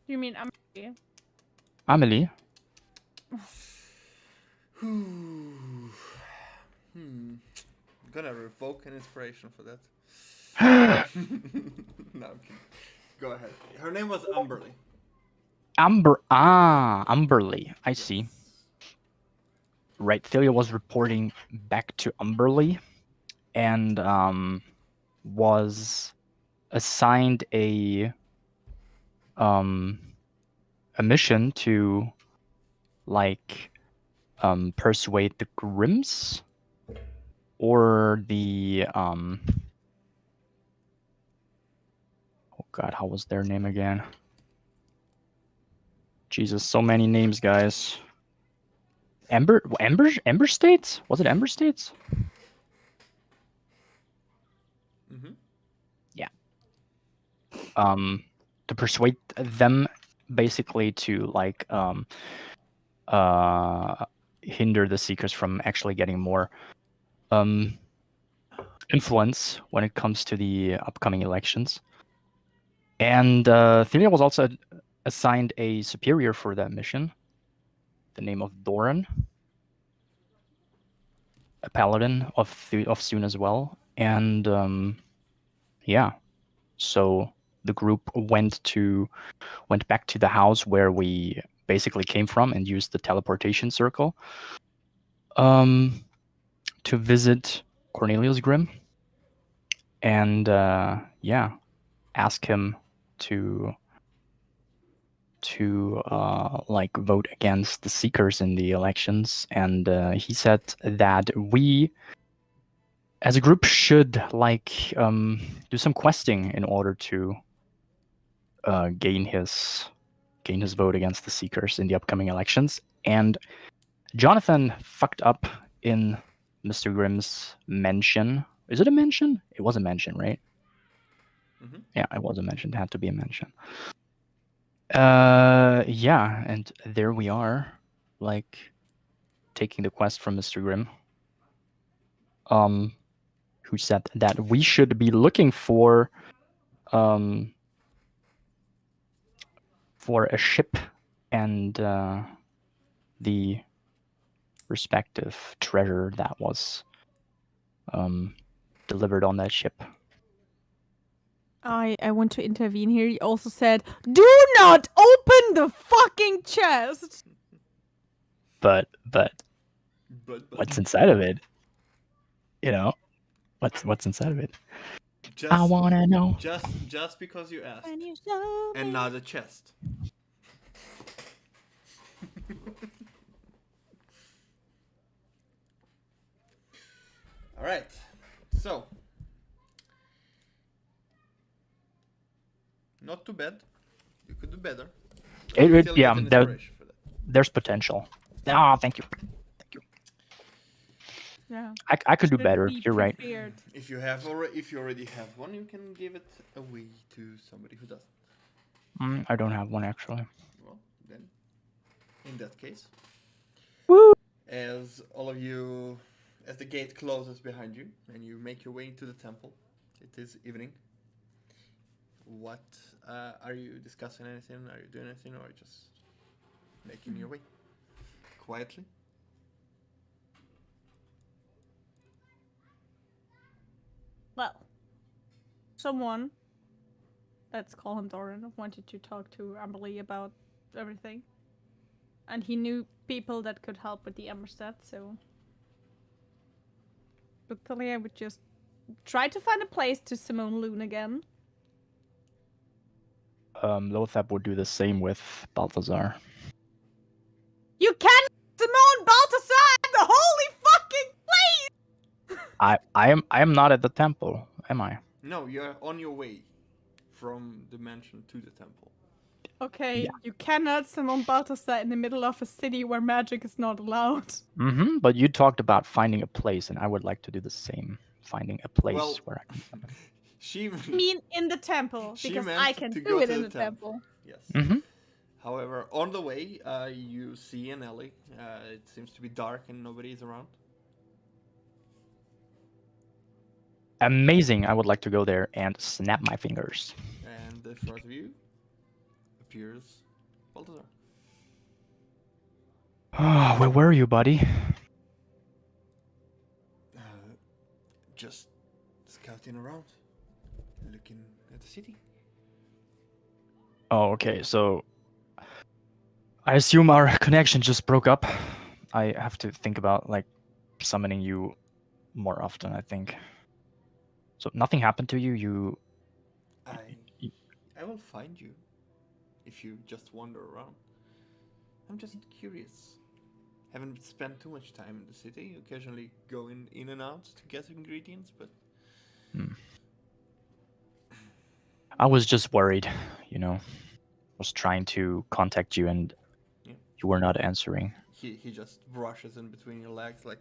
You mean Amelie? Amelie? Hmm. I'm gonna revoke an inspiration for that. No, I'm kidding. Go ahead. Her name was Umberly. Umberly. I Yes. see. Right, Thelia was reporting back to Umberly and was assigned a mission to like persuade the Grimms or the oh god, how was their name again? Jesus, so many names, guys. Ember States? Was it Ember States? Mm-hmm. Yeah. To persuade them basically to like hinder the Seekers from actually getting more influence when it comes to the upcoming elections. And Thelia was also assigned a superior for that mission, the name of Doran, a paladin of Soon as well. And yeah, so the group went back to the house where we basically came from and used the teleportation circle to visit Cornelius Grimm and yeah, ask him to like vote against the Seekers in the elections. And he said that we as a group should like do some questing in order to gain his vote against the Seekers in the upcoming elections. And Jonathan fucked up in Mr. Grimm's mention. Is it a mention? It was a mention, right? Mm-hmm. Yeah, it was a mention. It had to be a mention. Yeah, and there we are, like taking the quest from Mr. Grimm. Who said that we should be looking for a ship and the respective treasure that was delivered on that ship. I want to intervene here. He also said, "Do not open the fucking chest." But But what's inside of it? You know, what's inside of it? just I wanna know. just because you asked, When you show and me. not a chest. All right. So, not too bad. You could do better. You still Yeah, get an inspiration for that. there's potential. Ah, thank you. Yeah. I could do Should better. be You're right. prepared. If you already have one, you can give it away to somebody who doesn't. I don't have one actually. Well, then, in that case, Woo! as the gate closes behind you and you make your way into the temple, it is evening. What are you discussing? Anything? Are you doing anything, or just making your way quietly? Well, someone, let's call him Doran, wanted to talk to Amberly about everything. And he knew people that could help with the Emerstead, so. But Thalia would just try to find a place to Simone Loon again. Lothab would do the same with Balthazar. You can Simone Balthasar at the holy fucking place! I am not at the temple, am I? No, you're on your way from the mansion to the temple. Okay, Yeah. you cannot Simone Balthasar in the middle of a city where magic is not allowed. But you talked about finding a place, and I would like to do the same. Finding a place Well, where I can. she I mean, in the temple, She because meant I can to do go it to in the the temple. Yes. However, on the way, you see an alley. It seems to be dark and nobody is around. Amazing! I would like to go there and snap my fingers. And in front of you disappears. Balthazar. Where were you, buddy? Just scouting around, looking at the city. Oh, okay. So I assume our connection just broke up. I have to think about like summoning you more often, I think. So nothing happened to you. You I will find you if you just wander around. I'm just curious. Haven't spent too much time in the city. Occasionally going in and out to get ingredients, but I was just worried, you know. Was trying to contact you and yeah. you were not answering. He just brushes in between your legs like,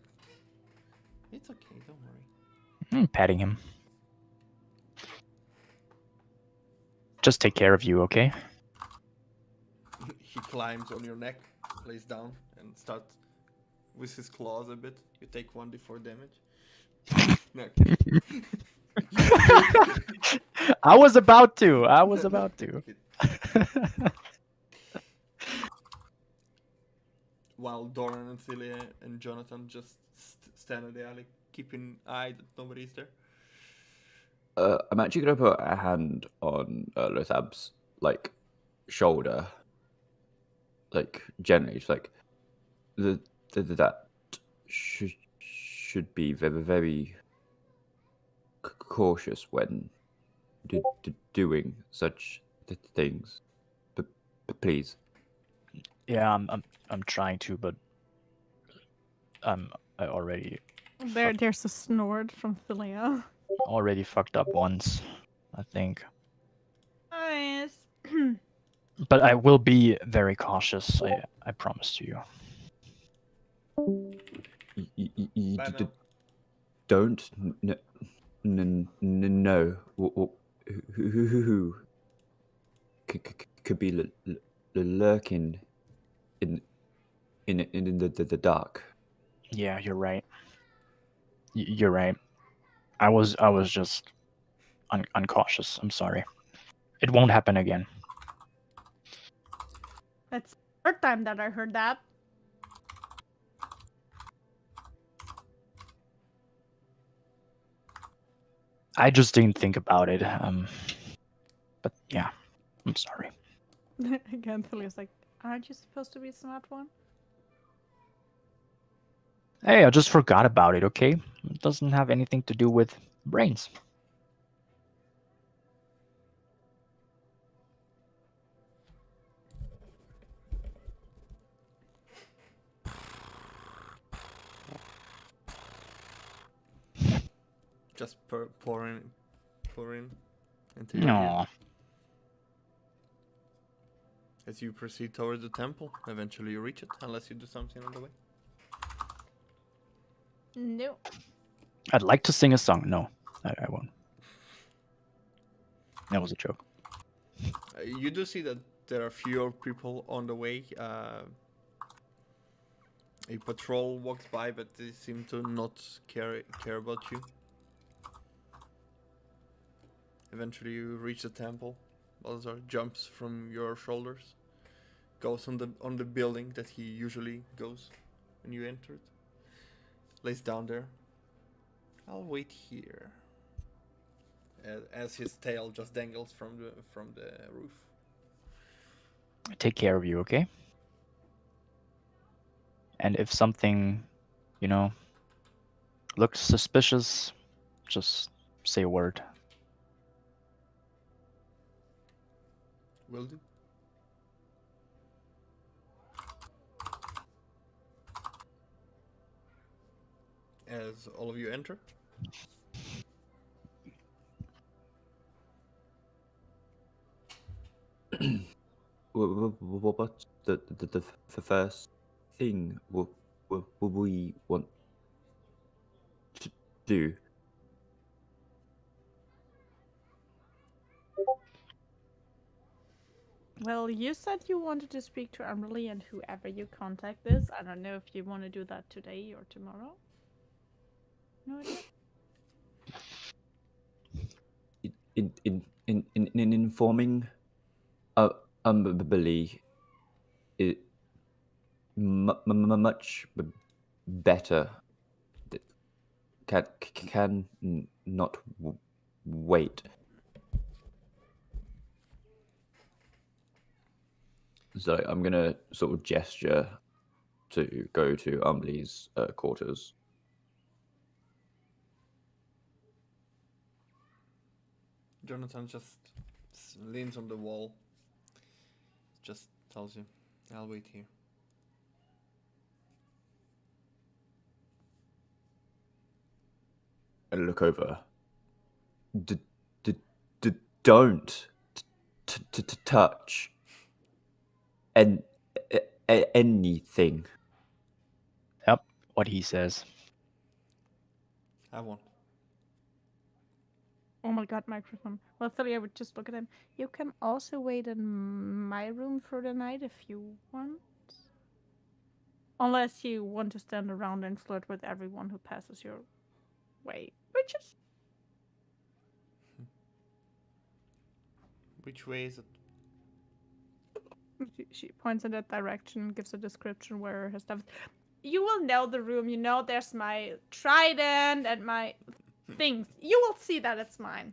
it's okay, don't worry. Patting him. Just take care of you, okay? He climbs on your neck, lays down, and starts with his claws a bit. You take 1d4 damage. No. I was about to. While Doran and Celia and Jonathan just stand in the alley, keeping eye that nobody's there. I'm actually gonna put a hand on Lothab's like shoulder, like gently, just like that should be very very cautious when doing such things. But please. Yeah, I'm trying to, but I already There's a snort from Philia. fucked up once, I think. Nice. But I will be very cautious. I promise to you. You Bye, Mel. don't know who could be lurking in the dark. Yeah, you're right. You're right. I was just uncautious. I'm sorry. It won't happen again. That's the third time that I heard that. I just didn't think about it. But yeah, I'm sorry. Again, Philia's like, aren't you supposed to be a smart one? Hey, I just forgot about it, okay? It doesn't have anything to do with brains. Just pouring into your ear. Aw. As you proceed towards the temple, eventually you reach it, unless you do something on the way. No. I'd like to sing a song. No, I won't. That was a joke. You do see that there are fewer people on the way. A patrol walks by, but they seem to not care about you. Eventually you reach the temple. Balthazar jumps from your shoulders, goes on the building that he usually goes when you enter it. Lays down there. I'll wait here. As his tail just dangles from the roof. Take care of you, okay? And if something, looks suspicious, just say a word. Will do. As all of you enter. What's the first thing we want to do? Well, you said you wanted to speak to Emily and whoever you contact this. I don't know if you want to do that today or tomorrow. No idea. In informing Unbelievably, it much better. That can not wait. So I'm gonna sort of gesture to go to Umbley's quarters. Jonathan just leans on the wall. Just tells you, I'll wait here. I look over. Don't touch anything. Yep, what he says. Have one. Oh my god, microphone. Well, Thalia would just look at him. You can also wait in my room for the night if you want. Unless you want to stand around and flirt with everyone who passes your way. Which is... Which way is it? She points in that direction, gives a description where her stuff is. You will know the room. You know there's my trident and my things. You will see that it's mine.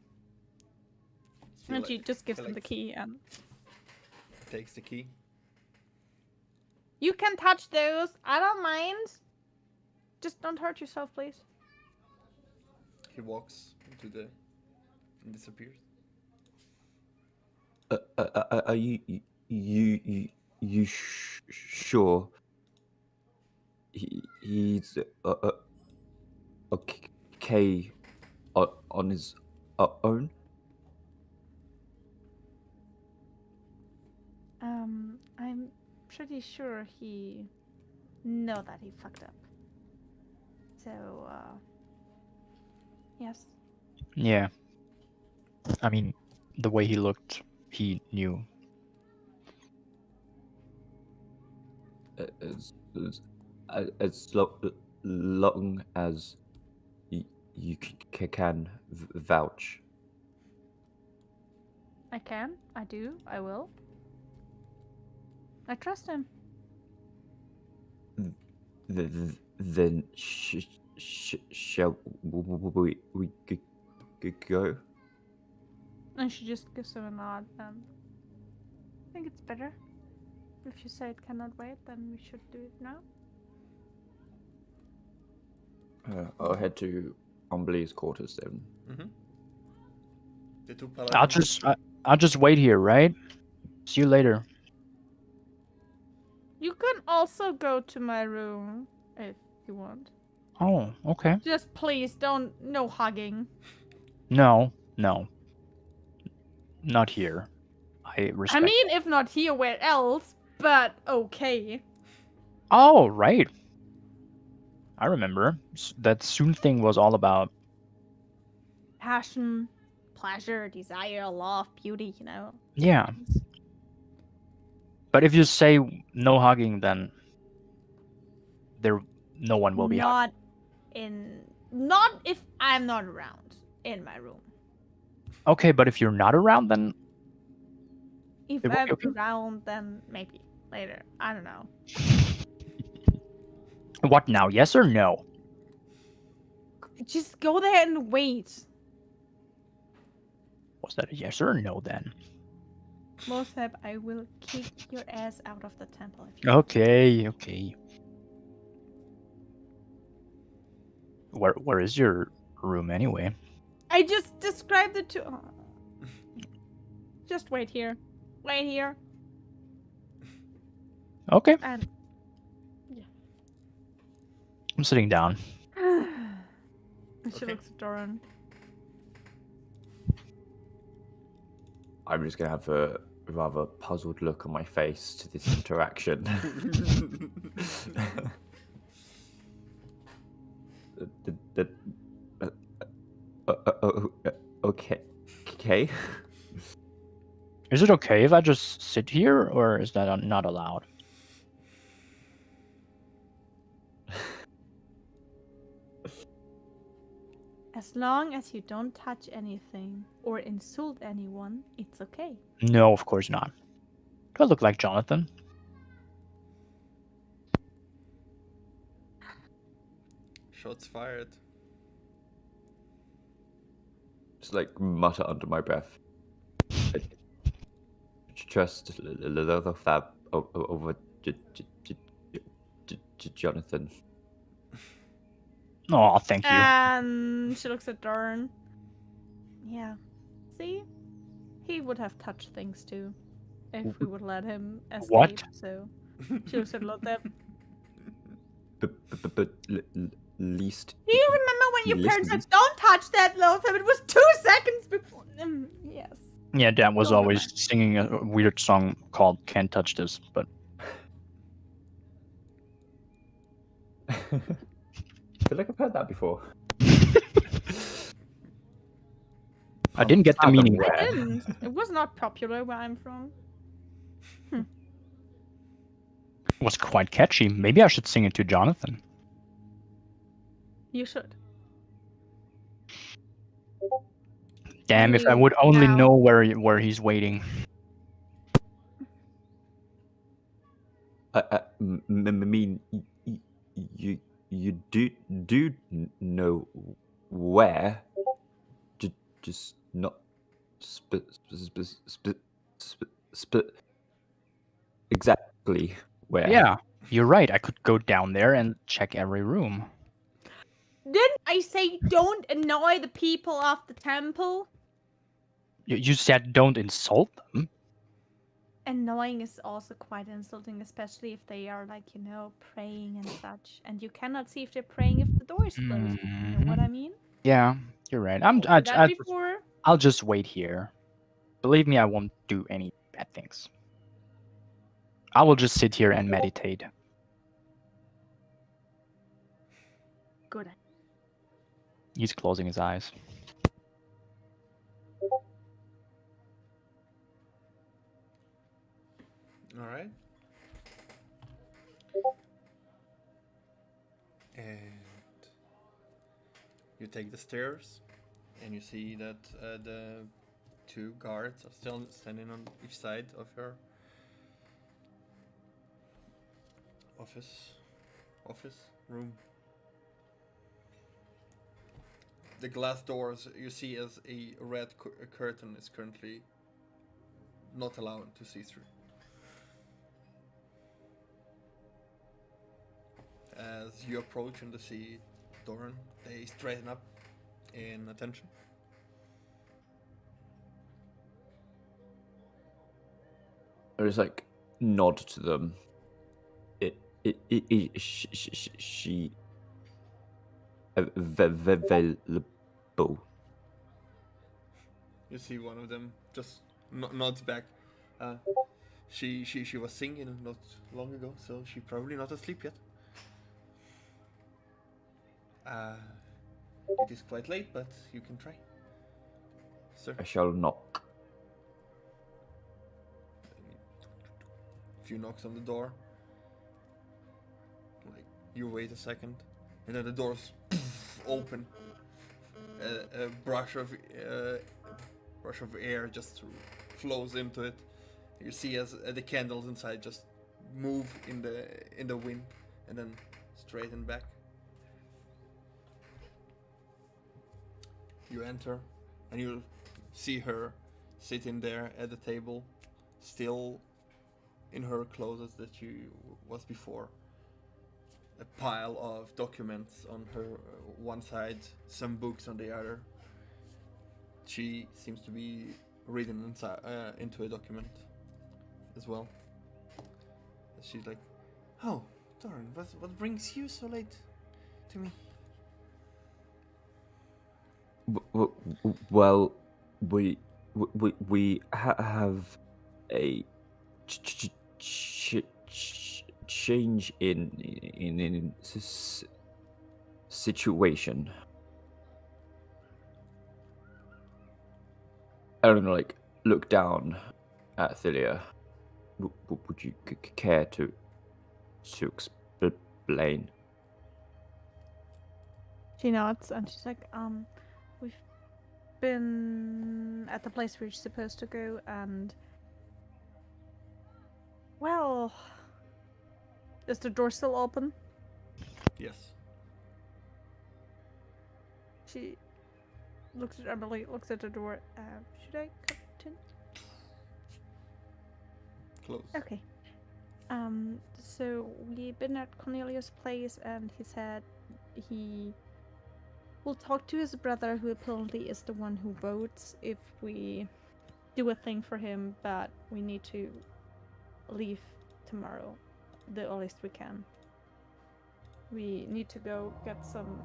And she just gives him the key and... Takes the key. You can touch those. I don't mind. Just don't hurt yourself, please. He walks into the... and disappears. Are you sure he's okay on his own? I'm pretty sure he know that he fucked up. So, yes. Yeah. I mean, the way he looked, he knew. As long as you can vouch. I can. I do. I will. I trust him. Then shall we go? And she just gives him a nod. I think it's better. If you say it cannot wait, then we should do it now. I'll head to Umbley's quarters then. Mm-hmm. The two I'll just wait here, right? See you later. You can also go to my room if you want. Oh, okay. Just please don't. No hugging. No. Not here. I respect. I mean, if not here, where else? But okay. Oh, right. I remember. That Soon thing was all about... Passion, pleasure, desire, love, beauty, you know. Yeah. But if you say no hugging, then no one will be hugging. Not if I'm not around in my room. Okay, but if you're not around, then... If It will I'm be okay? around, then maybe later. I don't know. What now? Yes or no? Just go there and wait. Was that a yes or a no then? Moseb, I will kick your ass out of the temple. If you Okay. Where is your room anyway? I just described it to... Oh. Just wait here. Wait here. Okay. And... I'm sitting down. And she Okay. looks at Doran. I'm just gonna have a rather puzzled look on my face to this interaction. Okay. Is it okay if I just sit here, or is that not allowed? As long as you don't touch anything or insult anyone, it's okay. No, of course not. Do I look like Jonathan? Shots fired. Just like mutter under my breath. Just a little fab over Jonathan. Oh, thank you. And she looks at Doran. Yeah. See? He would have touched things too. If we would let him escape. What? So she looks at Lothar. But least. Do you remember when He your parents said, listens. "Don't touch that, Lothar"? It was 2 seconds before. Yes. Yeah, Dad was Don't always remember. singing a weird song called "Can't Touch This," but I feel like I've heard that before. I didn't get the Fathom meaning. where. I didn't. It was not popular where I'm from. It was quite catchy. Maybe I should sing it to Jonathan. You should. Damn, if I You would only now- know where he's waiting. I mean, you do know where, just not exactly where. Yeah, you're right. I could go down there and check every room. Didn't I say don't annoy the people of the temple? You said don't insult them. Annoying is also quite insulting, especially if they are like, praying and such. And you cannot see if they're praying if the door is closed. You know what I mean? Yeah, you're right. Told you that before. I'll just wait here. Believe me, I won't do any bad things. I will just sit here and meditate. Good. He's closing his eyes. All right. And you take the stairs, and you see that the 2 guards are still standing on each side of your office room. The glass doors you see as a red curtain is currently not allowed to see through. As you approach and see Doran, they straighten up in attention. I just like nod to them. She available. You see one of them just nods back. She was singing not long ago, so she's probably not asleep yet. It is quite late, but you can try. Sir, I shall knock. a few knocks on the door. Like you wait a second, and then the doors open. A brush of air just flows into it. You see as the candles inside just move in the wind, and then straighten back. You enter, and you see her sitting there at the table, still in her clothes that she was before. A pile of documents on her one side, some books on the other. She seems to be reading into a document as well. She's like, "Oh, Doran, what brings you so late to me?" Well, we have a change in situation. I don't know, like look down at Thalia. Would you care to explain? She nods and she's like, we've been at the place we're supposed to go, and Oh. Is the door still open? Yes. She looks at Emily, looks at the door. Should I continue? Close. Okay. So we've been at Cornelius' place, and he said he will talk to his brother, who apparently is the one who votes, if we do a thing for him, but we need to leave tomorrow, the earliest we can. We need to go get some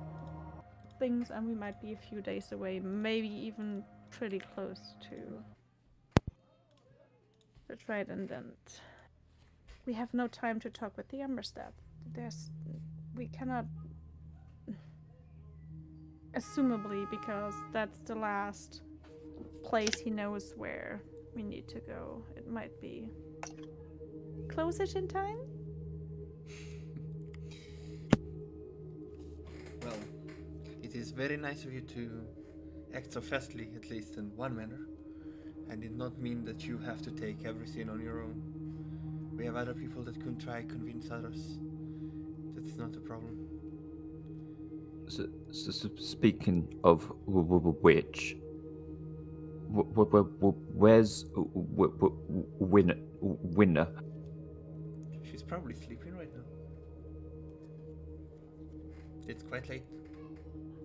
things, and we might be a few days away, maybe even pretty close to the Trident, and we have no time to talk with the Emberstaff. We cannot, assumably, because that's the last place he knows where we need to go. It might be close-ish in time? Well, it is very nice of you to act so fastly, at least in one manner. And did not mean that you have to take everything on your own. We have other people that can try convince others. That's not a problem. So speaking of which, where's Winner? She's probably sleeping right now. It's quite late.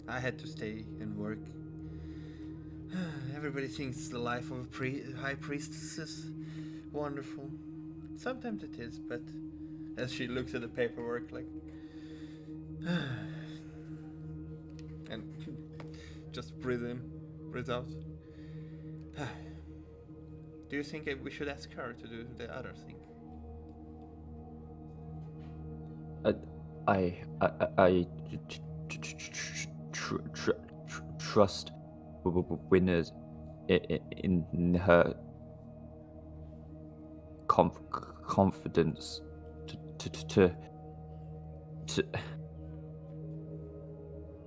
I had to stay and work. Everybody thinks the life of a high priestess is wonderful. Sometimes it is, but as she looks at the paperwork, like, and just breathe in, breathe out. Do you think we should ask her to do the other thing? I trust Winners in her confidence to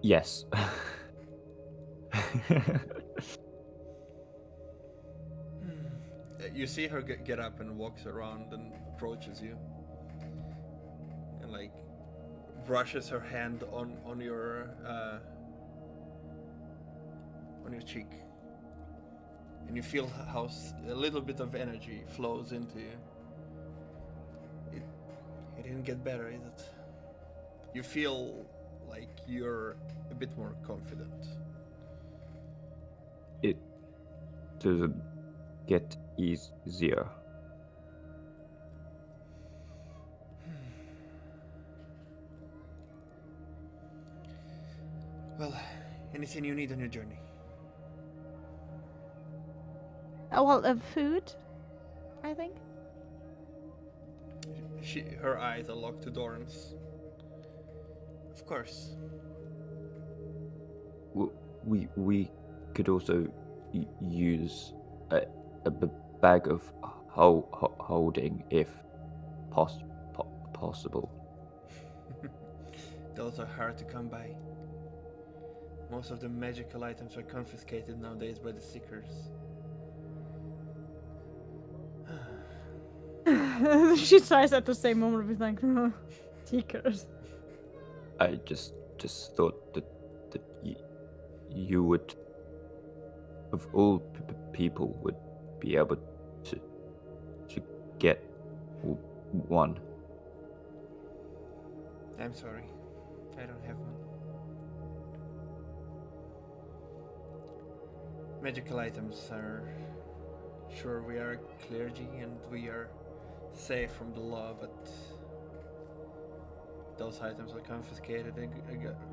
yes. You see her get up and walks around and approaches you, and like brushes her hand on your cheek, and you feel how a little bit of energy flows into you. It didn't get better, is it? You feel like you're a bit more confident. It doesn't get easier. Well, anything you need on your journey? Oh, well, food, I think. Her eyes are locked to Doran's. Of course. We could also use a bag of holding if possible. Those are hard to come by. Most of the magical items are confiscated nowadays by the Seekers. She sighs at the same moment, with like, Seekers. I just thought that you would, of all people, would be able to get one. I'm sorry, I don't have one. Magical items are... Sure, we are clergy and we are safe from the law, but those items are confiscated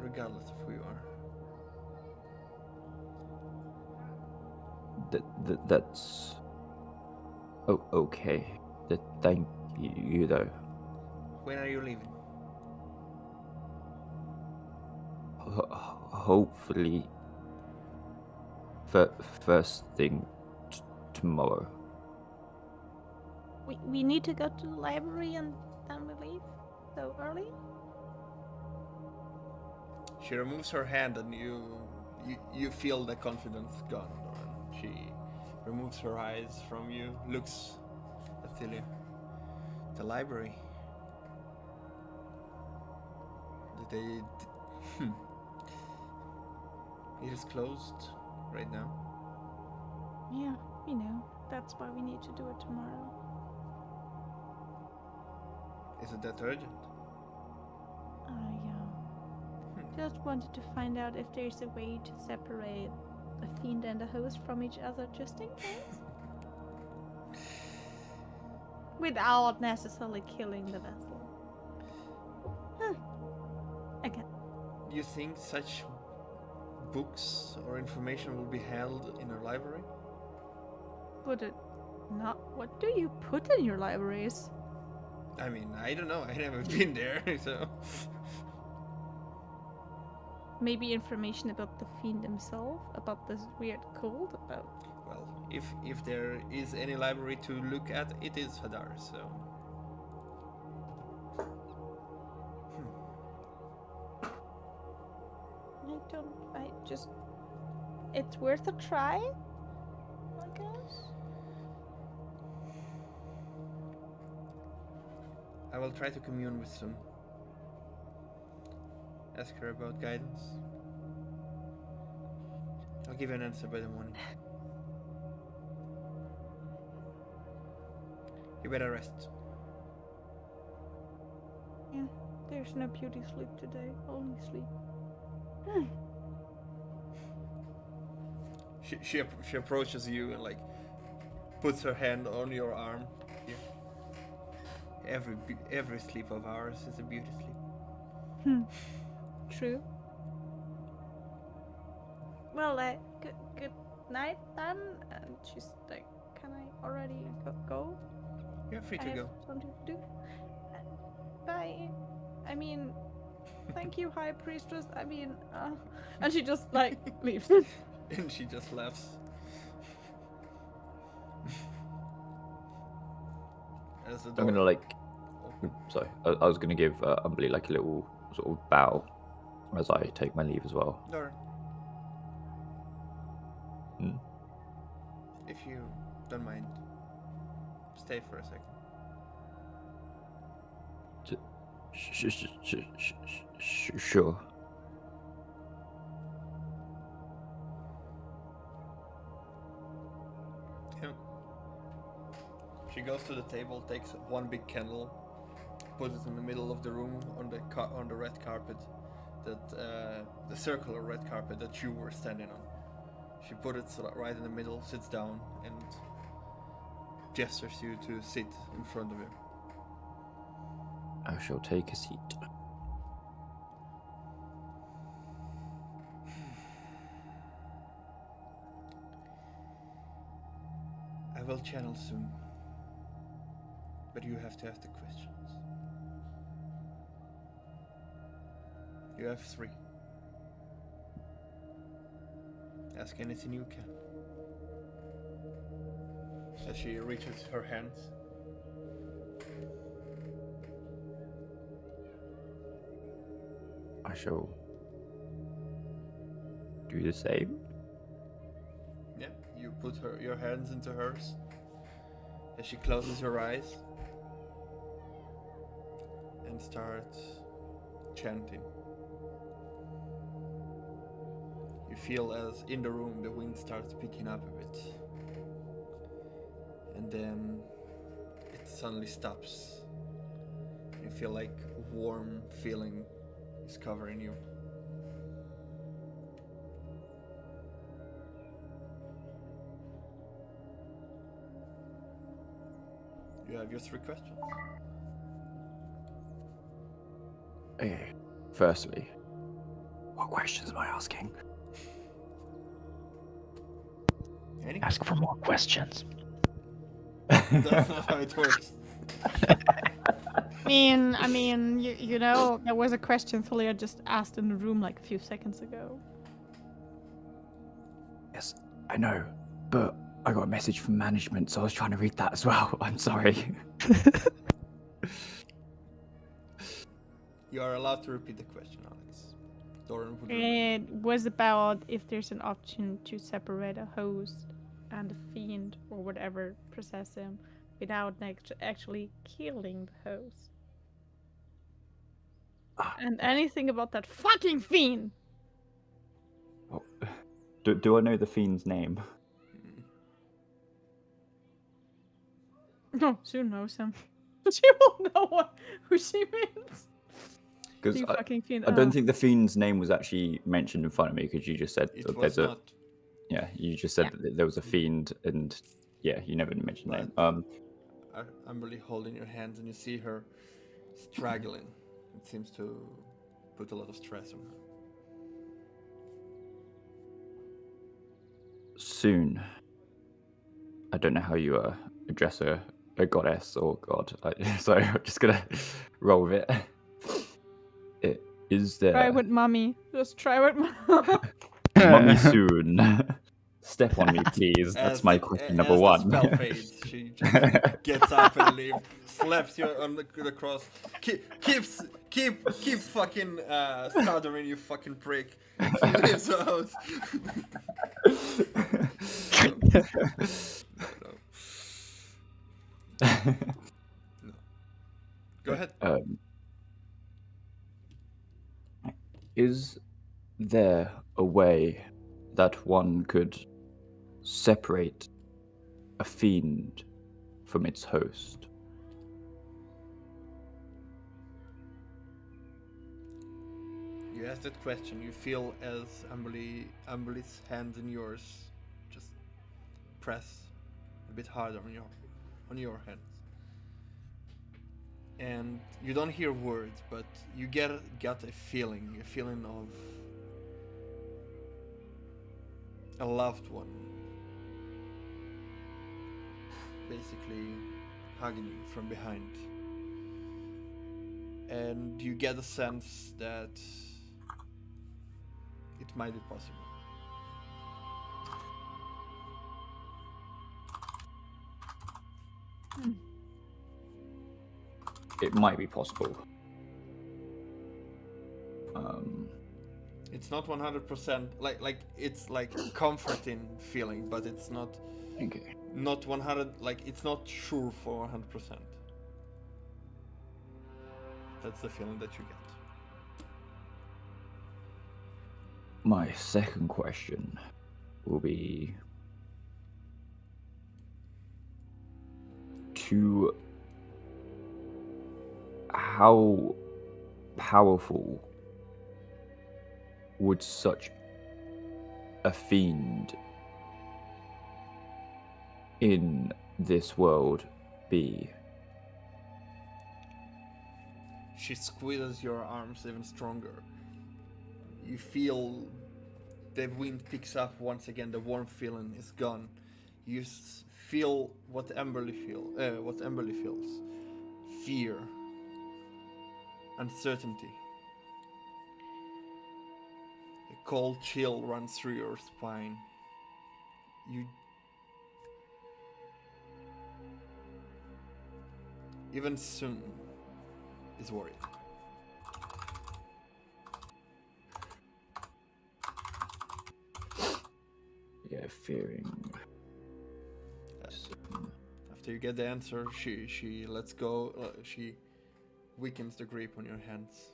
regardless of who you are. That's okay. Thank you though. When are you leaving? Hopefully first thing tomorrow. We need to go to the library and then we leave so early? She removes her hand and you feel the confidence gone, Doran. She removes her eyes from you, looks at Celia. The library. Did they? It is closed right now. Yeah, we know. That's why we need to do it tomorrow. Is it that urgent? Yeah. Just wanted to find out if there's a way to separate the fiend and the host from each other, just in case. Without necessarily killing the vessel. Again. You think such books or information will be held in a library? Put it not. What do you put in your libraries? I mean, I don't know. I never been there, so. Maybe information about the fiend himself, about this weird cult, about. Well, if there is any library to look at, it is Hadar. So. I just. It's worth a try, I guess. I will try to commune with Sun. Ask her about guidance. I'll give you an answer by the morning. You better rest. Yeah, there's no beauty sleep today, only sleep. She approaches you and like puts her hand on your arm. Here. Every sleep of ours is a beauty sleep. True. Well, good night then. And she's like, "Can I already go? You're free I to have go. something to do." Bye. I mean, thank you, High Priestess. I mean, and she just like leaves. And she just laughs. As the door. I'm gonna like. Sorry, I was gonna give Umberly like a little sort of bow as I take my leave as well. Door. Hmm? If you don't mind, stay for a second. Sure. Yeah. She goes to the table, takes one big candle, puts it in the middle of the room on the red carpet, that the circular red carpet that you were standing on. She put it right in the middle, sits down, and gestures you to sit in front of you. I shall take a seat. I will channel soon, but you have to ask the questions. You have 3. Ask anything you can. As she reaches her hands. I shall do the same. Yeah, you put your hands into hers. As she closes her eyes and starts chanting. You feel as in the room the wind starts picking up a bit. And then it suddenly stops. You feel like a warm feeling is covering you. You have your 3 questions. Okay. Firstly, what questions am I asking? Any? Ask for more questions. That's not how it works. I mean, you know, there was a question Thalia just asked in the room like a few seconds ago. Yes, I know, but I got a message from management, so I was trying to read that as well. I'm sorry. You are allowed to repeat the question, Alex. Doran would It was about if there's an option to separate a host and a fiend or whatever possess him without actually killing the host. Ah, And anything about that fucking fiend. oh, do I know the fiend's name? No, soon knows him. She won't know who she means. Because You fucking fiend. I don't think the fiend's name was actually mentioned in front of me, because you just said It that was there's not. you just said Yeah. that there was a fiend, and yeah, you never mentioned the name. I'm really holding your hands, and you see her struggling. It seems to put a lot of stress on her. Soon. I don't know how you address a goddess or god, so I'm just gonna roll with it. Is Try there with mommy. Just try with mummy soon? Step on me, please. That's my question number as one. the spell fades, she just gets up and leaves, slaps you on the cross. Keep fucking stuttering, you fucking prick. She leaves out. No. Go ahead. Is there a way that one could separate a fiend from its host? You ask that question, you feel as Amberly's hands in yours just press a bit harder on your hands. And you don't hear words, but you get a feeling of a loved one basically hugging you from behind. And you get a sense that it might be possible. It might be possible. It's not 100% like it's like comforting feeling, but it's not Okay. not 100, like it's not sure for 100%. That's the feeling that you get. My second question will be to how powerful would such a fiend in this world be? She squeezes your arms even stronger. You feel the wind picks up once again. The warm feeling is gone. You feel what Emberly feels: fear, uncertainty. A cold chill runs through your spine. You even Sun is worried. Yeah, fearing. After you get the answer, she lets go. She weakens the grip on your hands.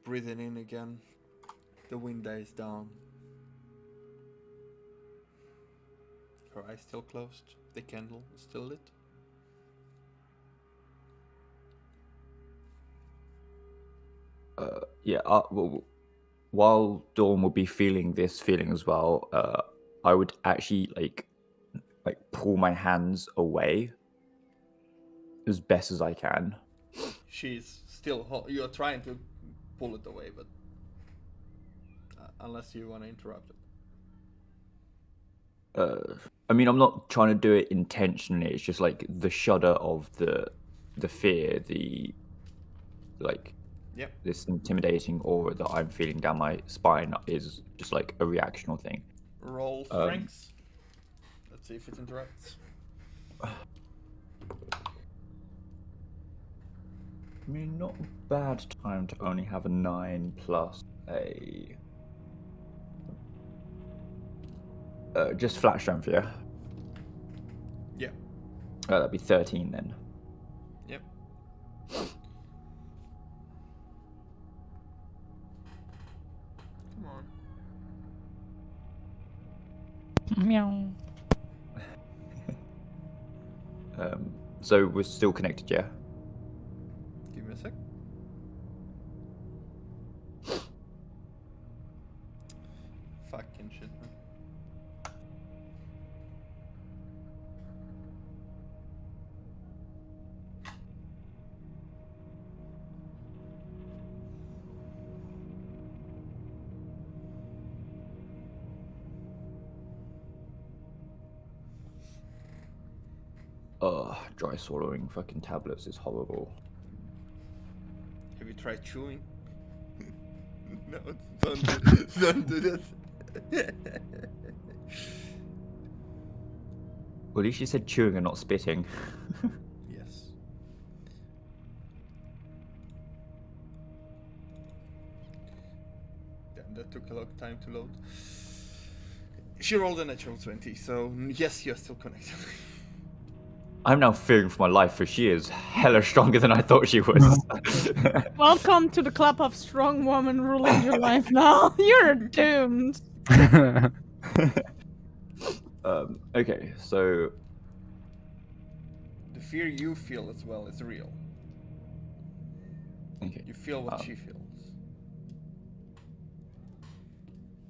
Breathing in again. The wind dies down. Her eyes still closed. The candle is still lit. Well, while Dawn will be feeling this feeling as well, I would actually like pull my hands away as best as I can. She's still. You're trying to pull it away, but unless you want to interrupt it. I mean, I'm not trying to do it intentionally. It's just like the shudder of the fear, the like. Yep. This intimidating aura that I'm feeling down my spine is just like a reactional thing. Roll strengths. Let's see if it interrupts. I mean, not a bad time to only have a 9 plus a... just flat strength, yeah? Yeah. That'd be 13 then. Yep. Come on. Meow. So we're still connected, yeah? Give me a sec. Fucking shit, man. Dry swallowing fucking tablets is horrible. Have you tried chewing? No, don't do that. Well, at least you said chewing and not spitting. Yes. Damn, that took a long time to load. She rolled a natural 20, so yes, you're still connected. I'm now fearing for my life, for she is hella stronger than I thought she was. Welcome to the club of strong women ruling your life now. You're doomed. Okay, so The fear you feel as well is real. okay. You feel what she feels.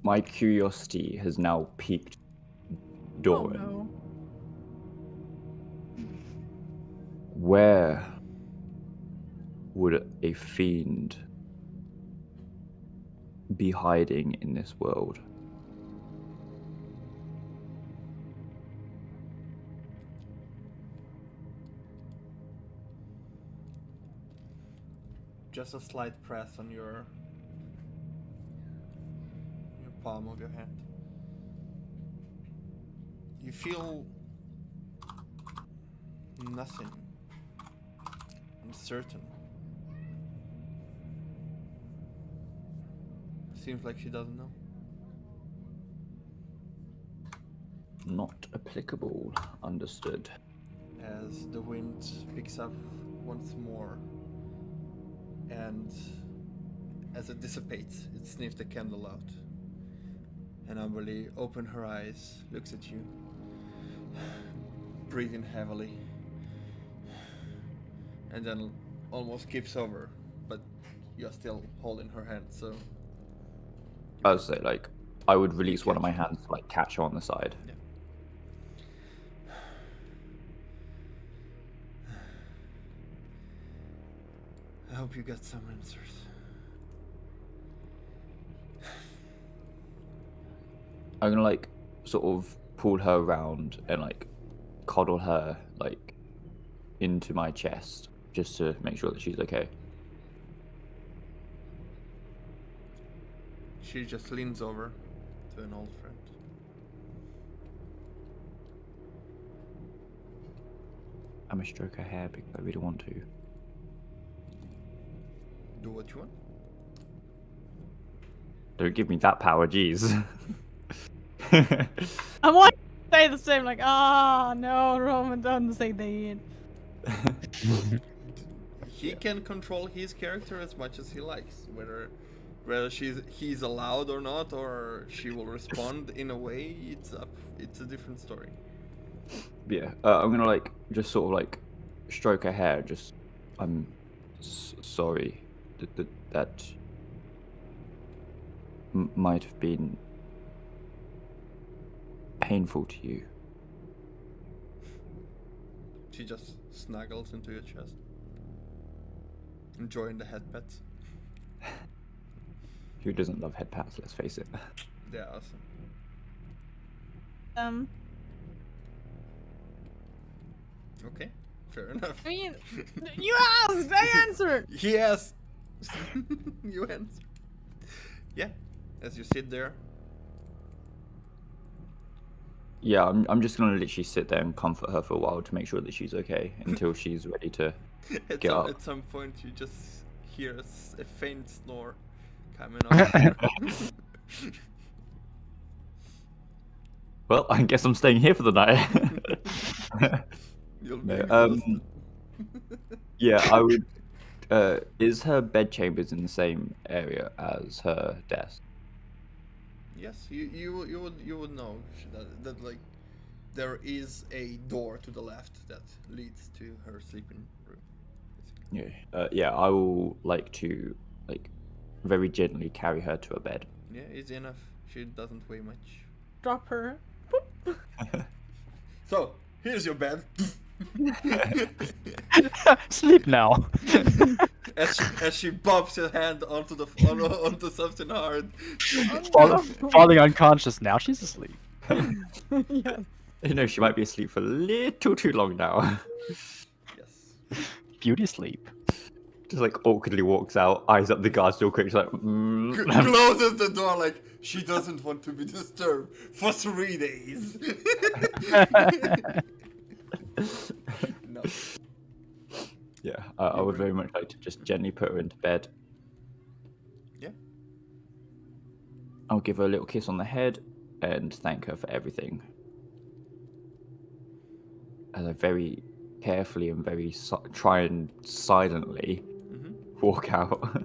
My curiosity has now peaked Oh Doran. no. Where would a fiend be hiding in this world? Just a slight press on your palm of your hand. You feel nothing. Uncertain. Seems like she doesn't know. Not applicable. Understood. As the wind picks up once more, and as it dissipates, it sniffs the candle out. And Amberly opens her eyes, looks at you, breathing heavily, and then almost keeps over, but you're still holding her hand, so I would say, like, I would release one of my hands to, like, catch her on the side. yeah. I hope you got some answers. I'm gonna, like, sort of pull her around and, like, coddle her, like, into my chest just to make sure that she's okay. She just leans over to an old friend. I'm gonna stroke her hair because I really want to. Do what you want. Don't give me that power, jeez. I want to say the same, like, no, Roman, don't say that. He can control his character as much as he likes, whether he's allowed or not, or she will respond in a way. It's a different story. Yeah, I'm gonna, like, just sort of, like, stroke her hair. Just, I'm sorry that might have been painful to you. She just snuggles into your chest, enjoying the head pets. Who doesn't love head pats, let's face it. They're awesome. Okay, fair enough. I mean, you asked, I answered. Yes, you answer. Yeah, as you sit there. Yeah, I'm just gonna literally sit there and comfort her for a while to make sure that she's okay until she's ready to get up. At some point, you just hear a faint snore coming off. Well, I guess I'm staying here for the night. You'll be No, exhausted. Yeah, I would. Is her bed chambers in the same area as her desk? Yes, you would know that like there is a door to the left that leads to her sleeping room. Basically. Yeah. Yeah, I will like to like very gently carry her to a bed. Yeah, easy enough. She doesn't weigh much. Drop her. So here's your bed. Sleep now. as she bumps her hand onto the onto something hard. Falling unconscious now. She's asleep. Yes. You know, she might be asleep for a little too long now. Yes. Beauty sleep. Just like awkwardly walks out, eyes up the guard still quick, she's like, Closes the door like she doesn't want to be disturbed for 3 days. No. Yeah, I would very much like to just gently put her into bed. Yeah. I'll give her a little kiss on the head and thank her for everything. As I very carefully and very try and silently walk out.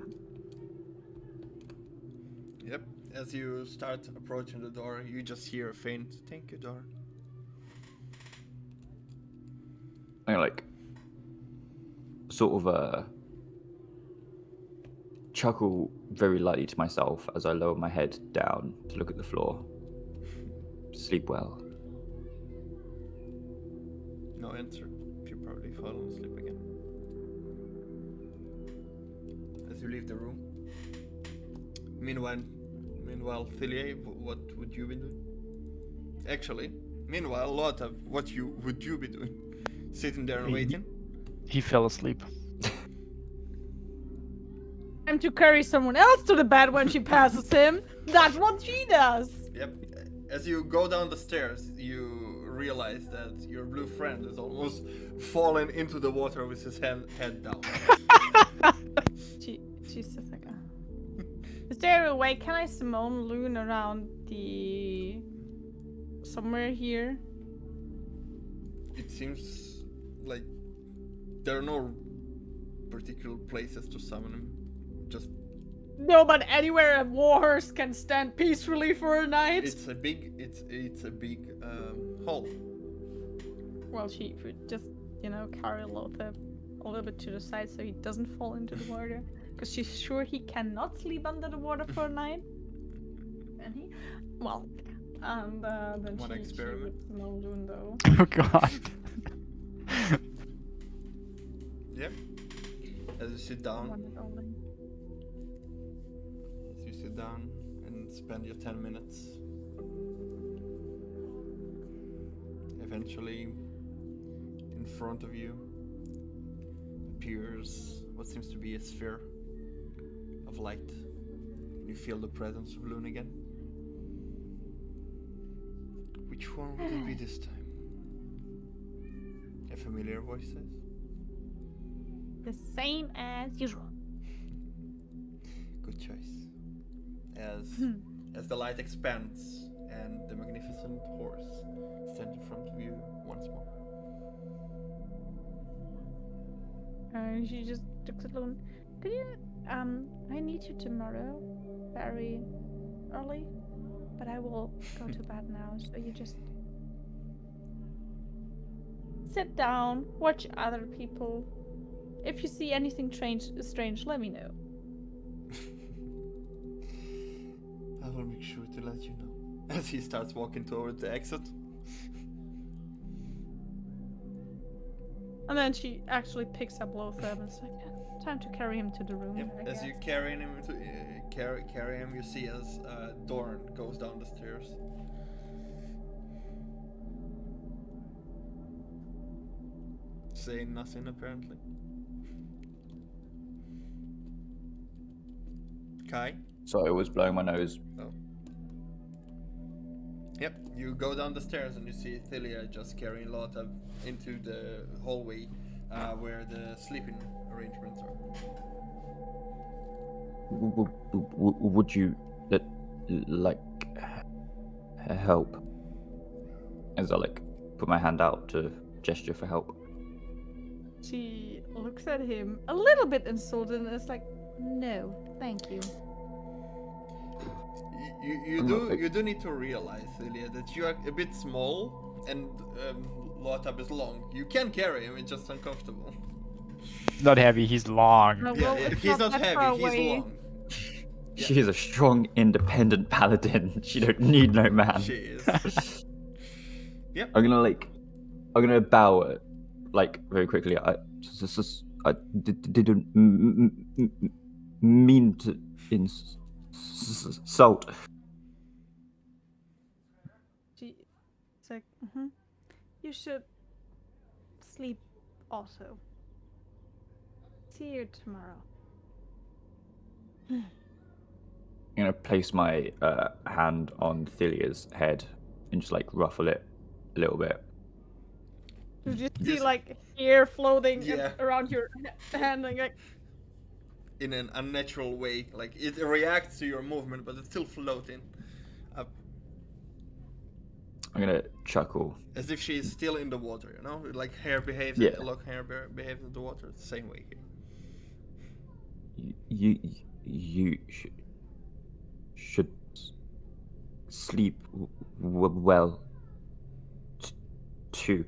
Yep. As you start approaching the door, you just hear a faint "Thank you, door." I like sort of chuckle very lightly to myself as I lower my head down to look at the floor. Sleep well. No answer. You probably fallen asleep again. As you leave the room. Meanwhile, Philia, what would you be doing? Actually, meanwhile, Lotta, would you be doing? Sitting there and waiting? He fell asleep. Time to carry someone else to the bed when she passes him. That's what she does. Yep. As you go down the stairs, you realize that your blue friend is almost fallen into the water with his head down. She's just like, Is there a way? Can I Simone Loon around the somewhere here? It seems like there are no particular places to summon him. Just No, but anywhere a warhorse can stand peacefully for a night. it's a big hall. Well, she would just, carry Lothar a little bit to the side so he doesn't fall into the water. Because she's sure he cannot sleep under the water for a night. Can he? Well, and then One experiment. She would Simone Loon though. Oh god. Yep. As you sit down. One and only. As you sit down and spend your 10 minutes, eventually in front of you appears what seems to be a sphere of light. You feel the presence of Loon again. Which one would it be this time? A familiar voice says. The same as usual. Good choice. As the light expands and the magnificent horse stands in front of you once more. She just looks at Loon. Could you, I need you tomorrow, very early, but I will go to bed now, so you just sit down, watch other people. If you see anything strange, let me know. I will make sure to let you know. As he starts walking towards the exit. And then she actually picks up Lothar and is like, time to carry him to the room. Yep. I As you guess." carry him carry him, you see as Doran goes down the stairs. Saying nothing apparently. Kai? So I was blowing my nose. Oh. Yep, you go down the stairs and you see Thilia just carrying Lotta into the hallway where the sleeping arrangements are. Would you like help? As I like put my hand out to gesture for help. She looks at him a little bit insulted and is like, no, thank you. You do need to realize, Ilya, that you are a bit small and Lothab is long. You can carry him, it's just uncomfortable. Not heavy, he's long. No, Yeah, well, it's he's not that far heavy, he's away. long. She is a strong, independent paladin. She don't need no man. She is. Yep. I'm gonna bow it, like, very quickly. I didn't mean to insult. She's like, you should sleep also. See you tomorrow. I'm gonna place my hand on Thelia's head and just like ruffle it a little bit. You just see Yes. like hair floating Yeah. around your hand, and like, In an unnatural way, like it reacts to your movement, but it's still floating up, I'm gonna chuckle. as if she is still in the water. You know, like hair behaves. Yeah. Like hair behaves in the water. It's the same way here. You should sleep well too.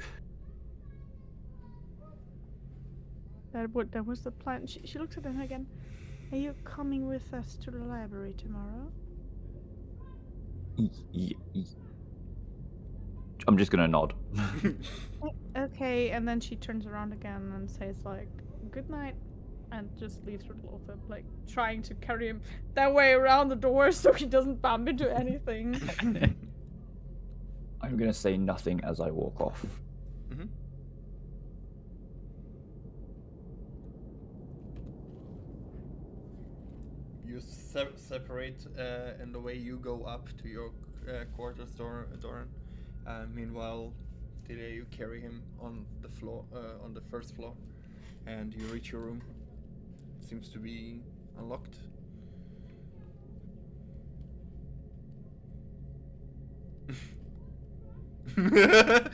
that was the plan. She looks at him again. Are you coming with us to the library tomorrow? I'm just gonna nod. Okay, and then she turns around again and says like, good night, and just leaves with Lothar, like trying to carry him that way around the door so he doesn't bump into anything. I'm gonna say nothing as I walk off. Mm-hmm. You separate in the way you go up to your quarters, Doran. Meanwhile, today you carry him on the floor, on the first floor, and you reach your room. It seems to be unlocked. I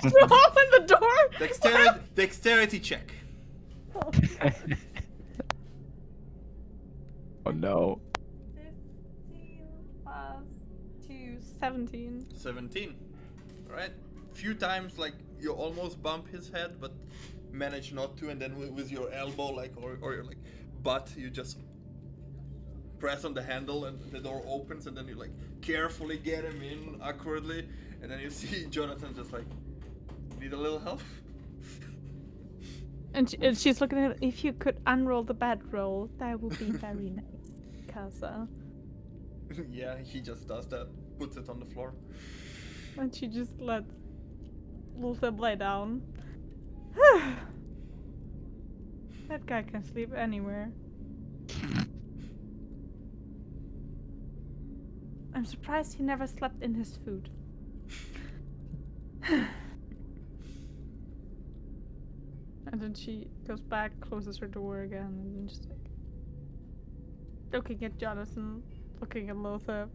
should open the door. Dexterity check. Oh no. 15 plus 2, 17. 17. Alright. Few times, like, you almost bump his head, but manage not to, and then with your elbow, like, or your, like, butt, you just press on the handle, and the door opens, and then you, like, carefully get him in awkwardly, and then you see Jonathan just, like, need a little help? And she's looking at him. If you could unroll the bedroll, that would be very nice, Casa. Yeah, he just does that, puts it on the floor. And she just lets Lothar lay down. That guy can sleep anywhere. I'm surprised he never slept in his food. And then she goes back, closes her door again, and then just like looking at Jonathan, looking at Lothar.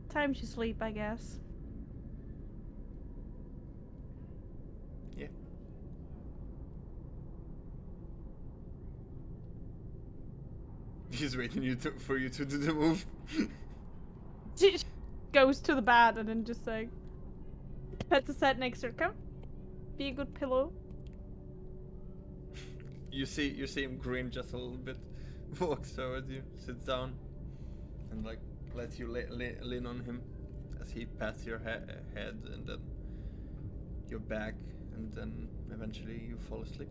Time to sleep, I guess. Yeah. He's waiting for you to do the move. She goes to the bed and then just like pets his head next to her. Come, be a good pillow. You see him grin just a little bit, walks towards you, sits down, and like lets you lean on him as he pats your head and then your back, and then eventually you fall asleep.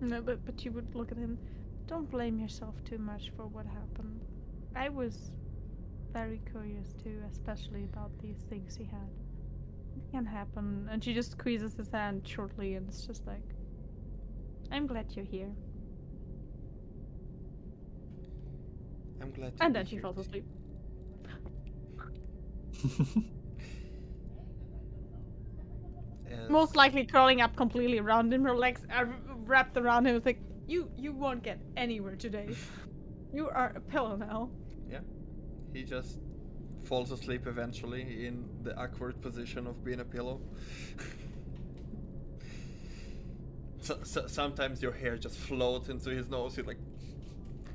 No, but you would look at him. Don't blame yourself too much for what happened. I was very curious too, especially about these things he had. It can happen. And she just squeezes his hand shortly, and it's just like, I'm glad you're here. I'm glad to And be then she here falls too. asleep. Most likely crawling up completely around him. Her legs are wrapped around him. It's like, you won't get anywhere today. You are a pillow now. Yeah. He just falls asleep eventually in the awkward position of being a pillow. So sometimes your hair just floats into his nose. He like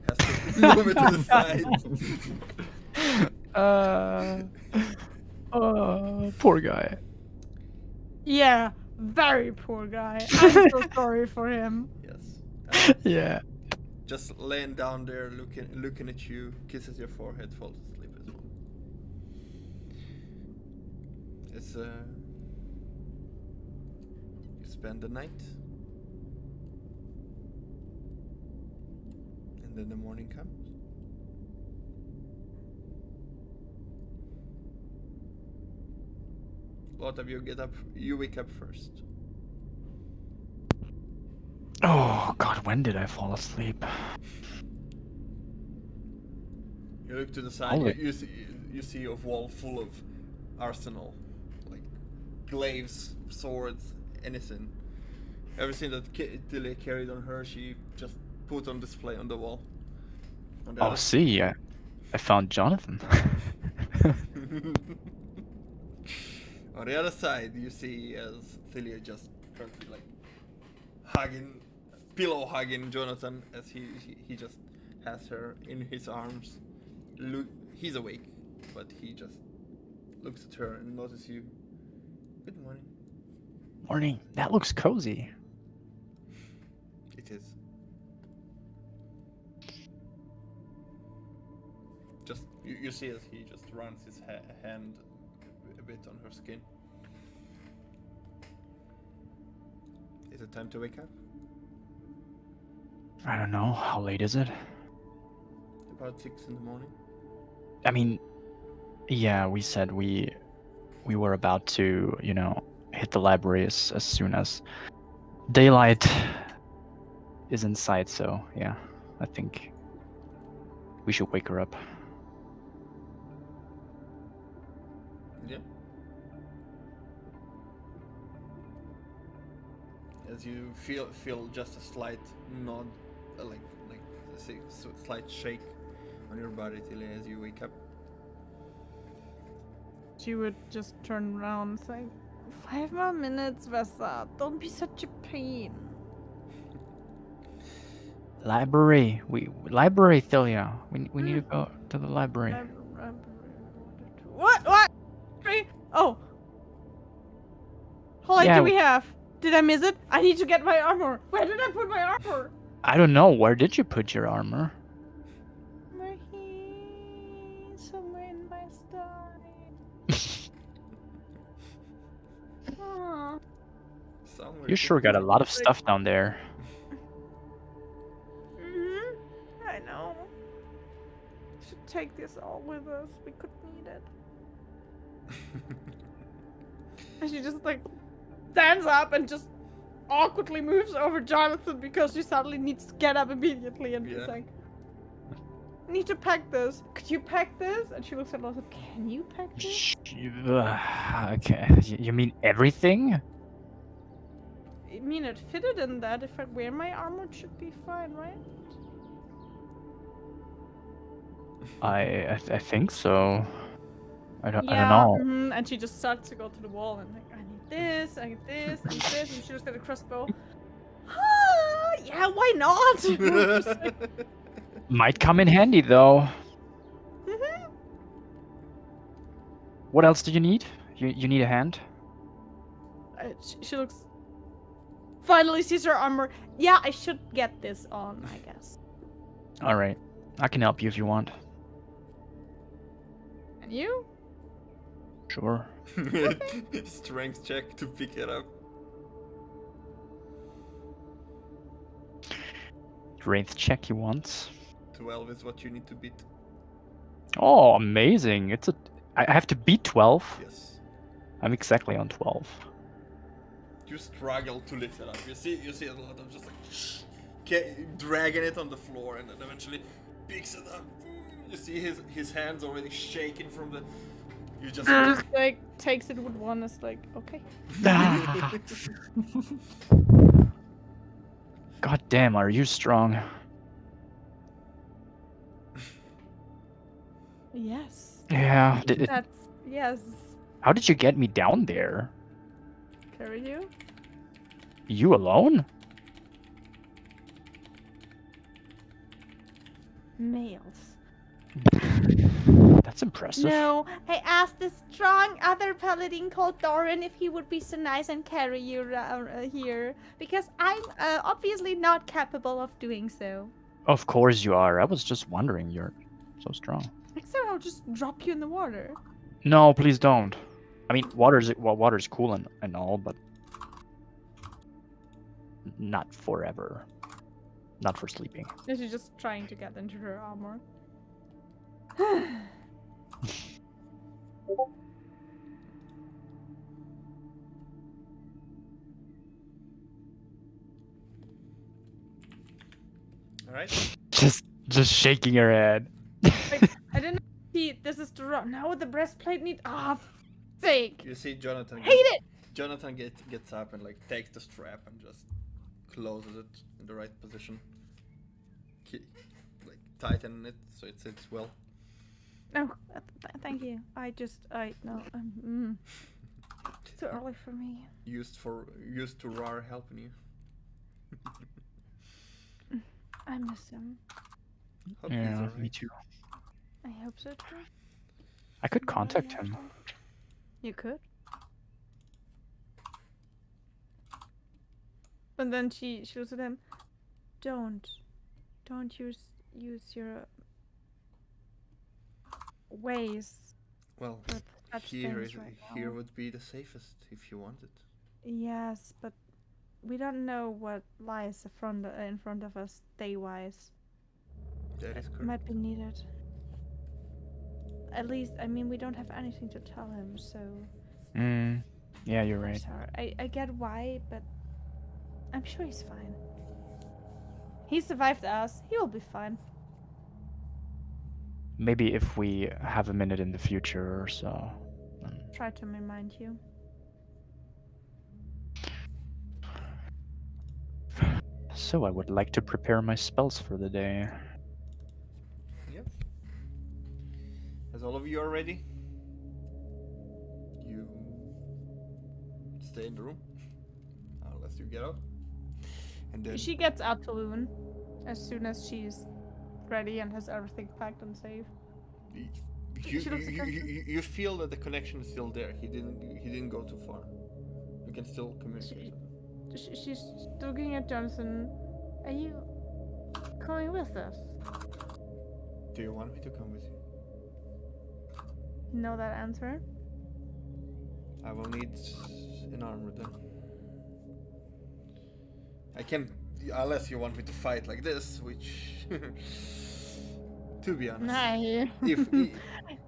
has to move it to the side. Poor guy. Yeah, very poor guy. I'm so sorry for him. Yes. Yeah. Just laying down there, looking at you, kisses your forehead, falls asleep as well. It's you spend the night, and then the morning comes. Both of you get up. You wake up first. Oh God, when did I fall asleep? You look to the side. Holy- You see a wall full of arsenal, like glaives, swords, anything. Everything that Tilly carried on her, she just put on display on the wall. On the Oh, other- see, I found Jonathan. On the other side, you see as Thilia just currently like pillow hugging Jonathan as he just has her in his arms. He's awake, but he just looks at her and notices you. Good morning. Morning. That looks cozy. It is. Just you see as he just runs his hand a bit on her skin. Is it time to wake up? I don't know. How late is it? About 6 in the morning. I mean, yeah, we said we were about to, hit the library as soon as daylight is in sight. So yeah, I think we should wake her up. Yeah. As you feel just a slight nod, like a slight shake on your body till as you wake up. She would just turn around and say, 5 more minutes, Vesa. Don't be such a pain. Library. Library, Thilia. We need to go to the library. What? Oh. How late Yeah. do we have? Did I miss it? I need to get my armor. Where did I put my armor? I don't know. Where did you put your armor? My here, somewhere in my stomach. Aw. Somewhere You sure got a lot of Like- stuff down there. I know. Should take this all with us. We could need it. And she just like stands up and just awkwardly moves over Jonathan because she suddenly needs to get up immediately and Yeah. she's like, I need to pack this. Could you pack this? And she looks at Lotta, can you pack this? Okay. You mean everything? I mean, it fitted in that. If I wear my armor, it should be fine, right? I think so. I don't know. mhm, and she just starts to go to the wall and like, I need this, I need this, I need this, and she looks at a crossbow. Yeah, why not? Just like, Might come in handy though. mhm. What else do you need? You need a hand? She looks. Finally sees her armor. Yeah, I should get this on, I guess. All right. I can help you if you want. And you? Sure. Strength check to pick it up. Strength check you want? 12 is what you need to beat. Oh, amazing. I have to beat 12. Yes. I'm exactly on 12. You struggle to lift it up. You see a lot of just like dragging it on the floor, and then eventually picks it up. You see his hands already shaking from the. You just. Just like takes it with one. It's like okay. Ah. God damn, are you strong? Yes. Yeah. That's yes. How did you get me down there? Carry you? You alone? Males. That's impressive. No, I asked this strong other paladin called Doran if he would be so nice and carry you around here, because I'm obviously not capable of doing so. Of course you are. I was just wondering. You're so strong. Except I'll just drop you in the water. No, please don't. I mean, water's cool and all, but not forever. Not for sleeping. Is she just trying to get into her armor? All right. Just shaking her head. Wait, I didn't see this is the wrong. Now the breastplate need. Ah, sake. You see Jonathan. Hate it. Jonathan gets up and like takes the strap and just closes it in the right position. Like tighten it so it sits well. No, thank you. No. Too early for me. Used to Rar helping you. I miss him. Hope he's Yeah, alright. me too. I hope so too. I could No, contact yeah, him. sure. You could. And then she looks at him. Don't use your ways Well, for such things right here now. would be the safest if you wanted. Yes, but we don't know what lies in front of us day-wise. That is correct. Might be needed. At least, I mean, we don't have anything to tell him, so Yeah, you're I'm right. sorry. I get why, but I'm sure he's fine. He survived us. He will be fine. Maybe if we have a minute in the future or so. Try to remind you. So I would like to prepare my spells for the day. Yep. As all of you are ready, you stay in the room unless you get out. And then She gets out to Loon as soon as she's ready and has everything packed and safe. you, she looks at Johnson. you feel that the connection is still there. He didn't go too far. You can still communicate. She's looking at Johnson. Are you coming with us? Do you want me to come with you? You know that answer? I will need an armor then. I can, unless you want me to fight like this, which, to be honest, No. if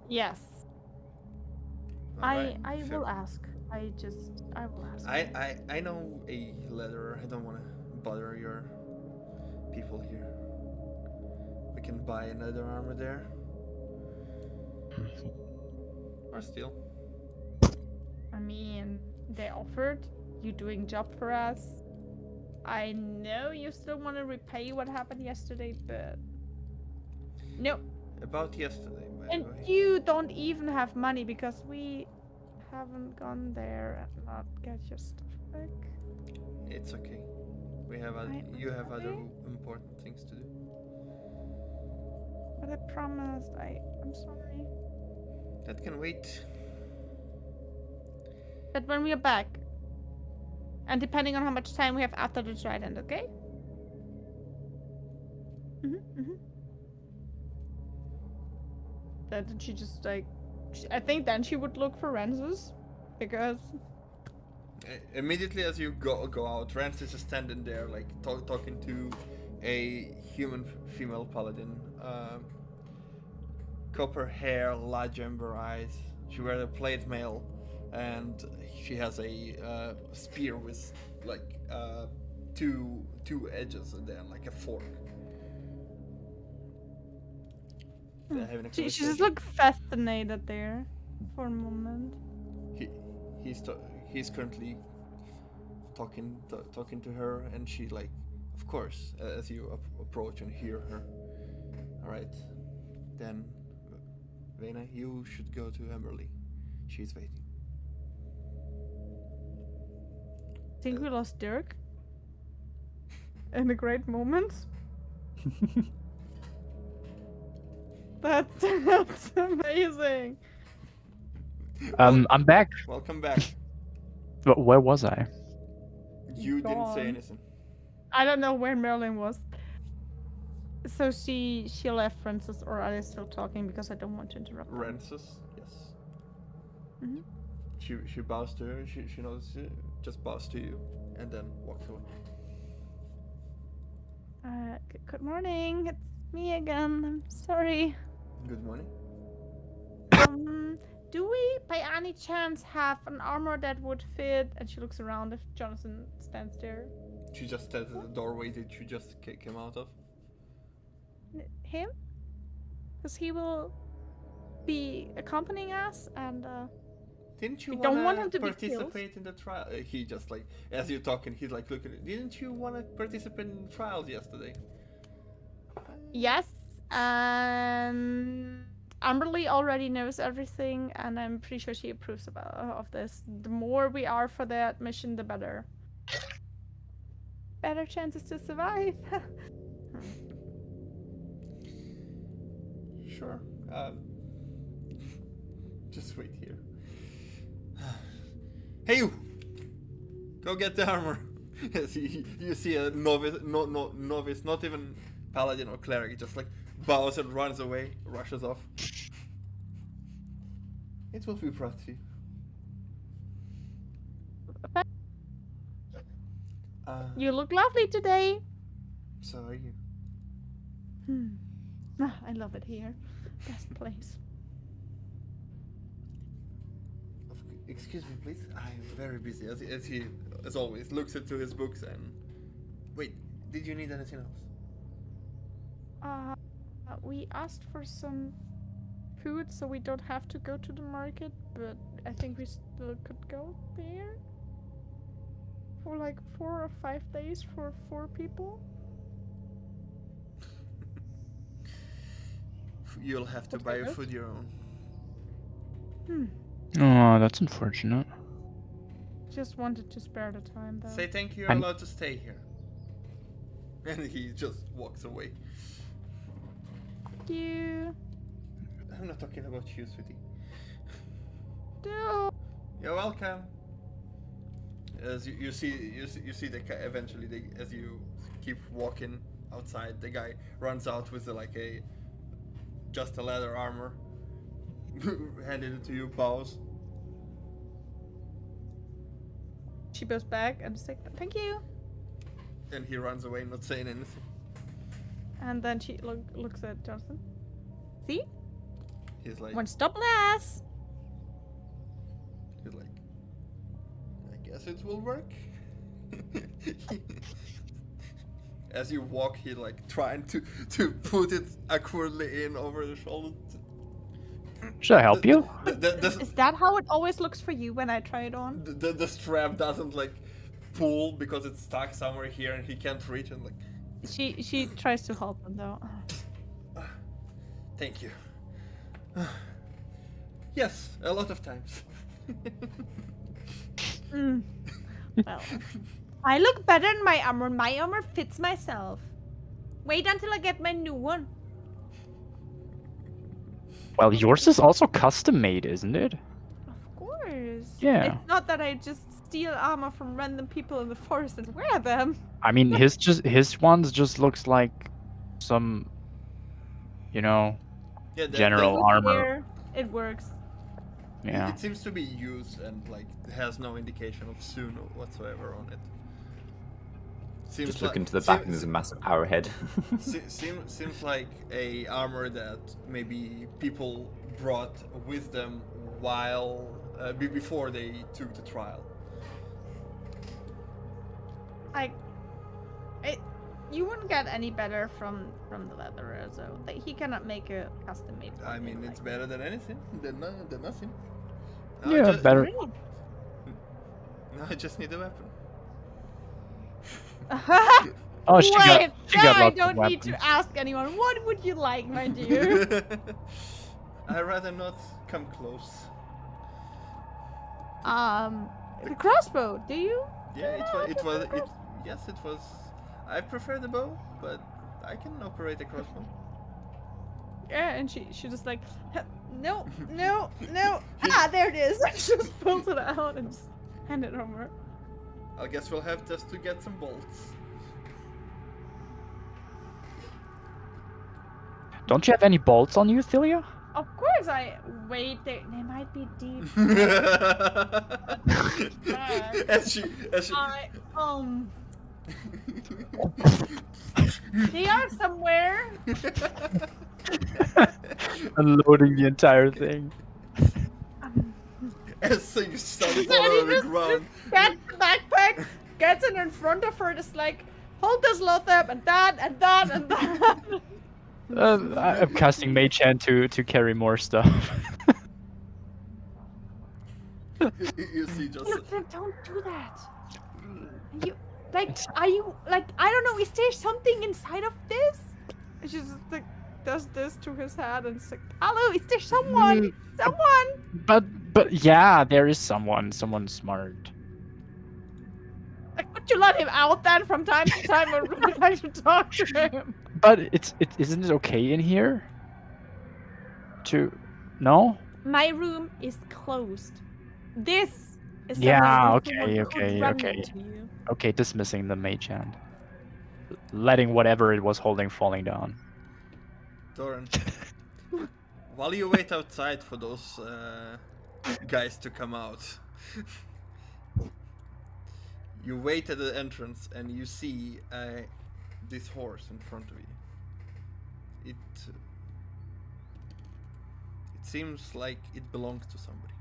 Yes. alright, I fair. will ask. I will ask. I know a leather. I don't want to bother your people here. We can buy another armor there, or steal. I mean, they offered. You doing job for us. I know you still want to repay what happened yesterday, but no. About yesterday, by And the way. you don't even have money because we haven't gone there and not get your stuff back. It's okay. We have you have other Okay. important things to do. But I promised. I'm sorry. That can wait. But when we are back, and depending on how much time we have after the trident, okay? Then she just like, I think then she would look for Renzus, because Immediately as you go out, Rancis is standing there, like talking to a human female paladin. Copper hair, large amber eyes. She wears a plate mail, and she has a spear with like two edges and then like a fork. They're having a she just conversation. looked fascinated there for a moment. He's currently talking to her, and she like, of course, as you approach and hear her. All right, then Vena, you should go to Emberly. She's waiting. Think we lost Dirk? In a great moment? That's amazing. I'm back. Welcome back. Where was I? You didn't say Gone. anything. I don't know where Merlin was. So she left Francis, or are they still talking? Because I don't want to interrupt them. Rances, yes. Mhm. She bows to her. She knows. Just bows to you, and then walks away. Good morning. It's me again. I'm sorry. Good morning. Do we by any chance have an armor that would fit? And she looks around if Jonathan stands there. She just stands at the doorway that you just came out of. Him? Because he will be accompanying us, and Didn't you We don't want wanna him to be killed. participate in the trial? He just like, as you're talking, he's like looking at. Didn't you want to participate in the trials yesterday? yes, and Amberly already knows everything, and I'm pretty sure she approves of this. The more we are for that mission, the better. Better chances to survive. Sure. Just wait here. Hey you! Go get the armor. Yes, you see a novice, novice, not even paladin or cleric, just like bows and runs away, rushes off. It will be brought to you. You look lovely today. So are you. I love it here. Best place. Excuse me, please. I'm very busy. As he, as always, looks into his books and. Wait, did you need anything else? We asked for some food so we don't have to go to the market, but I think we still could go there for like 4 or 5 days for 4 people. You'll have to Would buy be your good. food your own. Oh, that's unfortunate. Just wanted to spare the time though. Say thank you, you're I'm- allowed to stay here. And he just walks away. Thank you. I'm not talking about you, sweetie. Do. You're welcome. As you see the guy eventually as you keep walking outside, the guy runs out with just a leather armor, handed it to you, bows. She goes back and is like, thank you. And he runs away, not saying anything. And then she looks at Jonathan. See? He's like, One stop less. he's like, I guess it will work. As you walk, he like trying to put it awkwardly in over the shoulder. Should I help you? Is that how it always looks for you when I try it on? The strap doesn't like pull because it's stuck somewhere here and he can't reach and like. She tries to help him though. Thank you. Yes, a lot of times. Well, I look better in my armor. My armor fits myself. Wait until I get my new one. Well, yours is also custom made, isn't it? Of course. Yeah. It's not that I just steal armor from random people in the forest and wear them. I mean, his ones just looks like some, Yeah, general armor. Here, it works. Yeah. It seems to be used and like has no indication of soon whatsoever on it. Seems Just look like- into the back and there's a massive arrowhead. Seems like a armor that maybe people brought with them while before they took the trial. You wouldn't get any better from the leatherer, so he cannot make a custom made. I mean, it's better than anything, than nothing. Yeah, better. No, I just need a weapon. Oh, she got I lots of don't need weapons. to ask anyone. What would you like, my dear? I'd rather not come close. The crossbow. Do you? Yeah, know how to do a crossbow? yes, it was. I prefer the bow, but I can operate a crossbow. Yeah, and she just like, no, no, no. Ah, there it is. She just pulls it out and just hand it over. I guess we'll have just to get some bolts. Don't you have any bolts on you, Thelia? Of course, wait. They might be deep. as she. They are somewhere. Unloading the entire thing. As things start So falling he on the just ground. gets the backpack, gets it in front of her, just like, hold this Lothar, and that, and that, and that. I'm casting Mage Hand to carry more stuff. You see just. Look, don't do that. You are you like, I don't know, is there something inside of this? And she just like does this to his head and it's like, hello, is there someone? Someone! But yeah, there is someone smart. Like, would you let him out then from time to time when we like to talk to him? But isn't it okay in here? No? My room is closed. This is Yeah, something someone could run into you. Okay, dismissing the Mage Hand. Letting whatever it was holding falling down. Doran, while you wait outside for those guys to come out, you wait at the entrance and you see this horse in front of you. It seems like it belongs to somebody.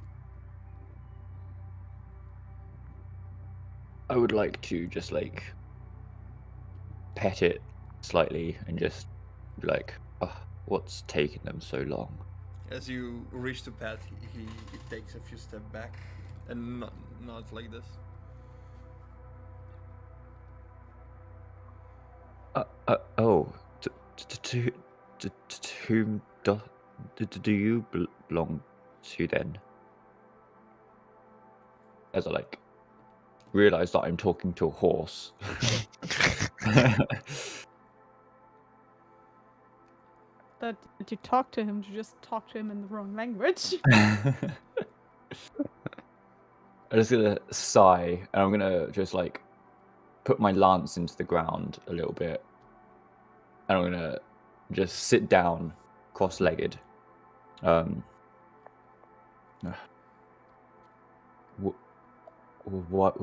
I would like to just like pet it slightly and just be like, oh, what's taking them so long? As you reach to pet, he takes a few steps back and nods like this. Oh, to whom do you belong to then? As I like realize that I'm talking to a horse. That you talk to him, you just talk to him in the wrong language. I'm just gonna sigh and I'm gonna just like put my lance into the ground a little bit. And I'm gonna just sit down cross-legged. What?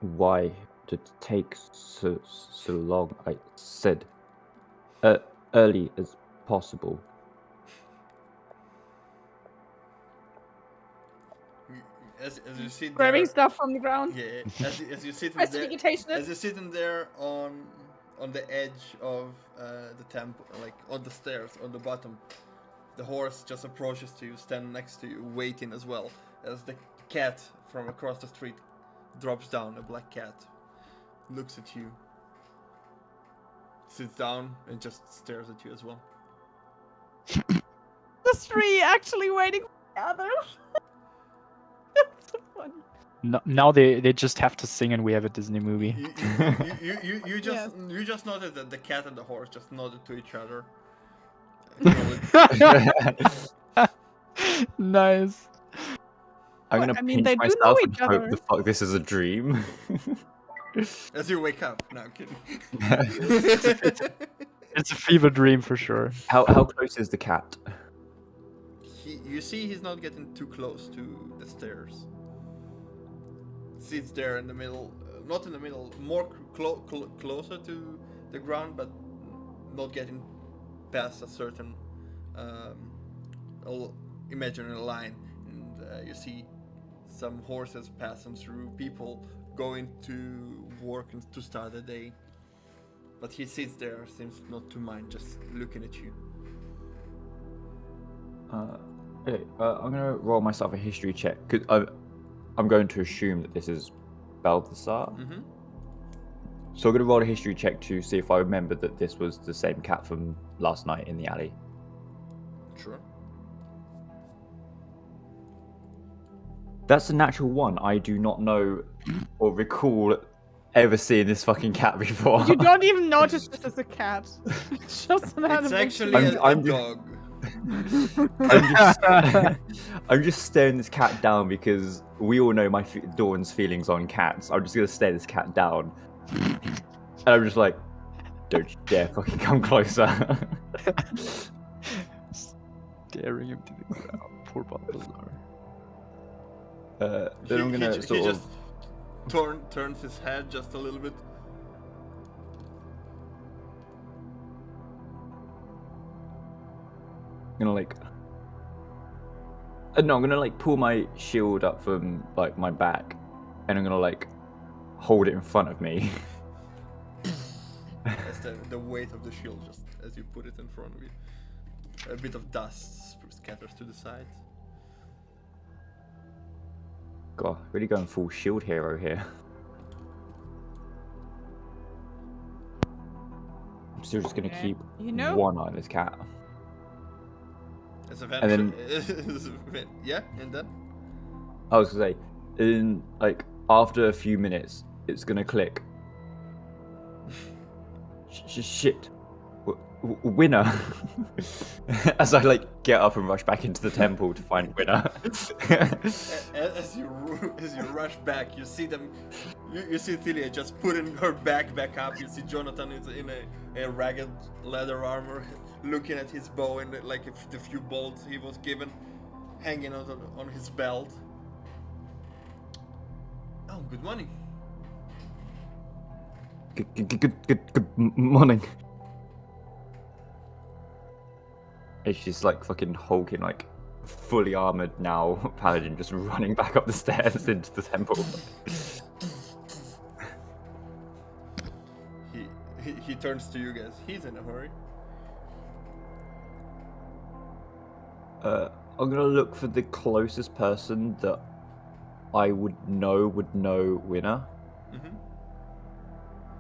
Why did it take so long? I said early as possible. As you sit Grabbing there, stuff from the ground. yeah. As you sit in there, Prestidigitation as you're sitting there on the edge of the temple, like on the stairs, on the bottom, the horse just approaches to you, standing next to you, waiting as well. As the cat from across the street drops down, a black cat, looks at you, sits down, and just stares at you as well. The three actually waiting for the others. That's so funny. Now they just have to sing and we have a Disney movie. You just noticed that the cat and the horse just nodded to each other. Nice. I'm gonna pinch they do know myself and each hope other. the fuck this is a dream. As you wake up. No, I'm kidding. It's a fever dream for sure. How close is the cat? You see he's not getting too close to the stairs. Sits there in the middle, not in the middle, more closer to the ground, but not getting past a certain imaginary line. And you see some horses passing through, people going to work and to start the day. But he sits there, seems not to mind, just looking at you. Okay, I'm gonna roll myself a history check because I'm going to assume that this is Balthasar. Mm-hmm. So I'm gonna roll a history check to see if I remember that this was the same cat from last night in the alley. Sure. That's a natural one. I do not know or recall ever seeing this fucking cat before. You don't even notice this is a cat. It's just an animal. It's actually too. I'm a dog. I'm just staring this cat down because we all know Dawn's feelings on cats. I'm just gonna stare this cat down, and I'm just like, don't you dare fucking come closer. Staring him to the ground. Poor Balthazar. Then I'm gonna he sort of. just turns his head just a little bit. Gonna like. No, I'm gonna like pull my shield up from like my back, and I'm gonna like hold it in front of me. As the weight of the shield, just as you put it in front of you. A bit of dust scatters to the side. God, really going full shield hero here. I'm still just gonna Okay. keep You know- one eye on this cat. As then- eventually, yeah, and then I was gonna say, in like after a few minutes, it's gonna click. Shit, winner! As I like get up and rush back into the temple to find winner. as you rush back, you see them. You see Thilia just putting her back up. You see Jonathan is in a ragged leather armor, looking at his bow and like the few bolts he was given, hanging on his belt. Oh, good morning. Good morning. It's just like fucking hulking, like fully armored now paladin just running back up the stairs into the temple. He turns to you guys. He's in a hurry. I'm gonna look for the closest person that I would know winner. Mm-hmm.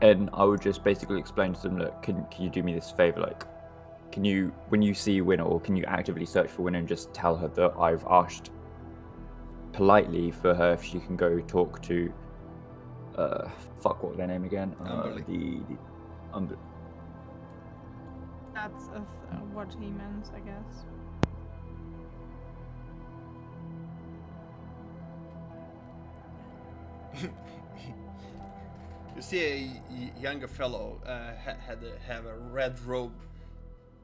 And I would just basically explain to them, look, can you do me this favor? Like, can you, when you see winner, or can you actively search for winner and just tell her that I've asked politely for her if she can go talk to, fuck, what was their name again? Amberly. That's what he meant, I guess. You see a younger fellow have a red robe.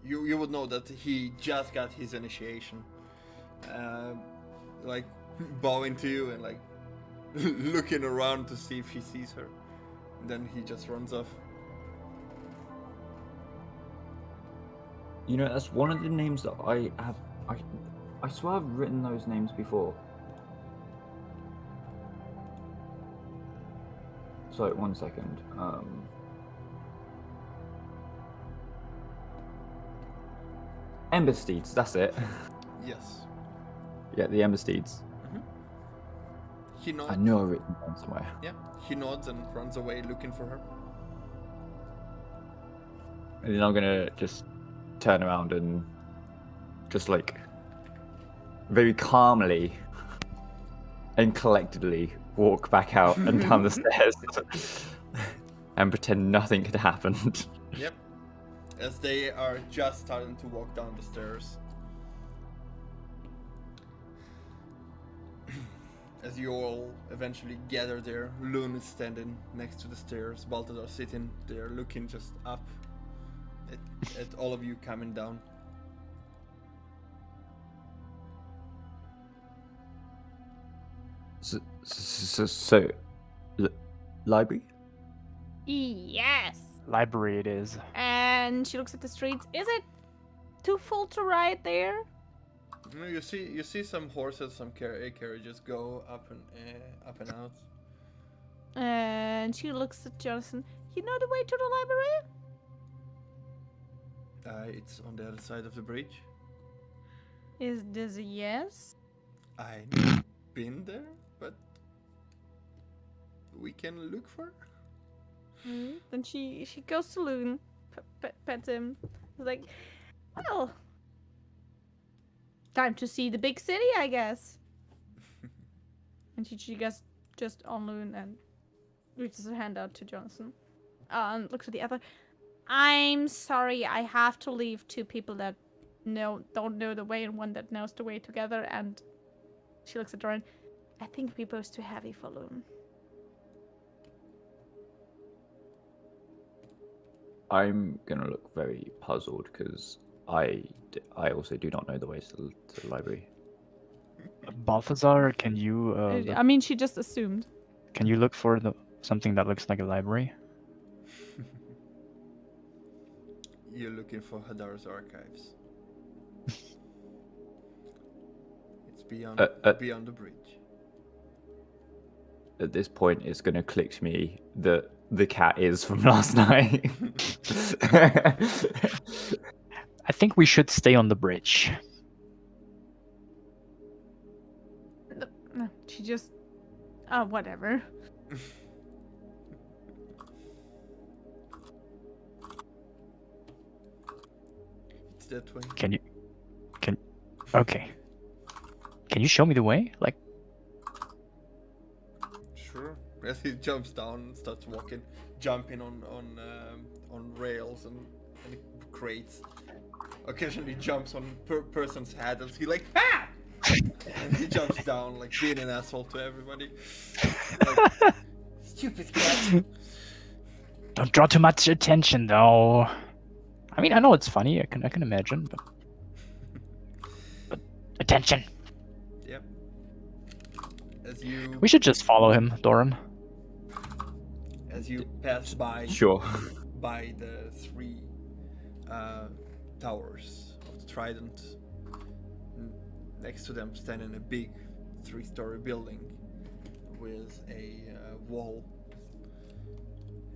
You would know that he just got his initiation. Like bowing to you and like looking around to see if he sees her. And then he just runs off. You know, that's one of the names that I have. I swear I've written those names before. So, 1 second. Ember Steeds, that's it. Yes. Yeah, the Ember Steeds. He nods. I knew I written them down somewhere. Yeah. He nods and runs away looking for her. And then I'm gonna just turn around and just like very calmly and collectedly walk back out and down the stairs and pretend nothing had happened. Yep. As they are just starting to walk down the stairs. As you all eventually gather there, Loon is standing next to the stairs, Balthazar sitting there looking just up at all of you coming down. So library? Yes. Library it is. And she looks at the streets. Is it too full to ride there? You see some horses, some carriages go up and out. And she looks at Jonathan. You know the way to the library? It's on the other side of the bridge. Is this a yes? I've been there, but we can look for. Then she goes to Loon, pets him. Like, well, time to see the big city, I guess. And she gets just on Loon and reaches her hand out to Jonathan. And looks at the other. I'm sorry, I have to leave two people that don't know the way and one that knows the way together. And she looks at Doran. I think we're both too heavy for Loon. I'm gonna look very puzzled because I also do not know the ways to the library. Balthazar, can you I mean, she just assumed. can you look for something that looks like a library? You're looking for Hadar's archives. It's beyond beyond the bridge. At this point, it's gonna click to me that the cat is from last night. I think we should stay on the bridge. No, she just. Whatever. It's that way. Okay. Can you show me the way? Like, Sure. As he jumps down and starts walking, jumping on rails and crates. Occasionally jumps on person's head and he like ah! And he jumps down like being an asshole to everybody. Like, stupid cat. don't draw too much attention, though. I mean, I know it's funny. I can imagine, but attention. Yep. As you We should just follow him, Doran. as you pass by Sure. by the three towers of the Trident. Next to them standing a big 3-story building with a wall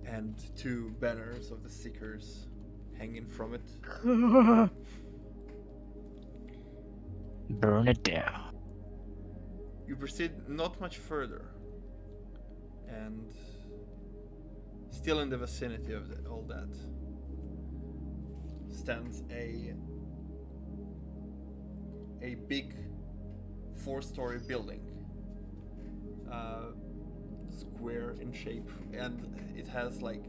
and 2 banners of the Seekers hanging from it. Burn it down. You proceed not much further, and still in the vicinity of all that stands a big 4-story building, square in shape, and it has like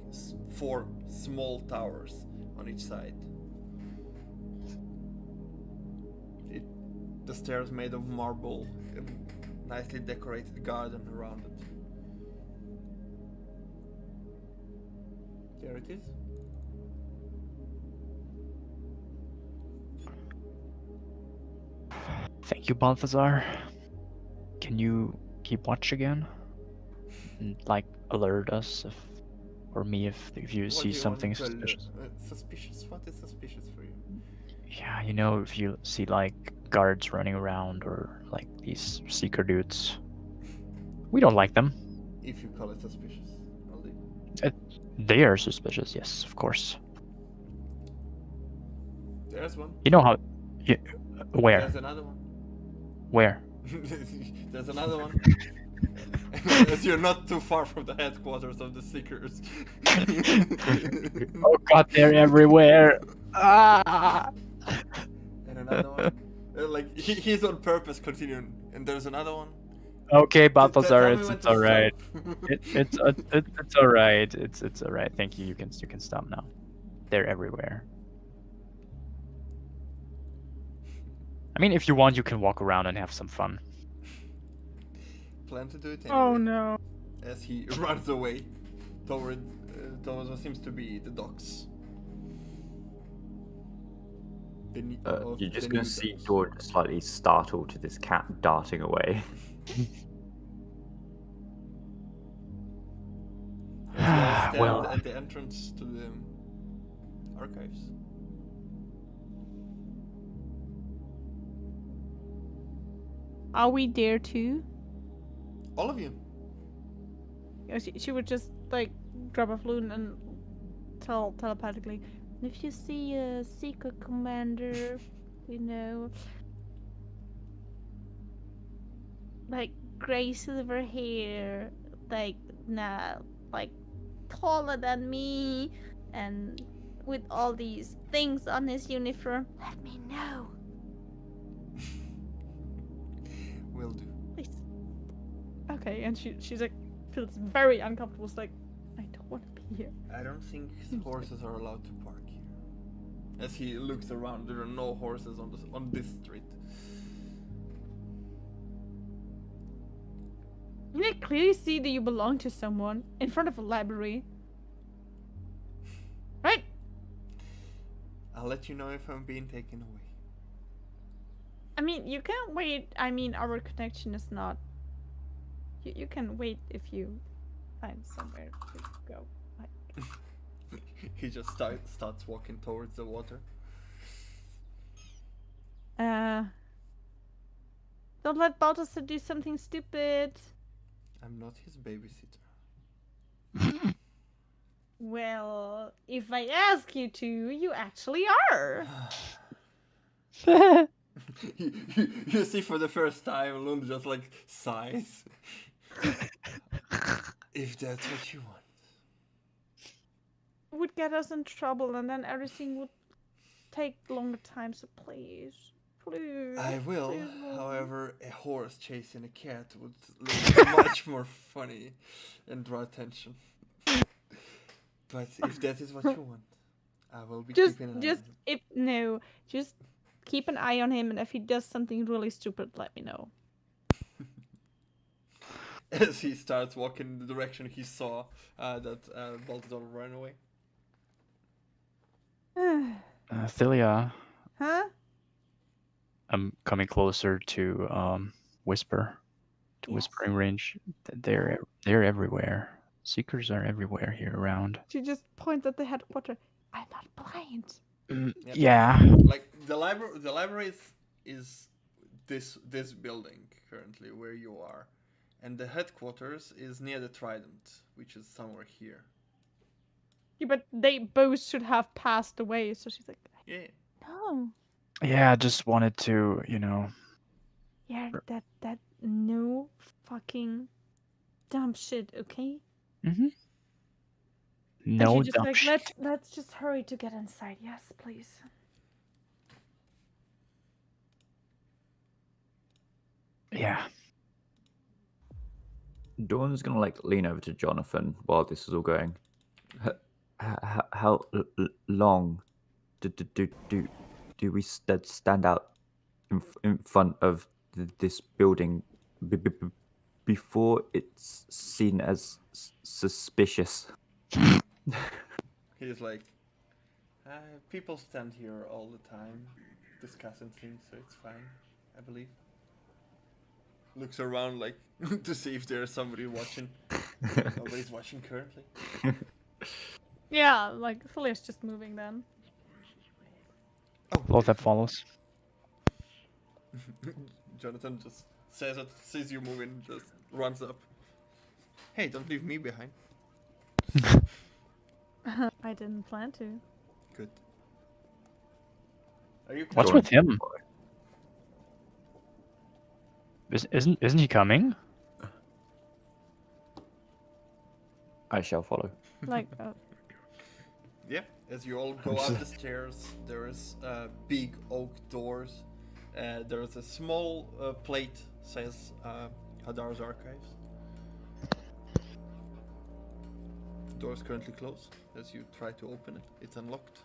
4 small towers on each side. The stairs made of marble, a nicely decorated garden around it. There it is. Thank you, Balthazar. Can you keep watch again? And, like, alert us or me if you What see do you want something me to suspicious. Suspicious? What is suspicious for you? Yeah, you know, if you see like guards running around or like these seeker dudes, we don't like them. If you call it suspicious, I'll do. They are suspicious, yes, of course. There's one. You know how? Where? There's another one. Where? There's another one. As you're not too far from the headquarters of the Seekers. Oh God, they're everywhere. Ah! And another one. Like he's on purpose continuing. And there's another one. Okay, Tell Balthazar, me it's when it's to all right. stop. It's all right. It's all right. Thank you. You can stop now. They're everywhere. I mean, if you want, you can walk around and have some fun. Plan to do it anyway. Oh no. As he runs away towards what seems to be the docks. You're just gonna see George slightly startled to this cat darting away. Stand Well, at the entrance to the archives. Are we there too? All of you. She would just like grab a flute and tell telepathically, if you see a secret commander, you know, like gray silver hair, like taller than me and with all these things on his uniform, let me know. Will do. Please. Okay, and she's like feels very uncomfortable. It's like, I don't want to be here. I don't think horses are allowed to park here. As he looks around, there are no horses on this street. You can clearly see that you belong to someone in front of a library. Right? I'll let you know if I'm being taken away. I mean, you can wait. I mean, our connection is not. You can wait if you find somewhere to go. Like, He just starts walking towards the water. Don't let Balthasar do something stupid. I'm not his babysitter. Well, if I ask you to, you actually are. You see for the first time, Lund just like sighs. If that's what you want. It would get us in trouble, and then everything would take longer time. So please, please. I will. please, Lund. However, a horse chasing a cat would look much more funny and draw attention. But if that is what you want, I will be Just, keeping an just eye just keep an eye on him, and if he does something really stupid, let me know. on him. As he starts walking in the direction he saw that Balthazar ran away. Thilia, Huh? I'm coming closer to whisper, to Yes. whispering range. They're everywhere. Seekers are everywhere here around. She just points at the headquarters. I'm not blind. Yep. Yeah. Like the library is this building currently where you are, and the headquarters is near the Trident, which is somewhere here. Yeah, but they both should have passed away. So she's like, Yeah. no. Yeah, I just wanted to, Yeah, that no fucking dumb shit, okay? Mm-hmm. And No she just dumb like, shit. let's just hurry to get inside. Yes, please. Yeah. Dawn's gonna like lean over to Jonathan while this is all going. How long do we stand out in front of this building before it's seen as suspicious? He's like, people stand here all the time, discussing things, so it's fine, I believe. Looks around like to see if there's somebody watching. Nobody's watching currently. Yeah, like Thalia's just moving then. Oh, Well, that follows. Jonathan just says it, sees you moving, just runs up. Hey, don't leave me behind. I didn't plan to. Good. Are you What's coming? with him? Isn't he coming? I shall follow. Like, Yeah, as you all go up the stairs, there's big oak doors. There's a small plate says Hadar's Archives. Door is currently closed. As you try to open it, it's unlocked.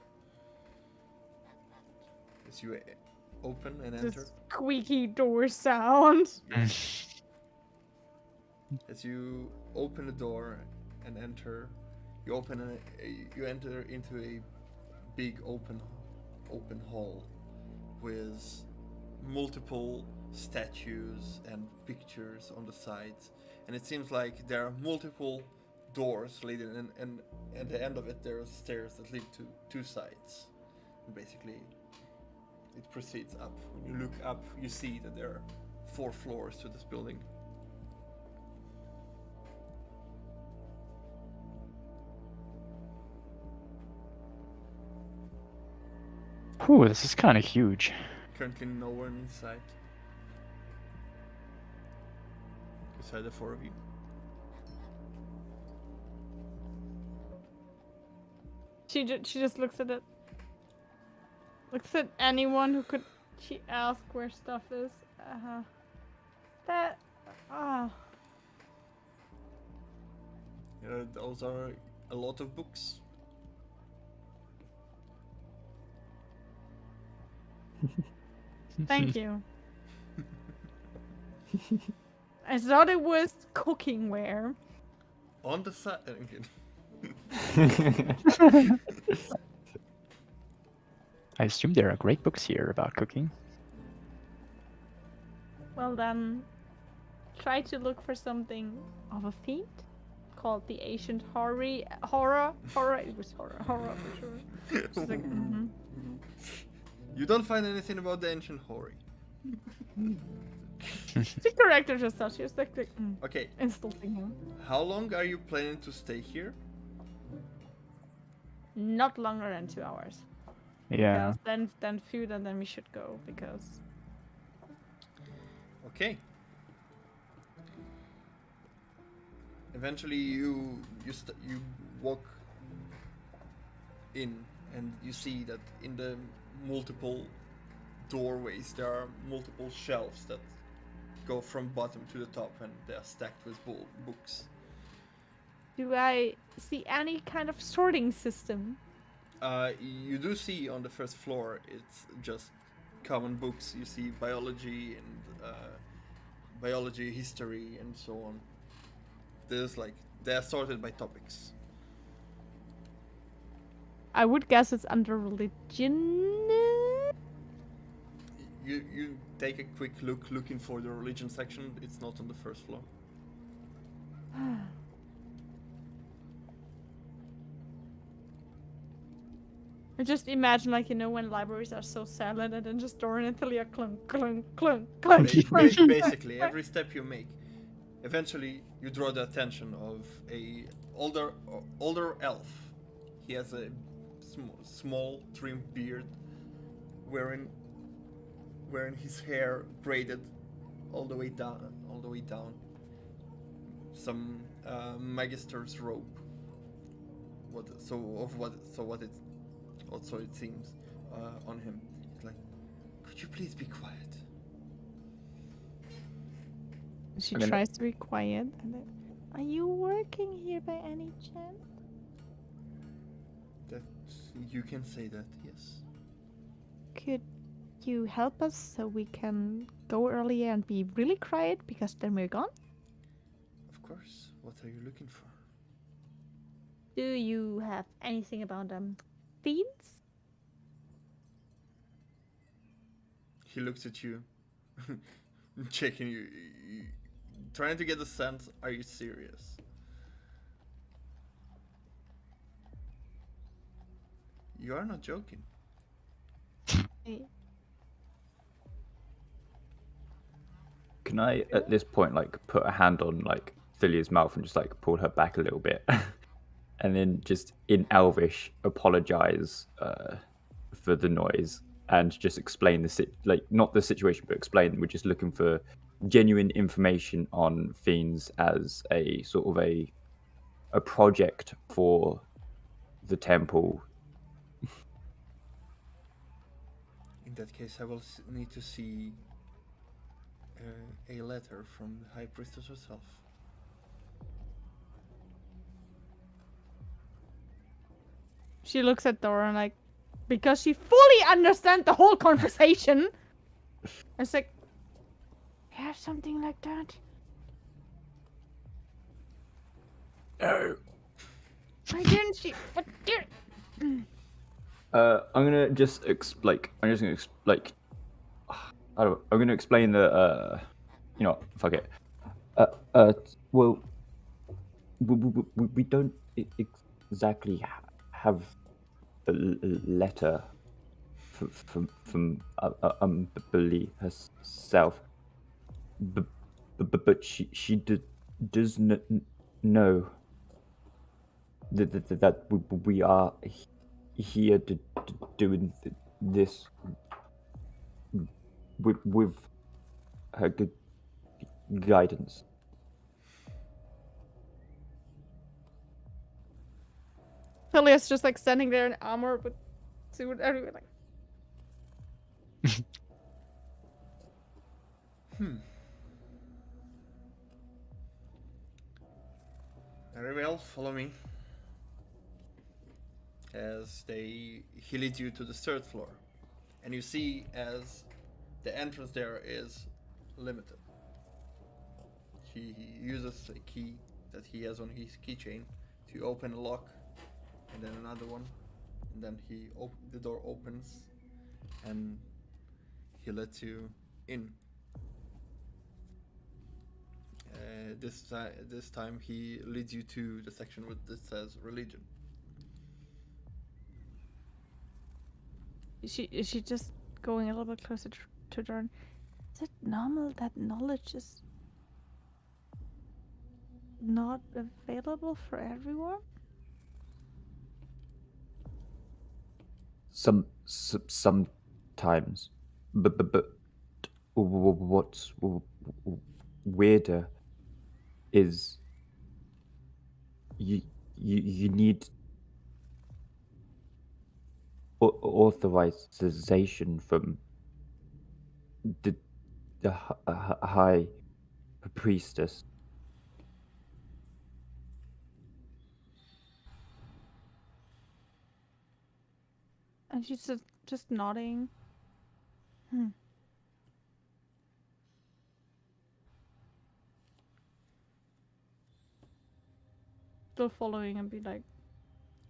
As you open and enter, this squeaky door sound. as you open the door and enter, you enter into a big open hall with multiple statues and pictures on the sides, and it seems like there are multiple doors leading in, and at the end of it there are stairs that lead to two sides. And basically it proceeds up. When you look up, you see that there are 4 floors to this building. Ooh, this is kind of huge. Currently no one inside. Beside the 4 of you. She just looks at it. Looks at anyone who could she ask where stuff is. That Those are a lot of books. Thank you. I thought it was cookingware. On the side. I assume there are great books here about cooking. Well then, try to look for something of a fiend called the ancient horror. It was horror for sure. She's like, You don't find anything about the ancient Hori. The character just thought she was like Okay, insulting him. how long are you planning to stay here? Not longer than 2 hours. Yeah. Because then food and then we should go because Okay. Eventually, you walk in, and you see that in the multiple doorways there are multiple shelves that go from bottom to the top, and they are stacked with books. do I see any kind of sorting system? You do see on the first floor it's just common books. You see biology and biology, history, and so on. There's like they are sorted by topics. I would guess it's under religion. You take a quick look looking for the religion section. It's not on the first floor. I just imagine, like, you know, when libraries are so silent and then just door and Italia clunk, clunk, clunk, clunk. Basically, every step you make, eventually you draw the attention of a older elf. He has a small trimmed beard, wearing his hair braided all the way down. Some magister's robe. What it also it seems on him. It's like, could you please be quiet? She I'm gonna- tries to be quiet. And then, are you working here by any chance? That you can say that, yes. Could you help us so we can go earlier and be really quiet because then we're gone? Of course. What are you looking for? Do you have anything about fiends? He looks at you, checking you, trying to get a sense. Are you serious? You are not joking. Can I, at this point, like, put a hand on, like, Thilia's mouth and just, like, pull her back a little bit? And then just, in Elvish, apologize for the noise and just explain not the situation, but explain we're just looking for genuine information on fiends as a sort of a project for the temple. In that case, I will need to see a letter from the High Priestess herself. She looks at Dora and like, because she fully understands the whole conversation. It's like, yeah, something like that. No. Why didn't she? I'm gonna just I'm just gonna I don't know, I'm gonna explain the you know, fuck it. Well, we don't exactly have a letter from Billy herself, but she does know that we are here to doing this with her guidance. Pelias just like standing there in armor with suit everywhere like. Very well, follow me. As he leads you to the third floor. And you see as the entrance there is limited. He uses a key that he has on his keychain to open a lock, and then another one, and then the door opens, and he lets you in. This time he leads you to the section that says religion. Is she just going a little bit closer to Jordan? Is it normal that knowledge is not available for everyone? Sometimes, but what's weirder is you need authorization from the high priestess. And she's just nodding. Still following and be like,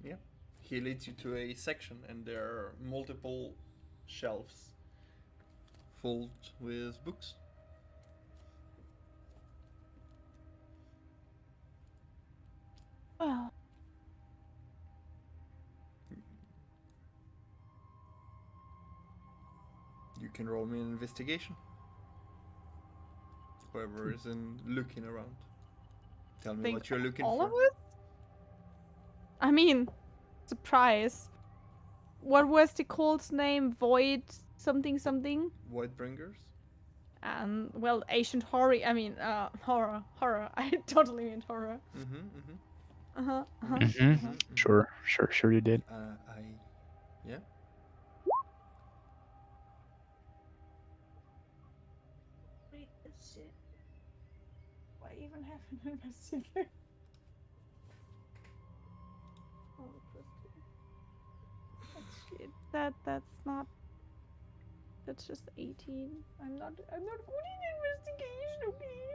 Yeah. He leads you to a section, and there are multiple shelves filled with books. well, You can roll me an investigation. Whoever is looking around. Tell me think what you're looking all for. of us? I mean, surprise. What was the cult's name? Void something something? Voidbringers? And well, ancient horror. I mean, horror. I totally meant horror. Sure you did. Yeah. Wait, shit. Why even have an investigator? Oh, shit. That's not. That's just 18. I'm not good in investigation, okay?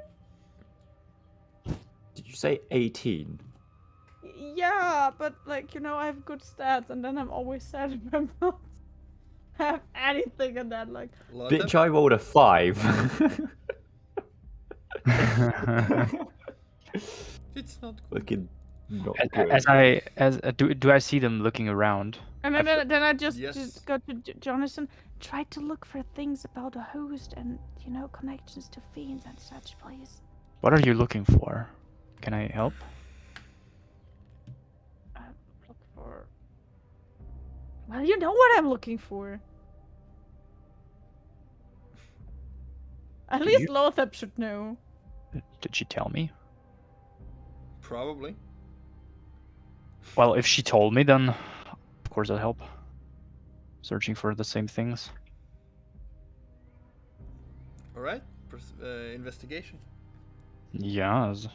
Did you say 18? Yeah, but like, I have good stats, and then I'm always sad if I'm not have anything in that. Like, Bitch, I rolled a 5. It's not good. Looking not good. Do I see them looking around? and then I just Yes. go to Jonathan, try to look for things about a host and connections to fiends and such, please. What are you looking for? Can I help? Look for. Well, you know what I'm looking for. At Do least you? Lothar should know. Did she tell me? Probably. Well, if she told me, then of course I'll help. Searching for the same things. Alright. Investigation. Yes.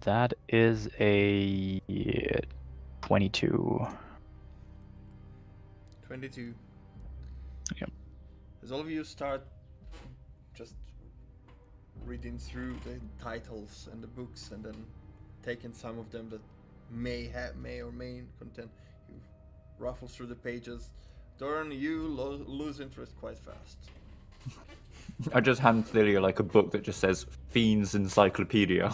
That is a 22. 22. Yep. As all of you start just reading through the titles and the books, and then taking some of them that may or may contain, you ruffle through the pages. Doran, you lose interest quite fast. I just hand Thalia like a book that just says Fiends Encyclopedia.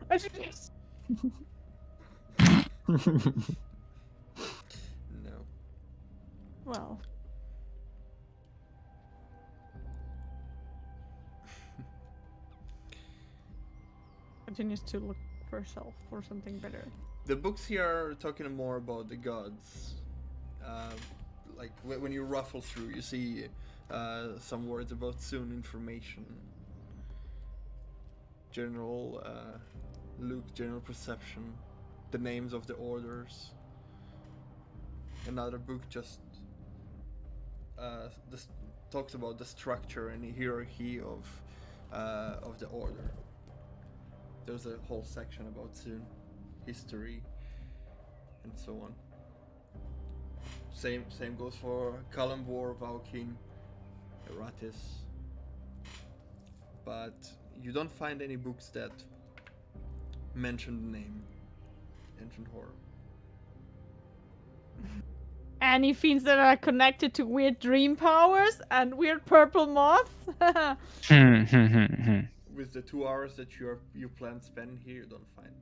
I should just. No. Well. Continues to look for herself for something better. The books here are talking more about the gods. Like when you ruffle through, you see some words about soon information. general look, general perception, the names of the orders. Another book just talks about the structure and hierarchy of the order. There's a whole section about Soon, history, and so on. Same goes for Kalambor, Vaukin, Eratis. But you don't find any books that mention the name Ancient Horror. Any fiends that are connected to weird dream powers and weird purple moths? With the 2 hours that you plan to spend here, you don't find.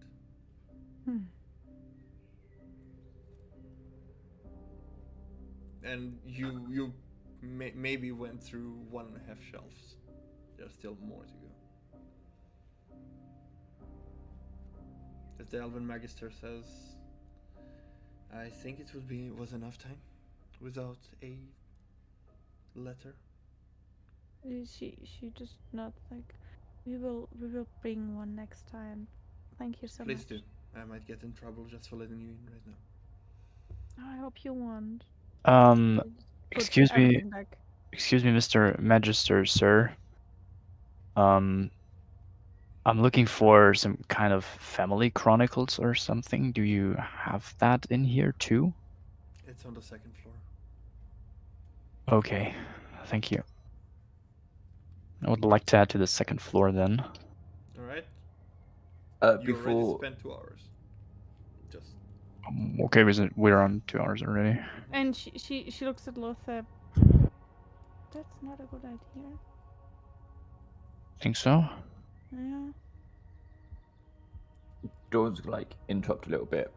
And you maybe went through 1.5 shelves. There's still more to go. As the Elven Magister says, I think it was enough time without a letter. She just not like we will bring one next time. Thank you so Please much. do. I might get in trouble just for letting you in right now. I hope you won't. Put Excuse me, everything back. Mr. Magister, sir. I'm looking for some kind of family chronicles or something. Do you have that in here too? It's on the 2nd floor. Okay, thank you. I would like to add to the 2nd floor then. Alright? You already Before spent 2 hours. Just. Okay, we're on 2 hours already. And she looks at Lothar. That's not a good idea. Think so? Yeah. Dawn's like interrupt a little bit.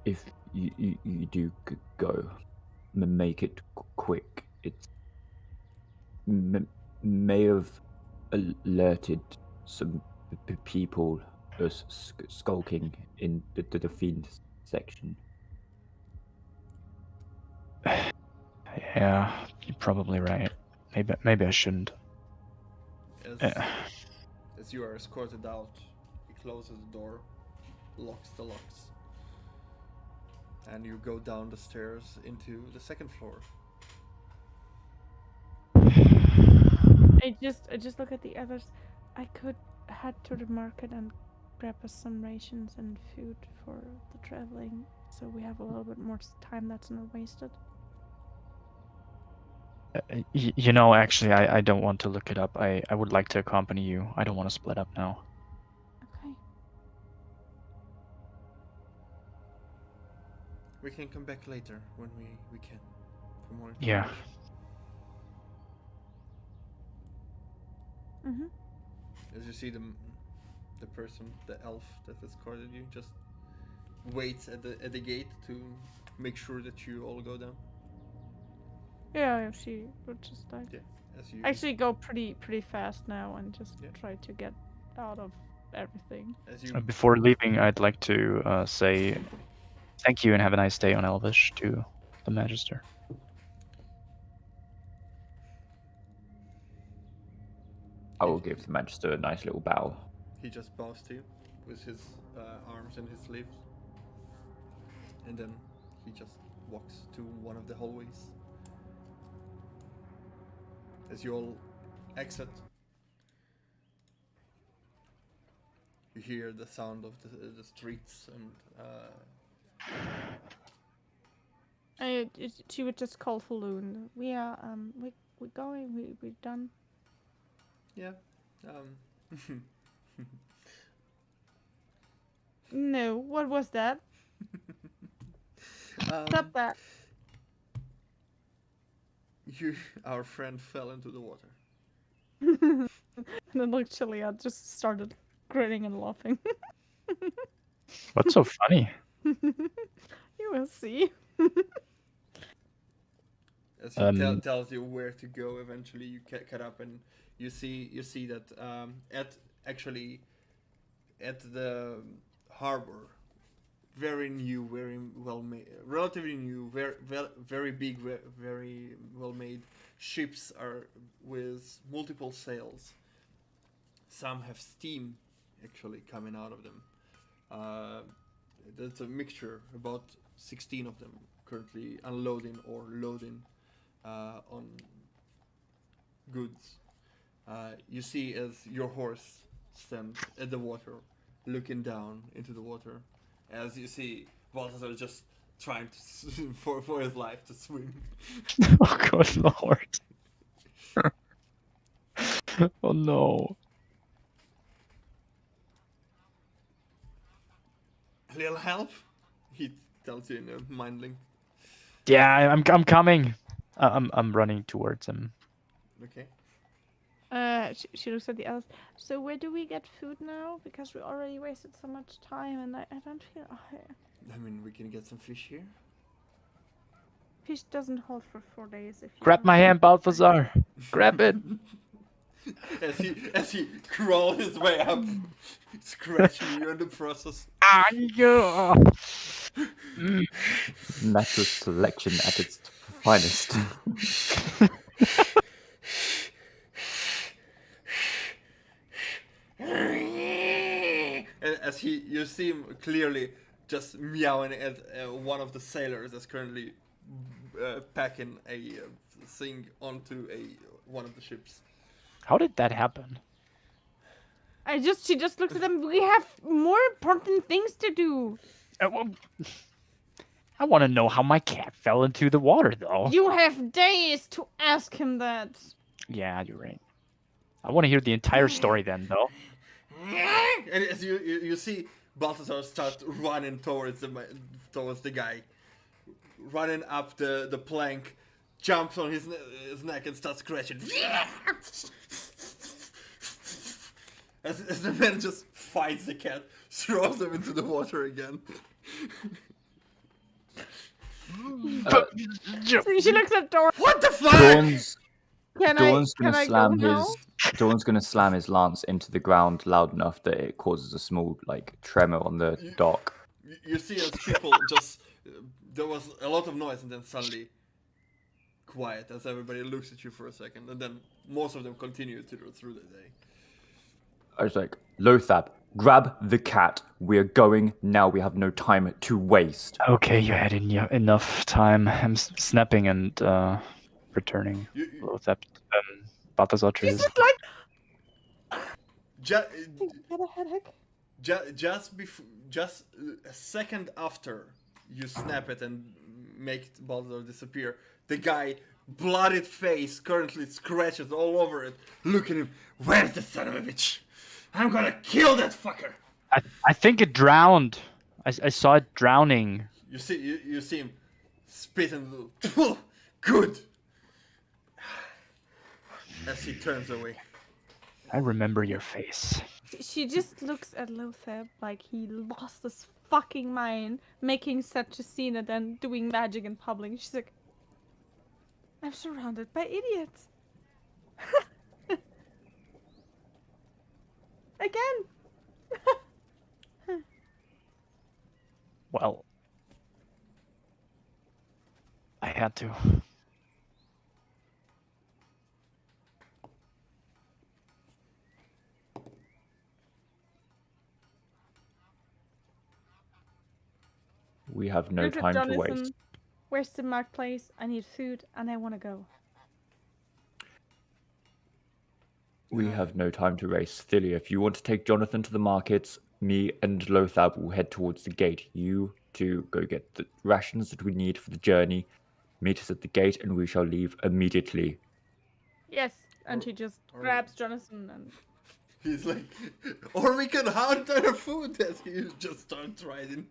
If you do go, make it quick. It may have alerted some people as skulking in the fiend section. Yeah, you're probably right. Maybe I shouldn't. As you are escorted out, he closes the door, locks the locks, and you go down the stairs into the 2nd floor. I just look at the others. I could head to the market and grab us some rations and food for the traveling, so we have a little bit more time that's not wasted. You know, actually, I don't want to look it up. I would like to accompany you. I don't want to split up now. Okay. We can come back later when we can for more information. Yeah. As you see the person, the elf that escorted you, just waits at the gate to make sure that you all go down. Yeah, she would just like As you actually go pretty fast now and just Yeah. try to get out of everything. as you Before leaving, I'd like to say thank you and have a nice day on Elvish to the Magister. I will give the Magister a nice little bow. he just bows to you with his arms in his sleeves, and then he just walks to one of the hallways. As you all exit, you hear the sound of the streets and She would just call Falloon. We are we going. We're done. yeah. No, what was that? Stop that. Our friend fell into the water. And then literally I just started grinning and laughing. What's so funny? You will see. As he tells you where to go, eventually you cut up and you see that at the harbor, very new, very well made, relatively new, very big, very well made ships are with multiple sails some have steam actually coming out of them. That's a mixture, about 16 of them currently unloading or loading on goods. You see as your horse stands at the water, looking down into the water, as you see Balthazar just trying to for his life to swim. Oh good lord. Oh no. A little help? He tells you in a mind link. Yeah, I'm coming. I'm running towards him. Okay. She looks at the others. So where do we get food now? Because we already wasted so much time, and I don't feel. I mean, we can get some fish here. Fish doesn't hold for 4 days. If you Grab don't- my hand, Balthazar. Grab it. As he crawls his way up, scratching you in the process. Ah, yeah. Mm. Natural selection at its finest. As you see him clearly just meowing at one of the sailors that's currently packing a thing onto one of the ships. How did that happen? She just looks at them. We have more important things to do. Well, I want to know how my cat fell into the water, though. You have days to ask him that. Yeah, you're right. I want to hear the entire story then, though. And as you see Balthazar start running towards the guy, running up the plank, jumps on his neck and starts scratching. As the man just fights the cat, throws them into the water again. She looks at Dora. What the fuck? Dawn's Can Dawn's I gonna go slam now? his Dawn's gonna slam his lance into the ground loud enough that it causes a small tremor on the dock. You see as people just there was a lot of noise and then suddenly quiet as everybody looks at you for a second and then most of them continue through the day. I was like, Lothab, grab the cat. We're going now. We have no time to waste. Okay, you had enough time. I'm snapping and returning. You Balthazar to his... Just like ju- get a headache. just a second after you snap it and make Balthazar disappear, the guy, bloodied face, currently scratches all over it. Look at him. Where's the son of a bitch? I'm gonna kill that fucker. I think it drowned. I saw it drowning. You see him spit and good. As he turns away. I remember your face. She just looks at Lothab like he lost his fucking mind, making such a scene and then doing magic in public. She's like, I'm surrounded by idiots. Again. Well, I had to. We have no Look at time to Jonathan. waste. Where's the marketplace? I need food and I want to go. We have no time to waste. Thilia, if you want to take Jonathan to the markets, me and Lothab will head towards the gate. You two go get the rations that we need for the journey. Meet us at the gate and we shall leave immediately. Yes. And she just grabs Jonathan and He's like, or we can hunt other food as he just starts riding.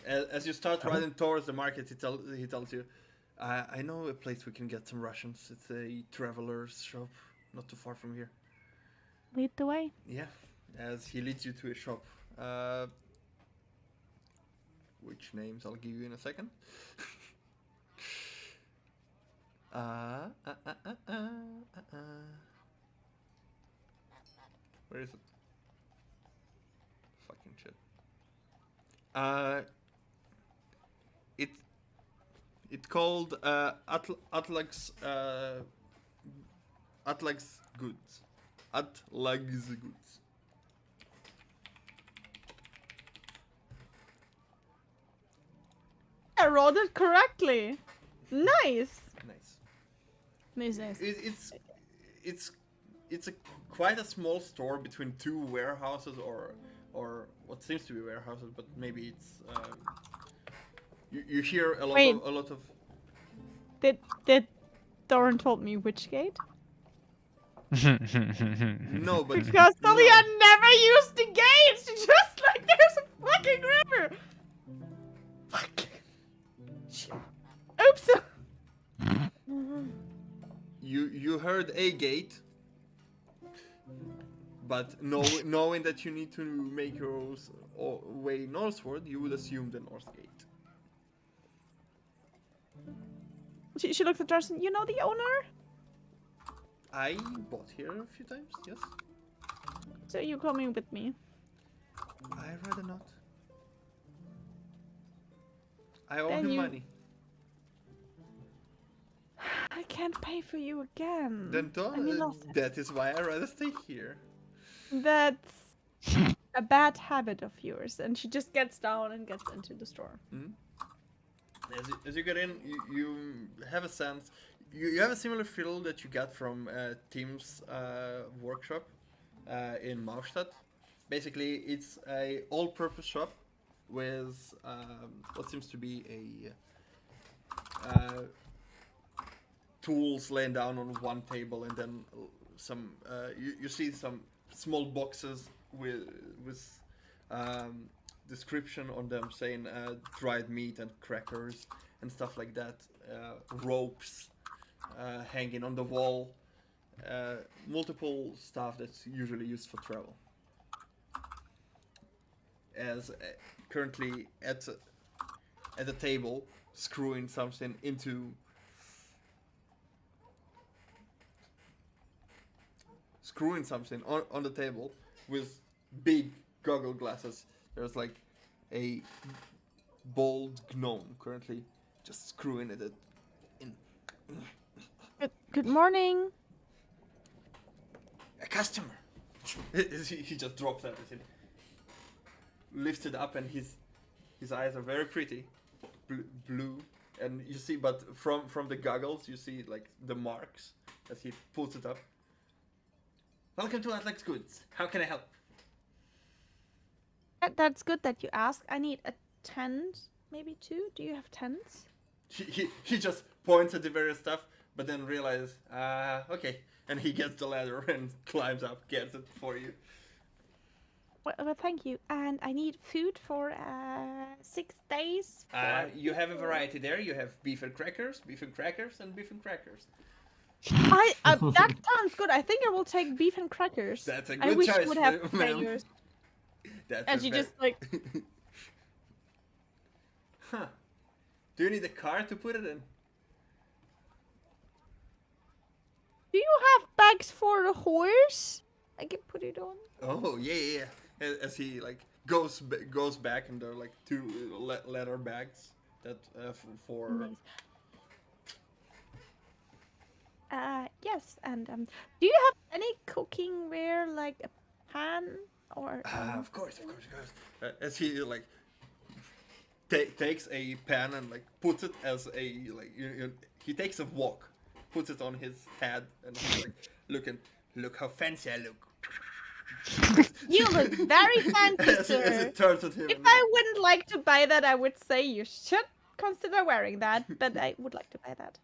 As you start riding towards the market, he tells you, I know a place we can get some rations. It's a traveler's shop, not too far from here. lead the way. Yeah, as he leads you to a shop. Which names I'll give you in a second. Where is it? Fucking shit. It's called Atlax Atlag's goods. Atlag's goods. I rolled it correctly. Nice. Nice. Nice. It's a quite a small store between two warehouses or what seems to be warehouses, but maybe it's you hear a Wait. lot of Did Doran told me which gate? no, but Because no. Talia never used the gates. She just like there's a fucking river. Fuck. Oops. You heard a gate, but knowing that you need to make your way northward, you would assume the north gate. She looks at Justin. You know the owner? I bought here a few times, yes. So you coming with me? I rather not. I owe Then him you- money. I can't pay for you again. Then don't. And we lost it. That is why I rather stay here. That's a bad habit of yours. And she just gets down and gets into the store. As you get in, you have a sense. You have a similar feel that you got from Tim's workshop in Maustad. Basically, it's a all-purpose shop with what seems to be a tools laying down on one table, and then some you see some small boxes with description on them saying dried meat and crackers and stuff like that, ropes hanging on the wall, multiple stuff that's usually used for travel. As currently at the table, screwing something into on the table with big goggle glasses. There's like a bald gnome currently just screwing it in. Good morning. A customer. He just drops everything, lifts it up, and his eyes are very pretty, blue, and you see, but from the goggles you see like the marks as he pulls it up. Welcome to Atlas Goods. How can I help? That's good that you ask. I need a tent, maybe two. Do you have tents? He just points at the various stuff, but then realizes, okay, and he gets the ladder and climbs up, gets it for you. Well, thank you. And I need food for 6 days. You have a variety there. You have beef and crackers, and beef and crackers. That sounds good. I think I will take beef and crackers. That's a I good wish choice, you would have ma'am. crackers. That's And a she very- just like, Huh. Do you need a car to put it in? do you have bags for the horse? I can put it on. Oh yeah. As he like goes back, and there are like two leather bags that for. Nice. Yes, and do you have any cooking ware, like a pan or? Of course. As he like takes a pan and like puts it as a like he takes a wok, puts it on his head, and he's like look how fancy I look. You look very fancy, as sir. it turns at him. If and, I wouldn't like to buy that, I would say you should consider wearing that. But I would like to buy that.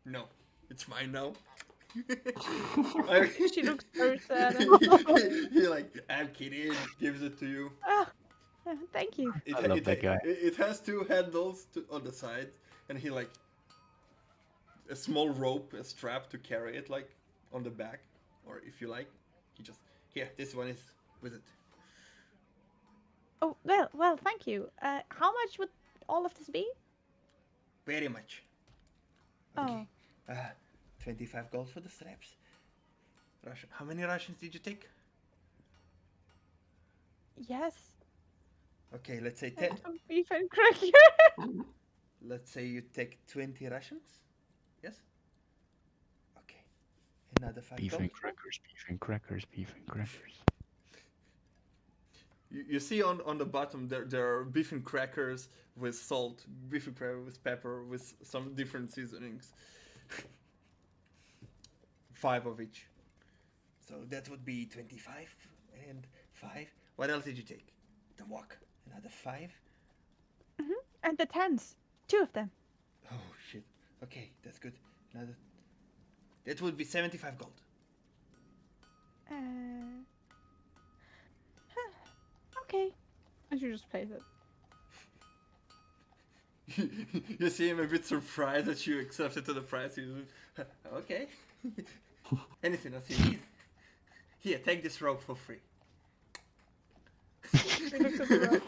no, it's mine now. She looks so sad. he like, I'm kidding, gives it to you. Ah, thank you. I love that guy. It has two handles on the side, and he like a small rope, a strap to carry it like on the back, or if you like, he just here. This one is with it. Oh well, thank you. How much would all of this be? Very much. Oh, 25 gold for the straps. Ration. How many rations did you take? yes. Okay, let's say 10. Some beef and cracker. Let's say you take 20 rations. Yes? Okay. Another 5 Beef gold. and crackers, beef and crackers, beef and crackers. You see on the bottom there are beef and crackers with salt, beef and cracker with pepper, with some different seasonings. 5 of each. So that would be 25 and 5. What else did you take? The wok. Another 5. And the tents. 2 of them. Oh shit. Okay, that's good. Another. That would be 75 gold. Okay. I should just place it. You see him a bit surprised that you accepted to the price. He's okay. Anything else you need? Here, take this rope for free. He looks at the rope.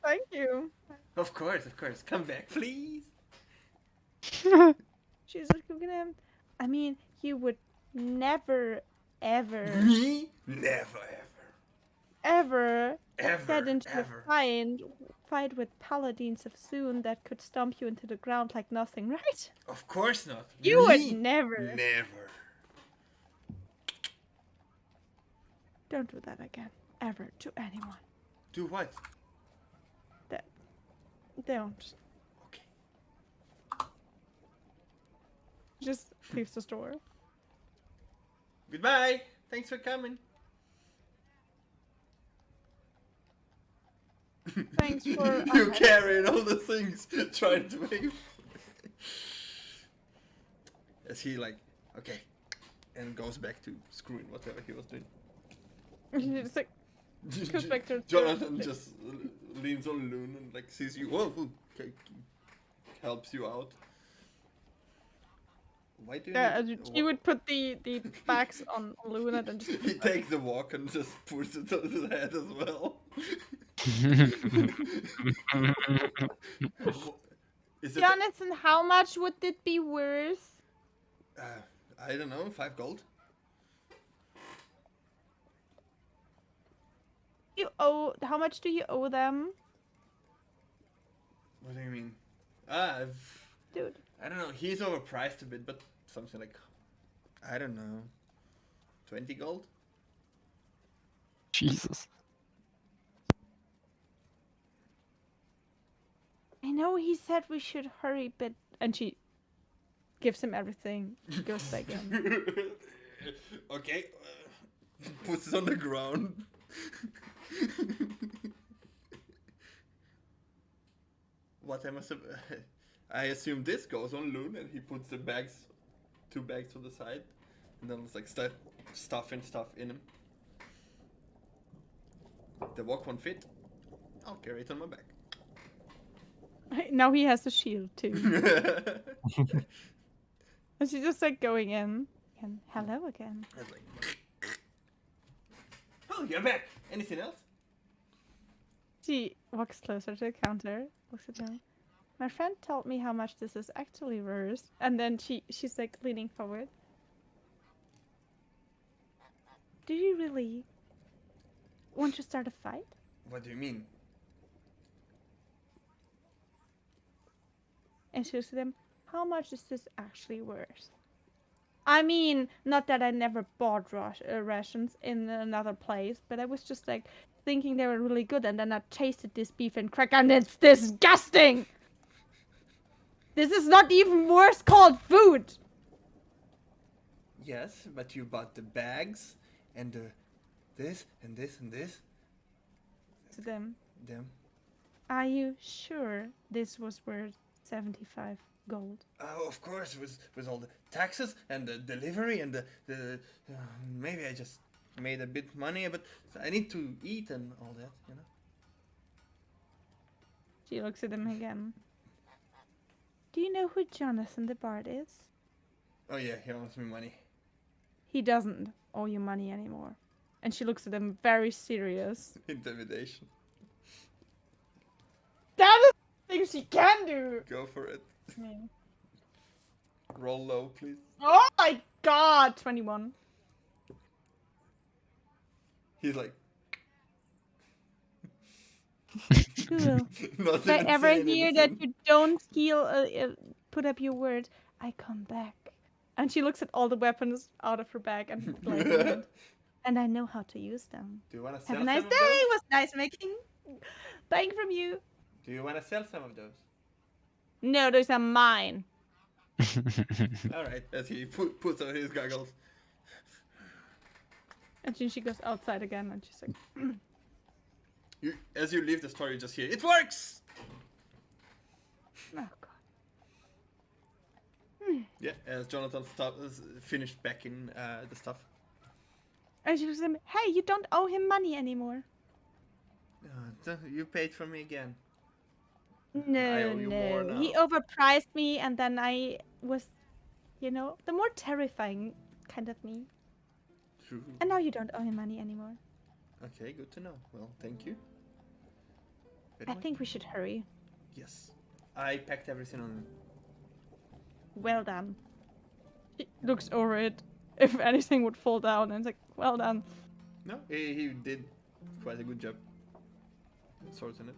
Thank you. Of course. Come back, please. She's looking at him. I mean, you would never, ever, Me? Never, ever get ever, into ever. a fight with paladins of Soon that could stomp you into the ground like nothing, right? Of course not. You Me? would never. Never. Don't do that again. Ever. To anyone. Do what? Don't. Okay. Just leaves the store. Goodbye. Thanks for coming. Thanks for... You carrying all the things, trying to make. As he okay, and goes back to screwing whatever he was doing. Just like, goes back to... Jonathan just leans on Loon and sees you. Whoa, okay, helps you out. Why do you? Yeah, need- he would put the bags on Luna and just... He takes the walk and just puts it on his head as well. Is it? Jonathan, how much would it be worth? I don't know. 5 gold. How much do you owe them? What do you mean? Dude. I don't know. He's overpriced a bit, but something like, I don't know, 20 gold. Jesus. I know he said we should hurry, but... And she gives him everything. He goes back in. Okay. Puts it on the ground. What I must have... I assume this goes on Loon, and he puts the bags, 2 bags to the side, and then it's stuff in them. The walk won't fit. I'll carry it on my back. Now he has a shield too. And she's just going in. And hello again. It's oh, you're back. Anything else? She walks closer to the counter, looks at him. My friend told me how much this is actually worth. And then she's leaning forward. Do you really want to start a fight? What do you mean? And she looks at him. How much is this actually worth? I mean, not that I never bought rations in another place, but I was just thinking they were really good, and then I tasted this beef and cracker, and it's disgusting! This is not even worse called food! Yes, but you bought the bags, and this, and this, and this. To them. Them. Are you sure this was worth 75 gold? Oh, of course, with all the taxes and the delivery and the maybe I just made a bit money, but I need to eat and all that, you know. She looks at him again. Do you know who Jonathan the Bard is? Oh yeah, he owes me money. He doesn't owe you money anymore. And she looks at him very serious. Intimidation. That is the thing she can do! Go for it. Yeah. Roll low, please. Oh my god! 21. He's like. Cool. Not If I even ever saying hear that anything. you don't put up your word, I come back. And she looks at all the weapons out of her bag and like, in her hand. And I know how to use them. Do you want to sell Have a some nice of day. those? It was nice buying from you. Do you want to sell some of those? No, those are mine. All right, as he puts on his goggles. And then she goes outside again and she's like, As you leave the store, you just hear, "It works!" oh god. Yeah, as Jonathan finished packing the stuff. And she looks at him, hey, you don't owe him money anymore. You paid for me again. No, owe you more no. He now. overpriced me and then I was, the more terrifying kind of me. True. And now you don't owe him money anymore. Okay, good to know. Well, thank you. Very I much. think we should hurry. Yes. I packed everything on. Well done. He looks over it. If anything would fall down and it's like, well done. No, he did quite a good job sorting it.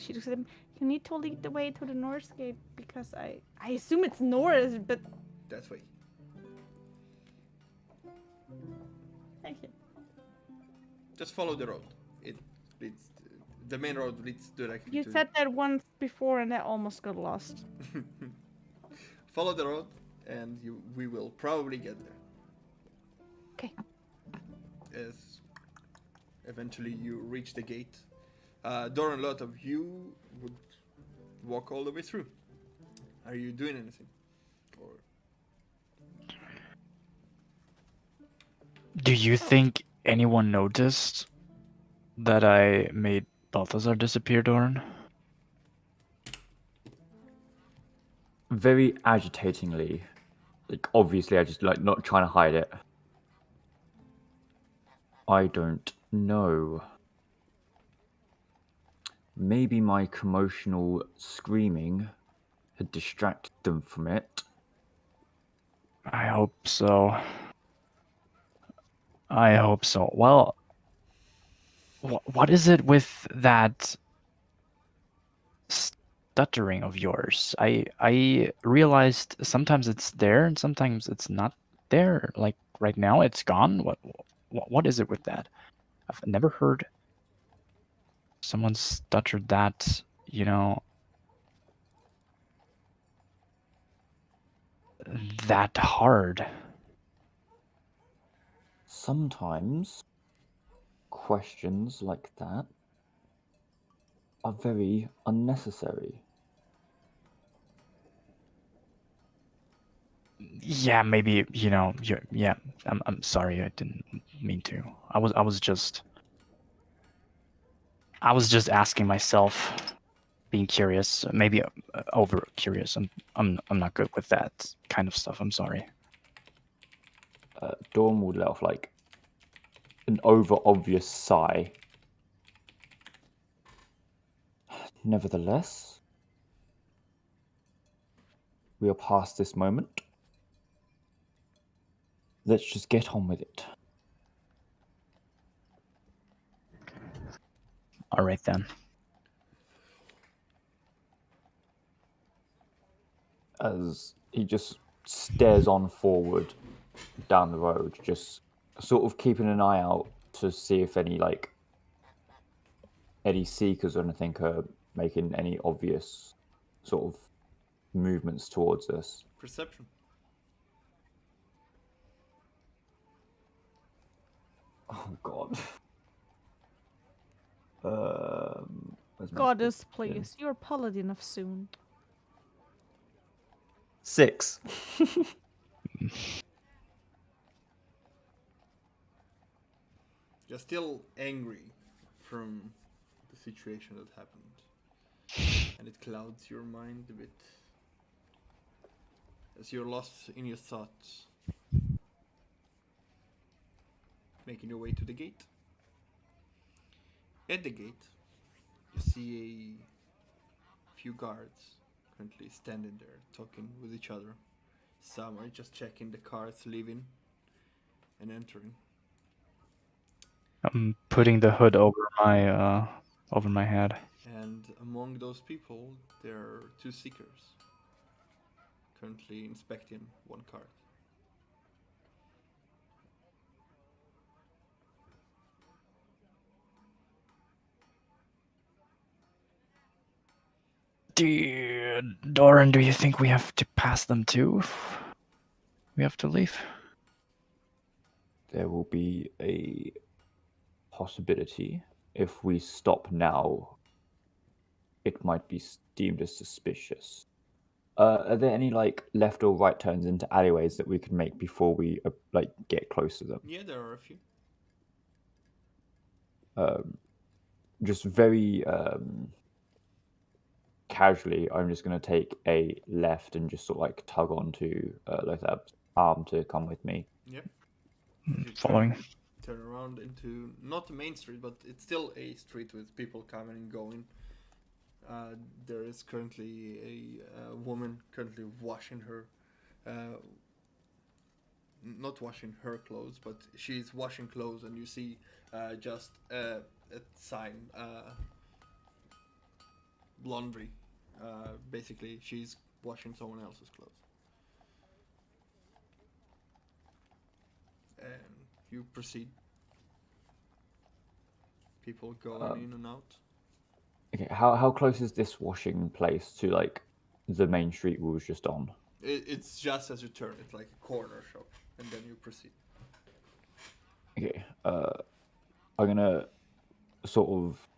She looks at him. You need to lead the way to the north gate because I assume it's north, but That way. thank you. Just follow the road. It leads. The main road leads directly You to. said that once before and I almost got lost. Follow the road, and we will probably get there. Okay. As eventually you reach the gate, Doran, a lot of you would walk all the way through. Are you doing anything? Or Do you think anyone noticed that I made Balthazar disappear, Doran? Very agitatingly. Like, obviously, I just, like, not trying to hide it. I don't know. Maybe my commotional screaming had distracted them from it. I hope so. I hope so. Well, what is it with that stuttering of yours? I realized sometimes it's there and sometimes it's not there. Like right now, it's gone. What is it with that? I've never heard someone stuttered that. That hard. Sometimes questions like that are very unnecessary. Yeah, maybe yeah. I'm sorry. I didn't mean to. I was just asking myself, being curious, maybe over curious. I'm not good with that kind of stuff. I'm sorry. Dawn would let off like an over obvious sigh. Nevertheless, we are past this moment. Let's just get on with it. All right then. As he just stares on forward down the road, just sort of keeping an eye out to see if any seekers or anything are making any obvious sort of movements towards us. perception. Oh god. Where's my Goddess, perception? please. You're paladin of soon. 6. You're still angry from the situation that happened, and it clouds your mind a bit as you're lost in your thoughts, making your way to the gate. At the gate, you see a few guards currently standing there talking with each other. Some are just checking the cars leaving and entering. I'm putting the hood over my head. And among those people, there are two seekers currently inspecting one cart. Doran, do you think we have to pass them too? If we have to leave. There will be a possibility if we stop now. It might be deemed as suspicious. Are there any like left or right turns into alleyways that we can make before we like get close to them? Yeah, there are a few. Just very casually, I'm just going to take a left and just sort of like tug onto Lothab's arm to come with me. Yep. Following. Turn around into not the main street, but it's still a street with people coming and going. There is currently a woman currently washing her, not washing her clothes, but she's washing clothes, and you see just a sign, laundry. Basically, she's washing someone else's clothes. And you proceed. People going in and out. Okay, how close is this washing place to like the main street we was just on? It's just as you turn. It's like a corner shop, and then you proceed. Okay, I'm gonna sort of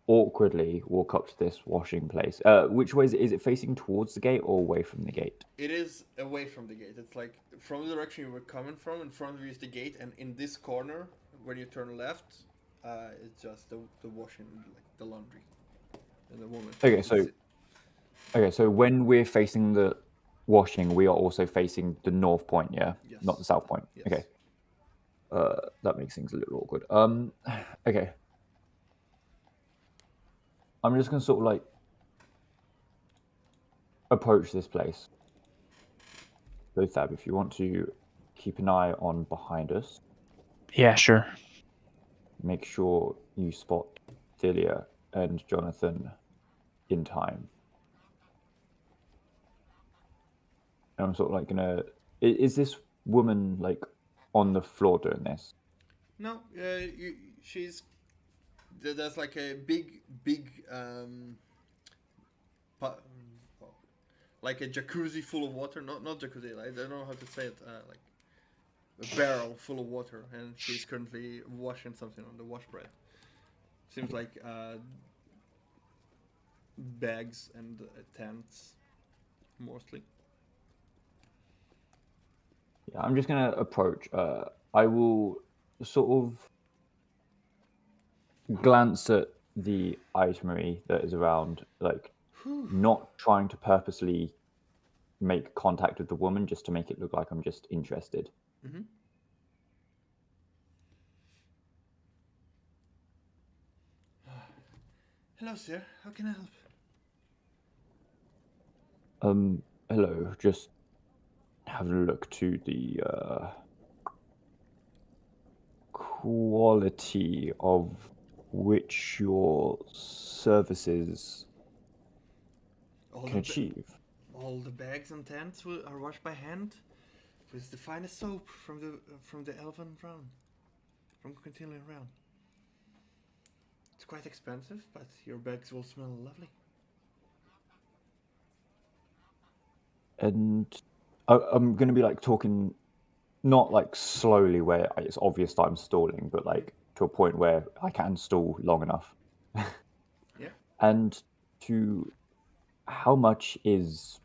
awkwardly walk up to this washing place. Which way is it facing towards the gate or away from the gate? It is away from the gate. It's like from the direction you were coming from. In front of you is the gate, and in this corner, when you turn left, it's just the washing, like the laundry, and the woman. Okay, so when we're facing the washing, we are also facing the north point, yeah, Yes. not the south point. Yes. Okay, that makes things a little awkward. Okay, I'm just gonna sort of like approach this place. Lothab, if you want to keep an eye on behind us, Yeah, sure. make sure you spot Delia and Jonathan in time. And I'm sort of like gonna. Is this woman like on the floor doing this? No, she's. There's like a big, like a jacuzzi full of water. Not jacuzzi. I don't know how to say it. Like a barrel full of water, and she's currently washing something on the wash bread. Seems like bags and tents, mostly. Yeah, I'm just gonna approach. I will sort of glance at the itinerary that is around, like not trying to purposely make contact with the woman just to make it look like I'm just interested. Mm-hmm. Hello, sir. How can I help? Hello. Just having a look to the quality of which your services can achieve. All the bags and tents are washed by hand with the finest soap from the Elven realm, from Quintilian realm. It's quite expensive, but your bags will smell lovely. And I'm going to be like talking, not like slowly where it's obvious that I'm stalling, but like to a point where I can stall long enough. Yeah. And to how much is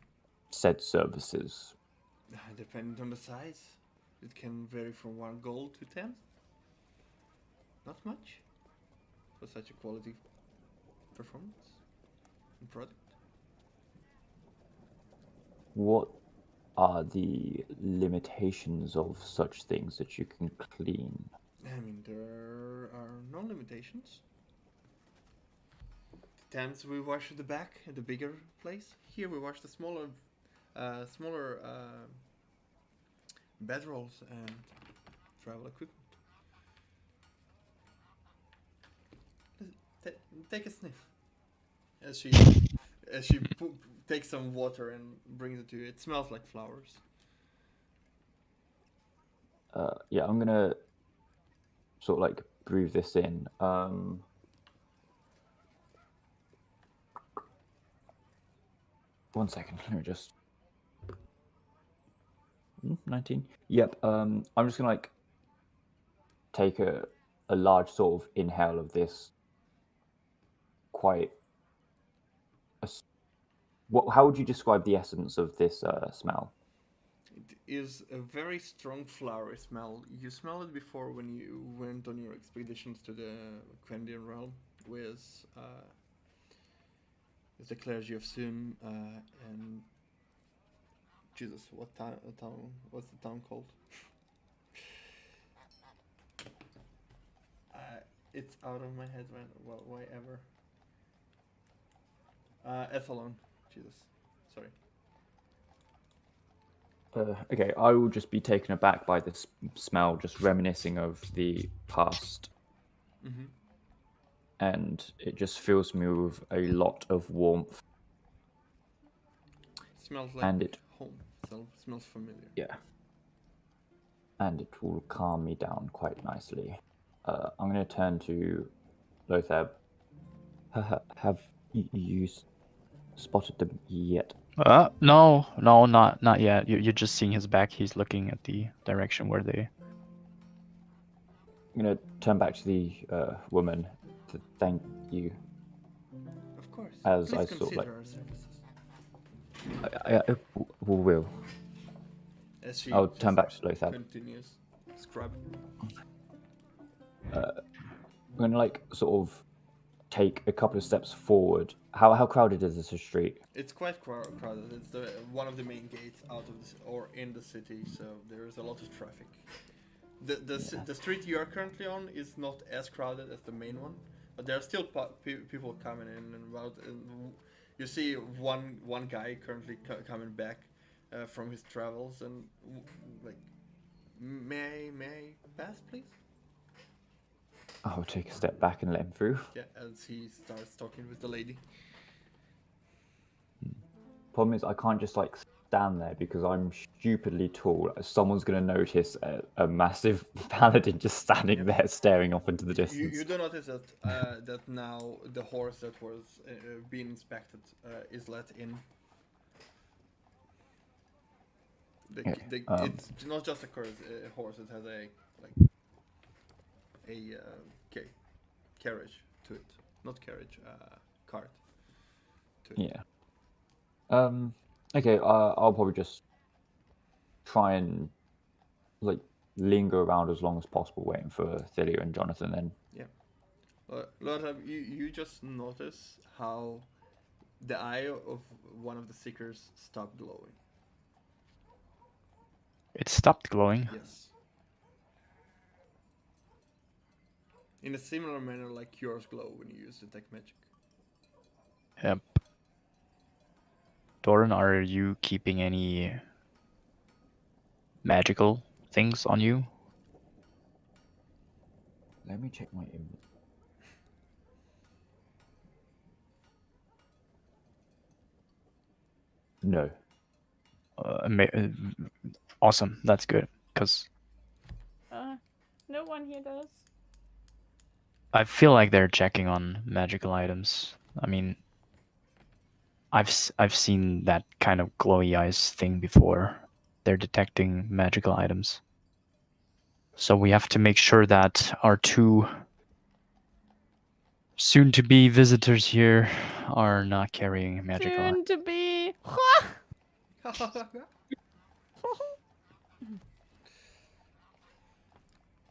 said services? Depending on the size, it can vary from 1 gold to 10. Not much for such a quality performance and product. What are the limitations of such things that you can clean? I mean, there are no limitations. The tents we wash at the back, at the bigger place. Here we wash the smaller bedrolls and travel equipment. Take a sniff. As she takes some water and brings it to you. It smells like flowers. Yeah, I'm gonna sort of like breathe this in. One second, let me just. 19. Yep. I'm just gonna like take a large sort of inhale of this. Quite. How would you describe the essence of this smell? It is a very strong flowery smell. You smelled it before when you went on your expeditions to the Quendian realm with the clergy of Sun and Jesus. What town? What's the town called? It's out of my head right now. Well, why ever? Ethelon. Jesus. Sorry. Okay, I will just be taken aback by this smell, just reminiscing of the past, Mm-hmm. and it just fills me with a lot of warmth. Smells like And it, home. Smells familiar. yeah, and it will calm me down quite nicely. I'm going to turn to Lothar. Have you spotted them yet? No, not yet. You're just seeing his back. He's looking at the direction where they. I'm going to turn back to the woman to thank you. Of course. As Please I sort of consider like- our services. I will. As she I'll turn just back to Lothar. continues scrubbing. I'm going to like sort of take a couple of steps forward. How crowded is this street? It's quite crowded. It's one of the main gates out of or in the city, so there is a lot of traffic. The street you are currently on is not as crowded as the main one, but there are still people coming in and out. And you see one guy currently coming back from his travels, and like, may I pass, please? I'll take a step back and let him through. Yeah, as he starts talking with the lady. Problem is, I can't just like stand there because I'm stupidly tall. Someone's going to notice a massive paladin just standing there staring off into the distance. You do notice that that now the horse that was being inspected is let in. It's not just a horse; it has a carriage to it, not carriage, cart. To it. Yeah. Okay. I'll probably just try and like linger around as long as possible, waiting for Thalia and Jonathan. Then. Lothar, you just notice how the eye of one of the seekers stopped glowing. It stopped glowing. Yes. In a similar manner like yours glow when you use detect magic. Yep. Doran, are you keeping any magical things on you? Let me check my image. No. Awesome. That's good. Because No one here does. I feel like they're checking on magical items. I mean, I've seen that kind of glowy eyes thing before. They're detecting magical items. So we have to make sure that our two soon-to-be visitors here are not carrying magical items. Soon to be.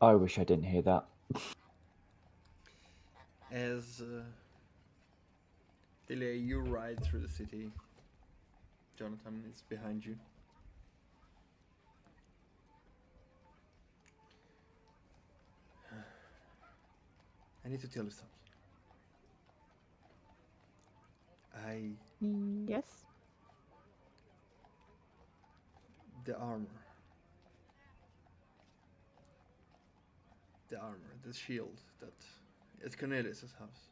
I wish I didn't hear that. As Delia, you ride through the city. Jonathan is behind you. I need to tell you something. Yes. The armor, the shield that is Cornelius's house.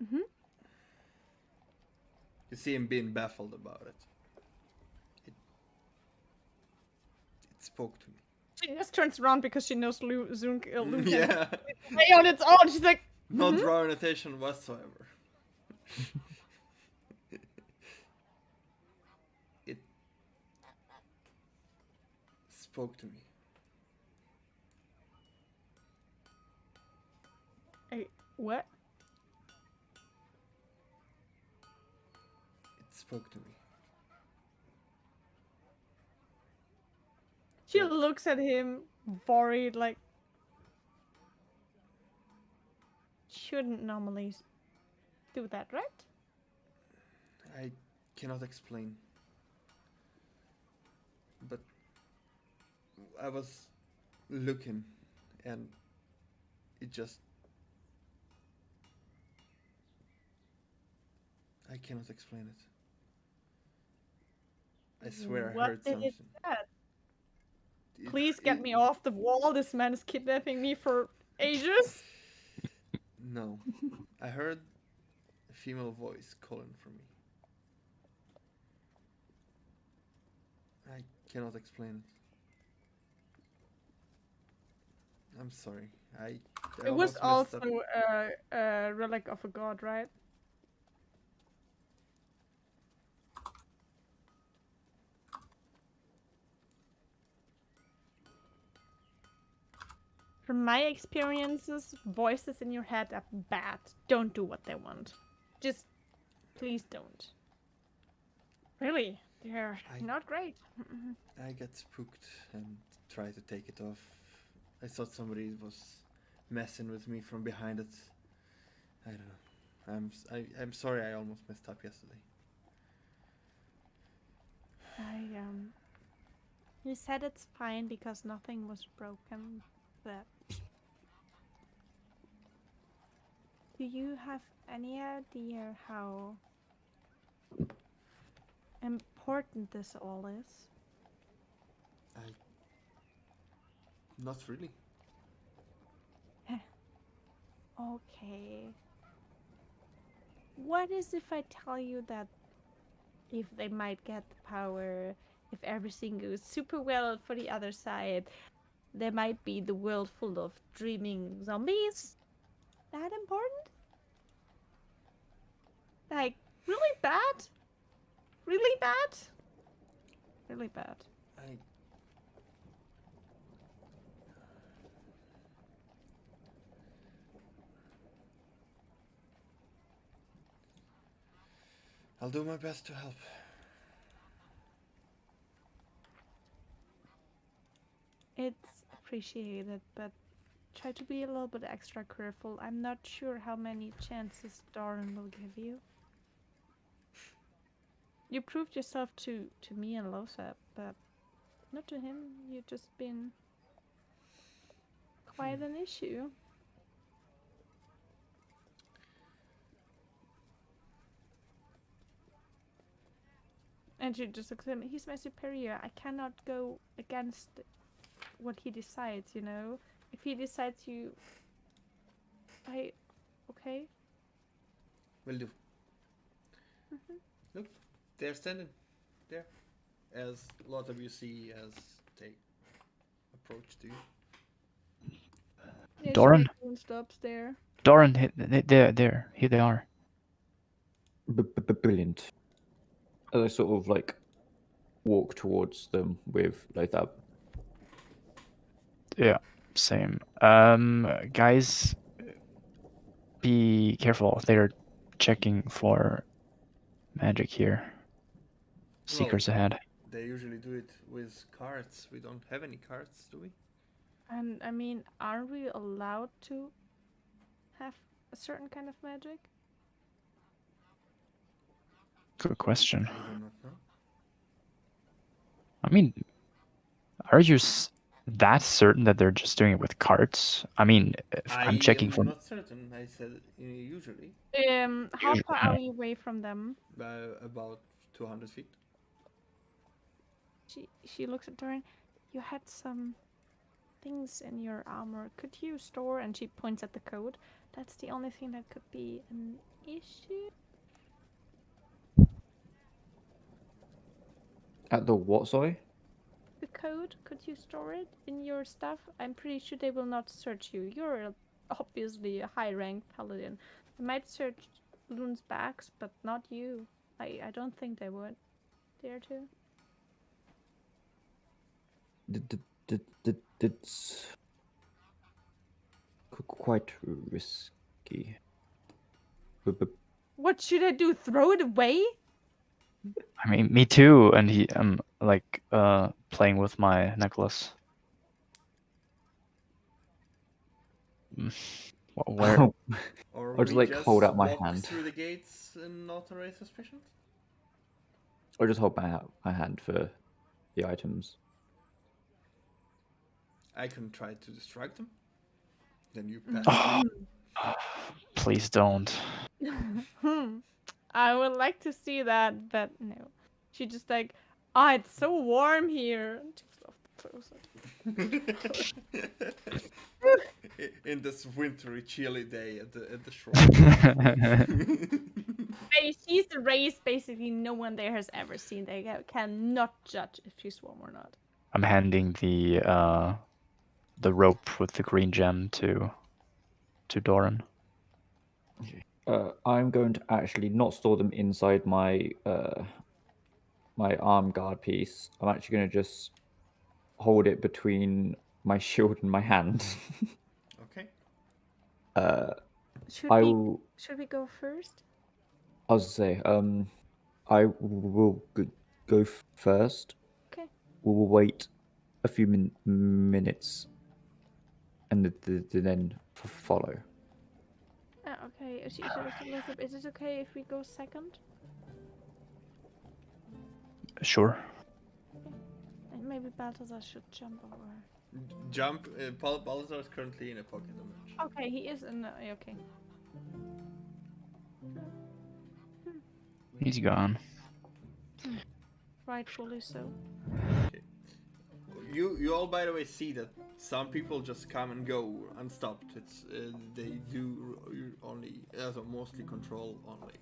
Mhm. You see him being baffled about it. It spoke to me. She just turns around because she knows Zoom can Yeah. play on its own. She's like, No Mhm. draw annotation whatsoever. It spoke to me. hey, what? It spoke to me. She Yeah. looks at him, worried, like, shouldn't normally do that, right? I cannot explain. But I was looking and it just. I cannot explain it. I swear I What heard did something. it say? It- Please get it- me off the wall. This man is kidnapping me for ages. No. I heard a female voice calling for me. I cannot explain it. I'm sorry. I It was almost messed also up. a relic of a god, right? From my experiences, voices in your head are bad. Don't do what they want. Just please don't. Really, they're not great. I got spooked and tried to take it off. I thought somebody was messing with me from behind it. I don't know. I'm sorry. I almost messed up yesterday. You said it's fine because nothing was broken, but do you have any idea how important this all is? Not really. Okay. What is if I tell you that if they might get the power, if everything goes super well for the other side, there might be the world full of dreaming zombies? That important? Like, really bad? Really bad? Really bad. I'll do my best to help. It's appreciated, but try to be a little bit extra careful. I'm not sure how many chances Doran will give you. You proved yourself to me and Losa, but not to him. You've just been quite an issue. And she just looks at him. He's my superior. I cannot go against what he decides, you know? If he decides okay? Will do. Look, they're standing there. As a lot of you see as they approach to you. Yeah, Doran? she stops there. Doran, there, here they are. Brilliant. As I sort of like walk towards them with Lothab. Yeah, same. Guys, be careful. They're checking for magic here. Seekers ahead. They usually do it with cards. We don't have any cards, do we? And I mean, are we allowed to have a certain kind of magic? Good question. I do not know. I mean, are you that certain that they're just doing it with cards? I mean, if I'm checking for. I'm not certain. I said usually. How Usually, far no. are we away from them? About 200 feet. She looks at Doran. You had some things in your armor. Could you store? And she points at the code. That's the only thing that could be an issue. At the what, sorry? The code, could you store it in your stuff? I'm pretty sure they will not search you. You're obviously a high-ranked paladin. They might search Loon's bags, but not you. I don't think they would. Dare to? It's quite risky. But What should I do? Throw it away? I mean, me too. And I'm like playing with my necklace. Where? Or I'll just, we like, hold out my walk hand. through the gates and not raise suspicions? Or just hold my hand for the items. I can try to distract them. Then you pass. Please don't. I would like to see that, but no. She just like, it's so warm here. And takes off the clothes. In this wintry, chilly day at the shore. She's the race basically no one there has ever seen. They cannot judge if she's warm or not. I'm handing the rope with the green gem to Doran. I'm going to actually not store them inside my my arm guard piece. I'm actually going to just hold it between my shield and my hand. Okay. Should I we will. should we go first? I was to say, I will go first. Okay. We will wait a few minutes, and then follow. Okay. Is it okay if we go second? Sure. And maybe Balthazar should jump over. Jump. Balthazar is currently in a pocket damage. Okay, he is in. Okay. He's gone. Rightfully so. Okay. You all, by the way, see that some people just come and go unstopped. It's they do only, mostly control only.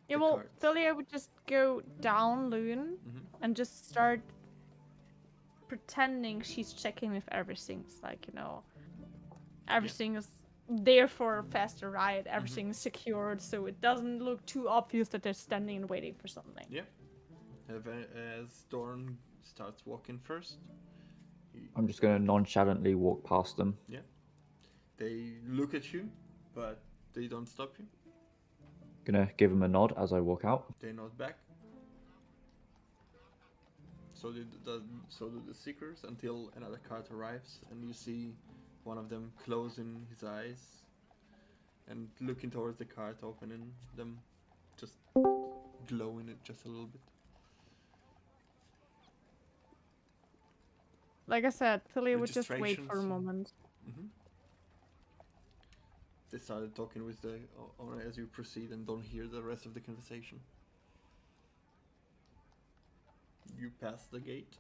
Yeah, the well, cards. Philia would just go down Loon Mhm. and just start pretending she's checking if everything's like, everything is there for a faster ride, everything is secured, so it doesn't look too obvious that they're standing and waiting for something. Yeah. As Dorn starts walking first, I'm just going to nonchalantly walk past them. they look at you, but they don't stop you. Gonna give them a nod as I walk out. They nod back. So do the seekers until another cart arrives, and you see one of them closing his eyes and looking towards the cart, opening them, just glowing it just a little bit. Like I said, Philia would just wait for a Registrations. moment. They started talking with the owner as you proceed and don't hear the rest of the conversation. You pass the gate.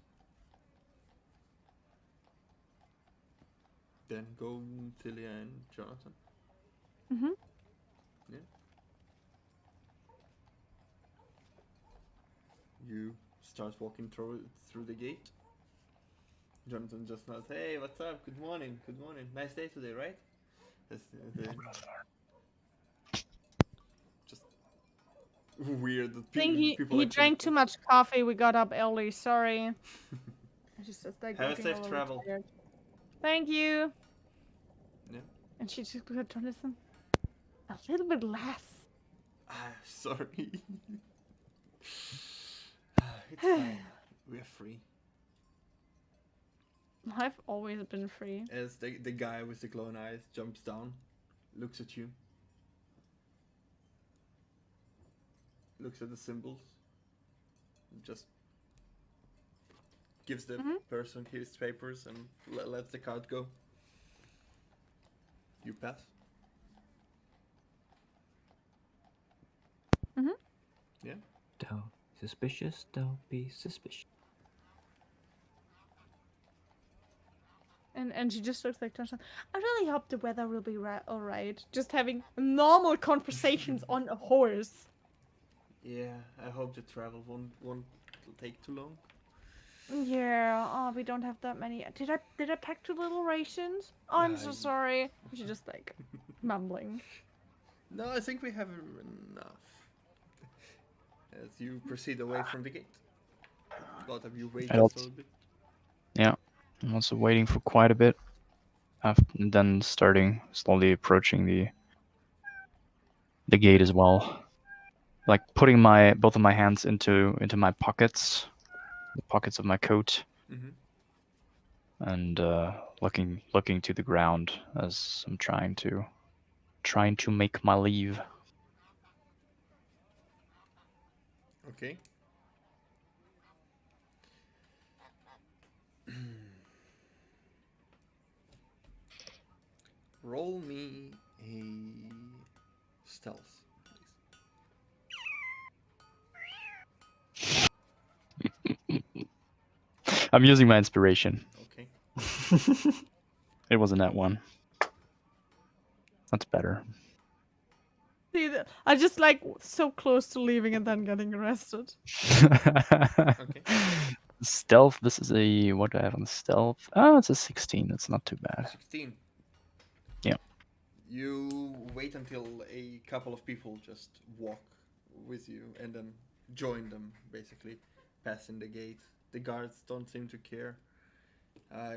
Then go Tilia and Jonathan. Mm-hmm. You start walking through the gate. Jonathan just nods, "Hey, what's up? Good morning. Good morning. Nice day today, right?" Just weird that I think people he actually drank too much coffee. We got up early. Sorry. I just like Have a looking safe little travel. tired. Thank you. Yeah. And she just looked at Jonathan. A little bit less. Sorry. It's fine. We're free. I've always been free. As the guy with the glowing eyes jumps down, looks at you, looks at the symbols, and just gives the person his papers and lets the cart go. You pass. Mhm. Yeah. Don't be suspicious. Don't be suspicious. And she just looks like Jonathan. I really hope the weather will be all right. Just having normal conversations on a horse. Yeah. I hope the travel won't take too long. Yeah, oh, we don't have that many. Did I pack too little rations? Oh, I'm so I- sorry. She's just like mumbling. No, I think we have enough. As you proceed away from the gate, both of you wait I just a also, little bit. yeah, I'm also waiting for quite a bit. After, then starting slowly approaching the gate as well. Like putting my both of my hands into my pockets, the pockets of my coat, Mm-hmm. and looking to the ground as I'm trying to make my leave. Okay. Roll me a stealth, please. I'm using my inspiration. Okay. It wasn't that one. That's better. See, I just like so close to leaving and then getting arrested. Okay. Stealth. This is a what do I have on stealth? Oh, it's a 16. That's not too bad. 16. Yeah. You wait until a couple of people just walk with you and then join them, basically, passing the gate. The guards don't seem to care.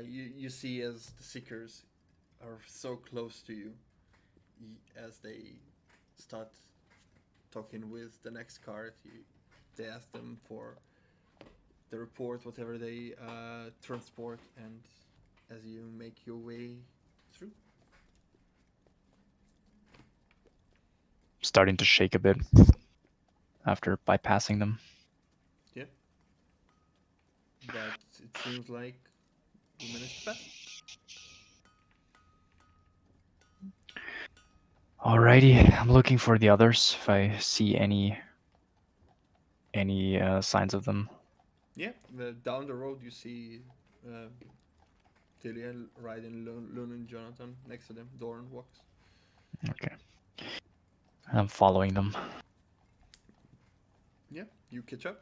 You see as the Seekers are so close to you, as they start talking with the next cart, they ask them for the report, whatever they transport, and as you make your way through. Starting to shake a bit after bypassing them. Yeah. But it seems like you managed to pass. Alrighty, I'm looking for the others if I see any signs of them. Yeah, down the road you see uh, Tillian riding Luna and Jonathan next to them. Doran walks. Okay. I'm following them. Yeah, you catch up,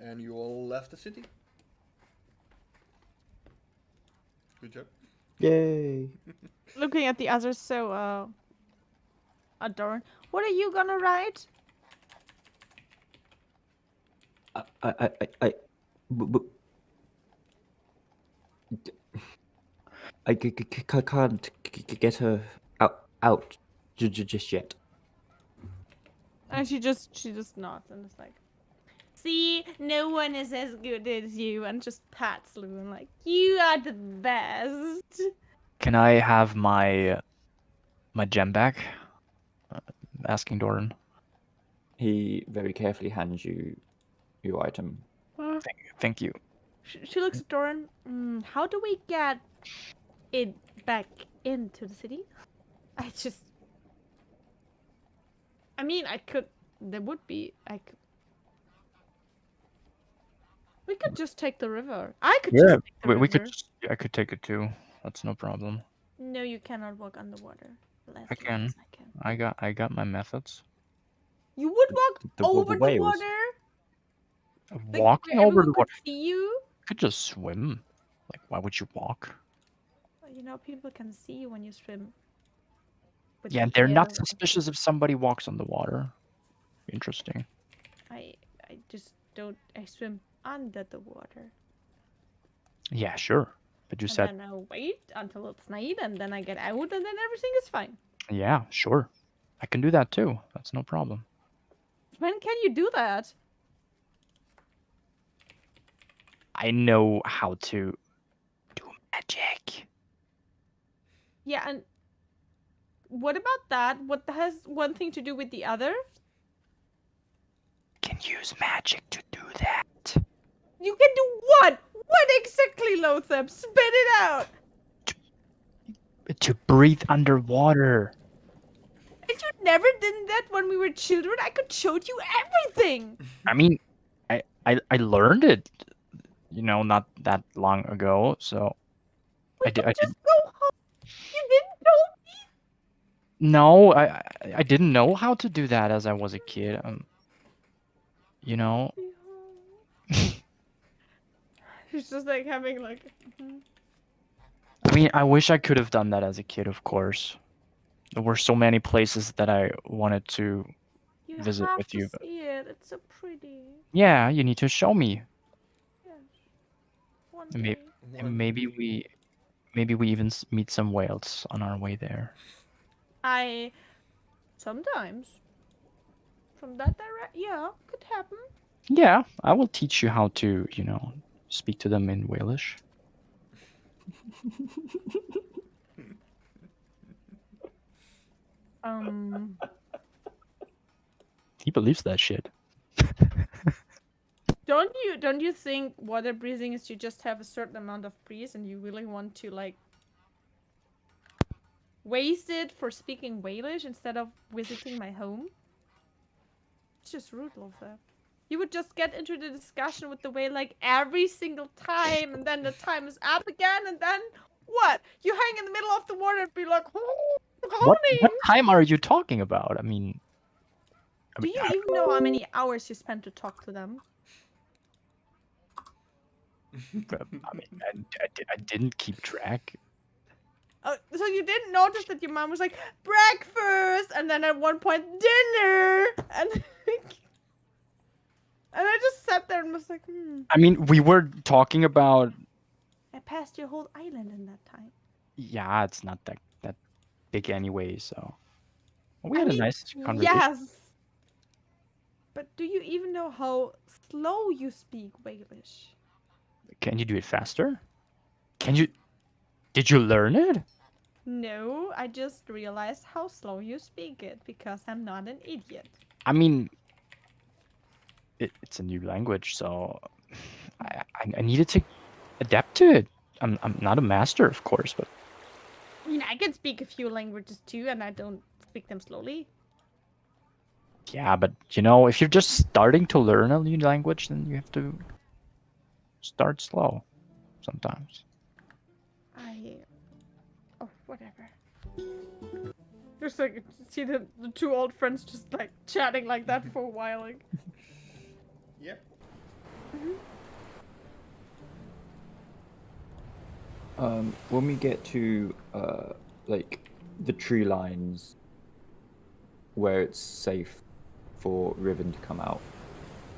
and you all left the city. Good job. Yay! Looking at the others, so Doran, what are you gonna ride? I b- b- d- can't get her out just yet. And she just nods and is like, see, no one is as good as you, and just pats Lewin like, you are the best. Can I have my gem back? Asking Doran. He very carefully hands you your item. Thank you. She looks at Doran. How do we get it back into the city? I mean, I could. There would be. We could just take the river. I could Yeah, just take the we could. river. I could take it too. That's no problem. No, you cannot walk underwater. I can. I can. I got my methods. You would walk The over the whales. water? Like, Walking where over everyone the could water. see you? You could just swim. Like, why would you walk? Well, you know, people can see you when you swim. With Yeah, the they're air not and suspicious if somebody walks on the water. Interesting. I just don't. I swim under the water. Yeah, sure. But you And said, then I'll wait until it's night, and then I get out, and then everything is fine. yeah, sure. I can do that too. That's no problem. When can you do that? I know how to do magic. Yeah, and what about that? What has one thing to do with the other? Can use magic to do that. You can do what? What exactly, Lothar? Spit it out! To breathe underwater. And you never did that when we were children? I could show you everything! I mean, I learned it, not that long ago. So We I did. could just go home. You didn't tell me. No, I didn't know how to do that as I was a kid. You know. He's just like having like. I mean, I wish I could have done that as a kid, of course. There were so many places that I wanted to You visit have with to you. But see it. It's so pretty. yeah, you need to show me. Yes. One And day. One maybe day. we even meet some whales on our way there. I sometimes from that direct. Yeah, could happen. Yeah, I will teach you how to, speak to them in Walish. Um. He believes that shit. Don't you think water breathing is you just have a certain amount of breeze and you really want to like waste it for speaking Walish instead of visiting my home? It's just brutal of that. You would just get into the discussion with the whale like every single time, and then the time is up again, and then what? You hang in the middle of the water and be like, oh, What honey. time are you talking about? I mean, Do you even know how many hours you spent to talk to them? I didn't keep track. Oh, so you didn't notice that your mom was like, breakfast, and then at one point, dinner, and and I just sat there and was like, I mean, we were talking about. I passed your whole island in that time. Yeah, it's not that big anyway. So we I had a mean, nice conversation. yes. But do you even know how slow you speak Walish? Can you do it faster? Did you learn it? No, I just realized how slow you speak it because I'm not an idiot. I mean, it's a new language, so I needed to adapt to it. I'm not a master, of course, but I mean, I can speak a few languages too, and I don't speak them slowly. yeah, but if you're just starting to learn a new language, then you have to start slow sometimes. Oh, whatever. Just like see the two old friends just like chatting like that for a while. Like. Yep. When we get to like the tree lines where it's safe for Riven to come out,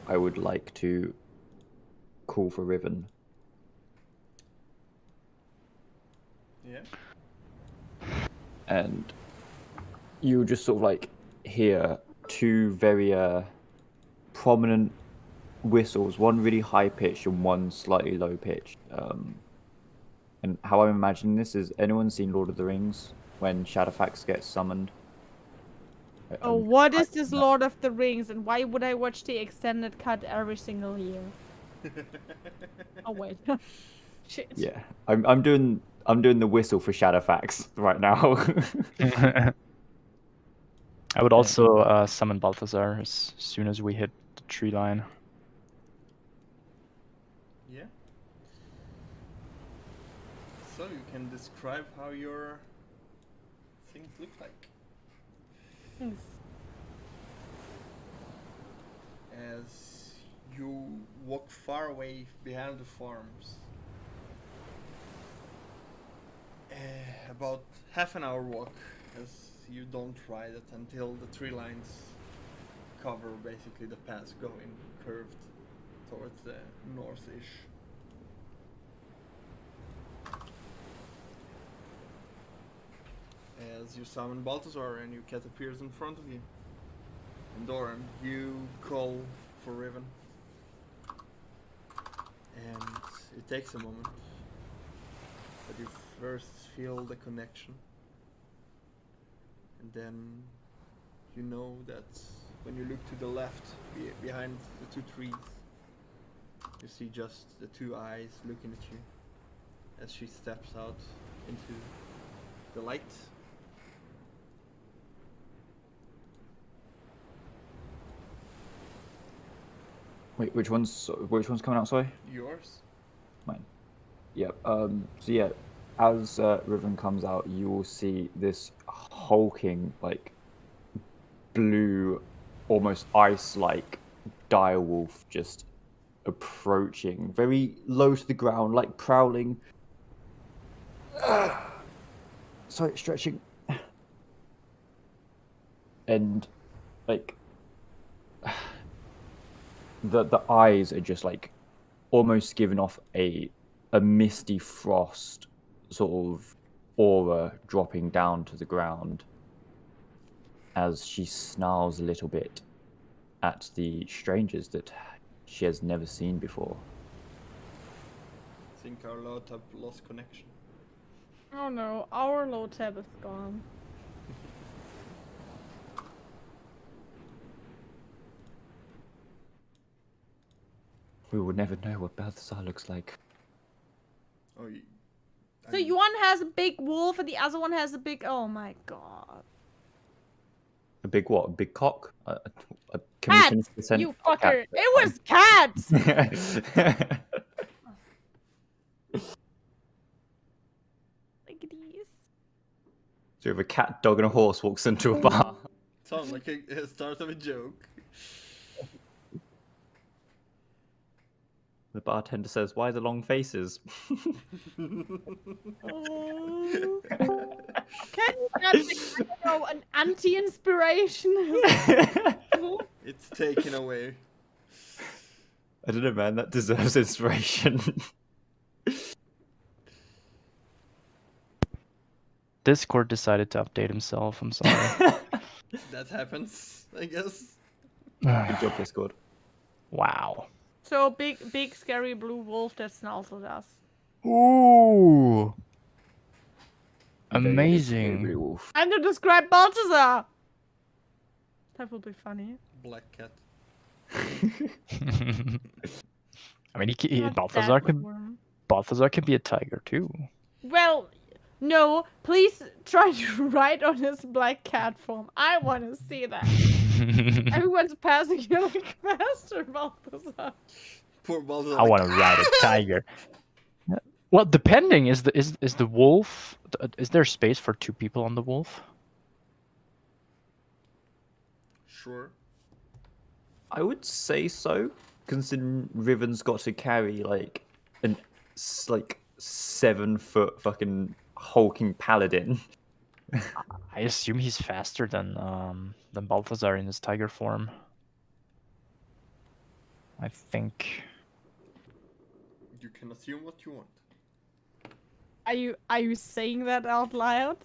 I would like to call for Riven. Yeah. And you'll just sort of like hear two very prominent whistles, one really high pitched and one slightly low pitched. And how I'm imagining this is, anyone seen Lord of the Rings when Shadowfax gets summoned? Oh, what is this Lord of the Rings, and why would I watch the extended cut every single year? Oh wait, shit. Yeah, I'm doing the whistle for Shadowfax right now. I would also summon Balthazar as soon as we hit the tree line. Yeah. So you can describe how your things look like. As you walk far away behind the farms, about half an hour walk, as you don't ride it until the tree lines cover basically the path going curved towards the north-ish. As you summon Balthazar and your cat appears in front of you. And Doran, you call for Riven. And it takes a moment. But you first feel the connection. And then you know that when you look to the left, behind the two trees, you see just the two eyes looking at you as she steps out into the light. Wait, which one's coming out? Sorry. Yours? Mine. Yep. So yeah, as Riven comes out, you will see this hulking, like, blue, almost ice-like direwolf just approaching, very low to the ground, like prowling. Sorry, stretching. And like the eyes are just like almost giving off a misty frost sort of aura dropping down to the ground as she snarls a little bit at the strangers that she has never seen before. I think our lot have lost connection. Oh no, our low tab is gone. We will never know what Balthazar looks like. Oh, So one has a big wolf and the other one has a big. Oh my god. A big what? A big cock? Can we finish Cats! the You sentence? fucker! It was cats! Look at these. So if a cat, dog, and a horse walks into a bar. Sounds like a start of a joke. The bartender says, "Why the long faces?" Oh. Can you not make, I don't know, an anti-inspiration? It's taken away. I don't know, man. That deserves inspiration. Discord decided to update himself. I'm sorry. That happens, I guess. Good job, Discord. Wow. So big scary blue wolf that snarls at us. Ooh. Very Amazing. werewolf. I'm to describe Balthazar! That would be funny. Black cat. I mean, Not Balthazar that can warm. be a tiger too. Well, no, please try to write on his black cat form. I want to see that. Everyone's passing you like faster, Balthazar. Poor Balthazar. I want to ride a tiger. Well, depending, is the wolf? Is there space for 2 people on the wolf? Sure. I would say so, considering Riven's got to carry like an 7-foot fucking hulking paladin. I assume he's faster than Balthazar in his tiger form. I think. You can assume what you want. Are you saying that out loud?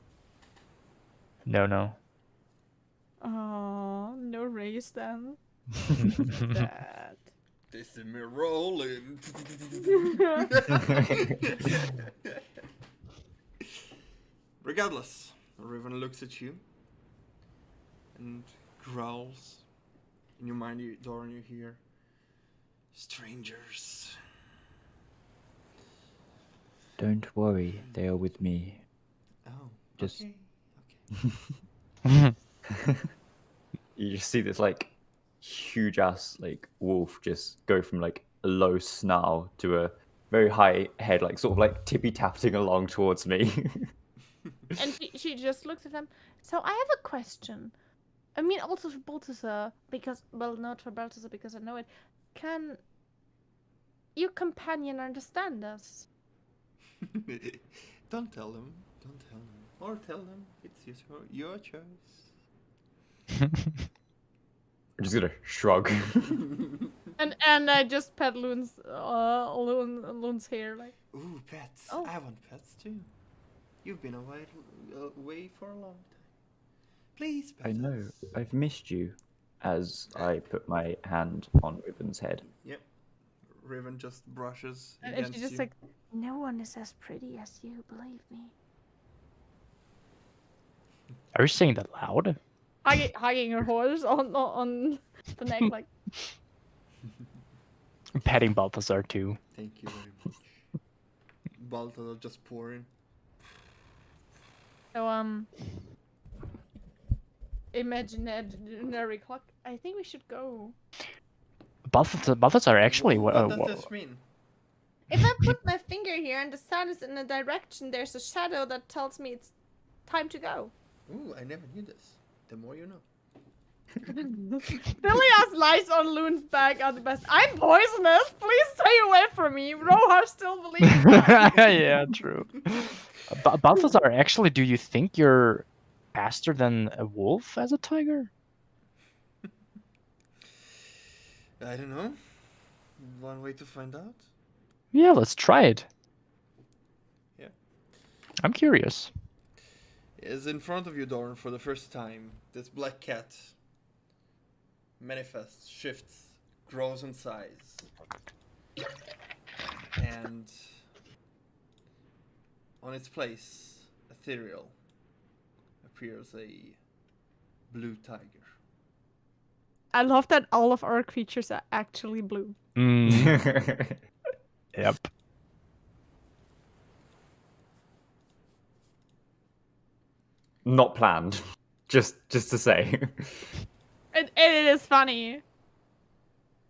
No. Oh, no race then. That. This is me rolling. Regardless, Riven looks at you and growls. In your mind, Doran, you hear strangers. Don't worry, they are with me. Oh, Just- okay. You just see this like huge ass like wolf just go from like a low snarl to a very high head, like sort of like tippy tapping along towards me. And she just looks at them. So I have a question. I mean, also for Balthazar, because, well, not for Balthazar because I know it. Can your companion understand us? Don't tell them. Don't tell them. Or tell them. It's your choice. I'm just gonna shrug. And I just pet Loon's hair, like. Ooh, pets. Oh. I want pets too. You've been away for a long time. Please, pet I know. us. I've missed you. As I put my hand on Riven's head. Yep. Riven just brushes And against she's just you. like, no one is as pretty as you, believe me. Are you saying that loud? Hugging her horse on the neck, like. I'm petting Balthazar too. Thank you very much. Balthazar just pouring. So imaginary clock. I think we should go. Balthazar actually. What does this mean? If I put my finger here and the sun is in a direction, there's a shadow that tells me it's time to go. Ooh, I never knew this. The more you know. Philias lies on Loon's back are the best. I'm poisonous. Please stay away from me. Rohar still believes that. Yeah, true. Balthazar, actually, do you think you're faster than a wolf as a tiger? I don't know. One way to find out. Yeah, let's try it. Yeah. I'm curious. Is in front of you, Dorn, for the first time. This black cat manifests, shifts, grows in size, and on its place, ethereal, appears a blue tiger. I love that all of our creatures are actually blue. Mm, yep. Not planned. Just to say. And it is funny.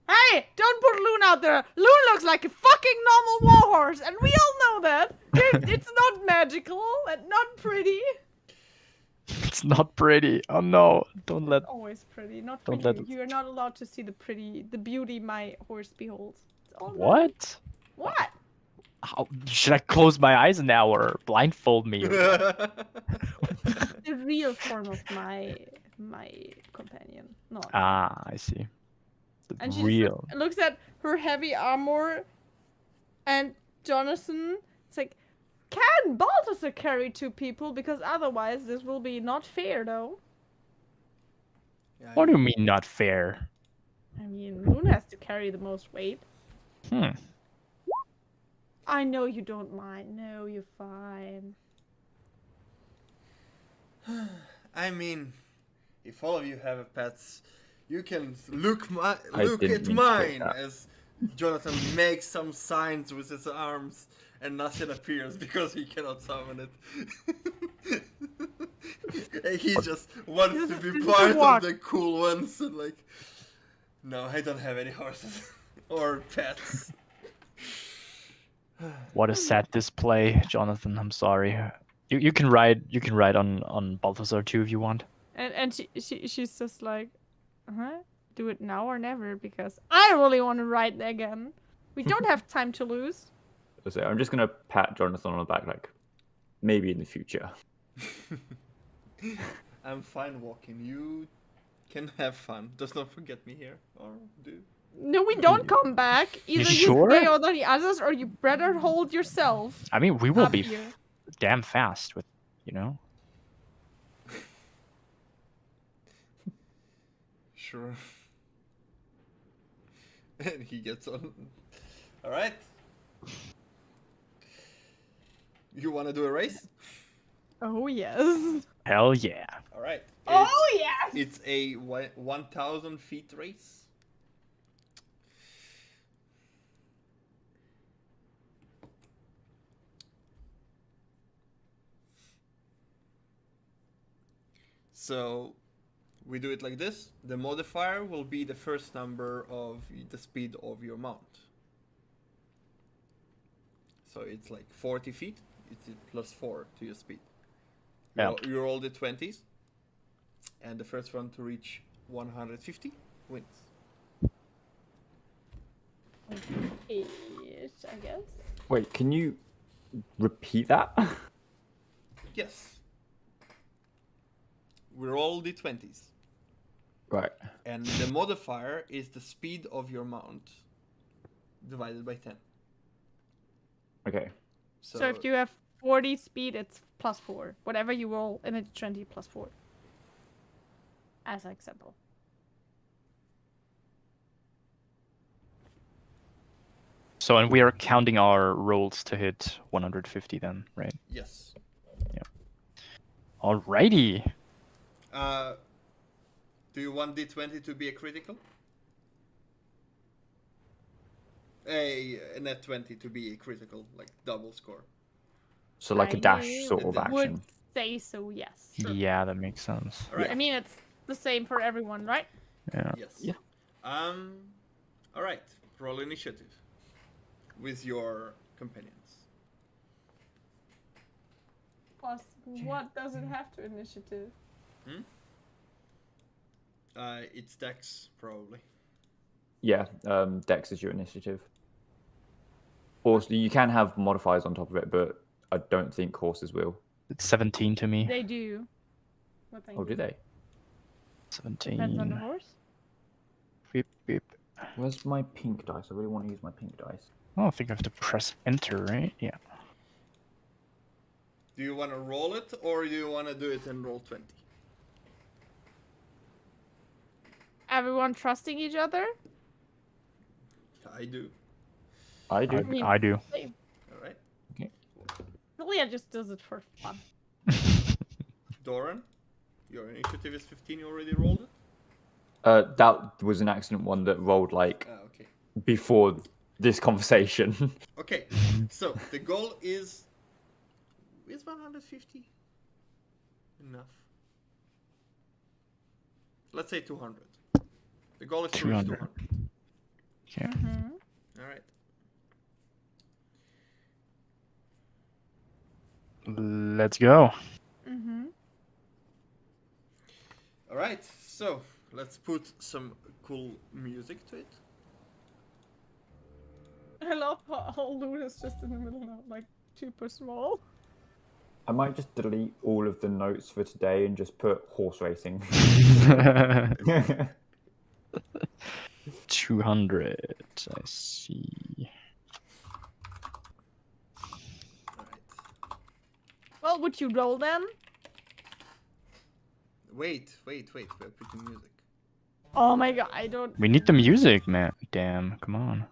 Hey, don't put Loon out there. Loon looks like a fucking normal warhorse, and we all know that. It's not magical and not pretty. It's not pretty. Oh no! Don't let. Always pretty, not for Don't you. let- You are not allowed to see the beauty my horse beholds. It's all good. What? What? How should I close my eyes now or blindfold me? The real form of my companion. No. Ah, I see. The And she real. just looks at her heavy armor, and Jonathan. It's like, can Balthazar carry 2 people? Because otherwise, this will be not fair, though. Yeah, What do you mean not fair? I mean, Loon has to carry the most weight. Hmm. I know you don't mind. No, you're fine. I mean, if all of you have pets, you can look I at didn't mean to say mine that. as Jonathan makes some signs with his arms and nothing appears because he cannot summon it. And he just wants to be part of the cool ones and like, no, I don't have any horses or pets. What a sad display, Jonathan. I'm sorry. You can ride on Balthazar too if you want. And she's just like, do it now or never, because I really want to ride again. We don't have time to lose. So I'm just gonna pat Jonathan on the back, like maybe in the future. I'm fine walking. You can have fun. Just don't forget me here, or do. No, we don't come back. Either you sure? stay or the others, or you better hold yourself. I mean, we will up be here. damn fast with, you know. Sure. And he gets on. All right. You want to do a race? Oh yes. Hell yeah. All right. Oh yes. It's a 1,000 feet race. So we do it like this. The modifier will be the first number of the speed of your mount. So it's like 40 feet. It's +4 to your speed. Yeah. You roll the 20s. And the first one to reach 150 wins. Ish, I guess. Wait, can you repeat that? Yes. We roll the 20s. Right. And the modifier is the speed of your mount divided by 10. Okay. So if you have 40 speed, it's +4. Whatever you roll in a 20 +4. As an example. So, and we are counting our rolls to hit 150 then, right? Yes. Alrighty. Do you want D20 to be a critical? A net 20 to be a critical, like double score. So like a I dash sort of would action. say so, yes. Sure. Yeah, that makes sense. All right. I mean, it's the same for everyone, right? Yeah. Yes. Yeah. All right. Roll initiative with your companions. Plus, what does it have to initiative? It's Dex, probably. Yeah, Dex is your initiative. Also, you can have modifiers on top of it, but I don't think horses will. It's 17 to me. They do. What they Oh, do they? Depends on the 17. horse. Beep, beep. Where's my pink dice? I really want to use my pink dice. I don't think I have to press enter, right? Yeah. Do you want to roll it, or do you want to do it in roll 20? Everyone trusting each other? I do. I do. mean- I do. All right. Leah just does it for fun. Doran, your initiative is 15. You already rolled it. That was an accident one that rolled like Okay. before this conversation. Okay. So the goal is 150 enough? Let's say 200. The goal is to reach 200. 200. Yeah. Mm-hmm. All right. Let's go. Mm-hmm. All right. So let's put some cool music to it. I love how Loon is just in the middle now, like super small. I might just delete all of the notes for today and just put horse racing. 200. I see. All right. Well, would you roll them? Wait. We're putting music. Oh my god, I don't. We need the music, man. Damn, come on.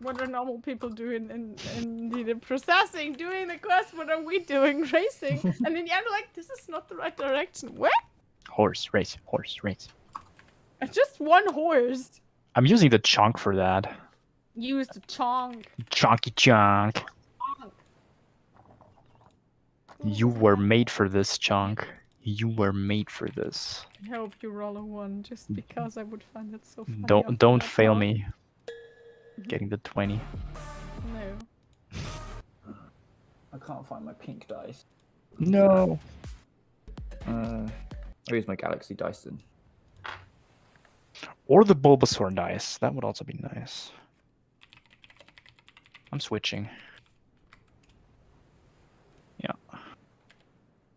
What are normal people doing in the processing, doing the quest? What are we doing, racing? And then I'm like, this is not the right direction. What? Horse race, horse race. Just one horse. I'm using the chunk for that. Use the chonk. Chunky chunk. You were made for this, chunk. You were made for this. I hope you roll a 1, just because I would find it so funny. Don't fail me. Getting the 20. No. I can't find my pink dice. No. I'll use my galaxy dice then. Or the Bulbasaur dice. That would also be nice. I'm switching. Yeah.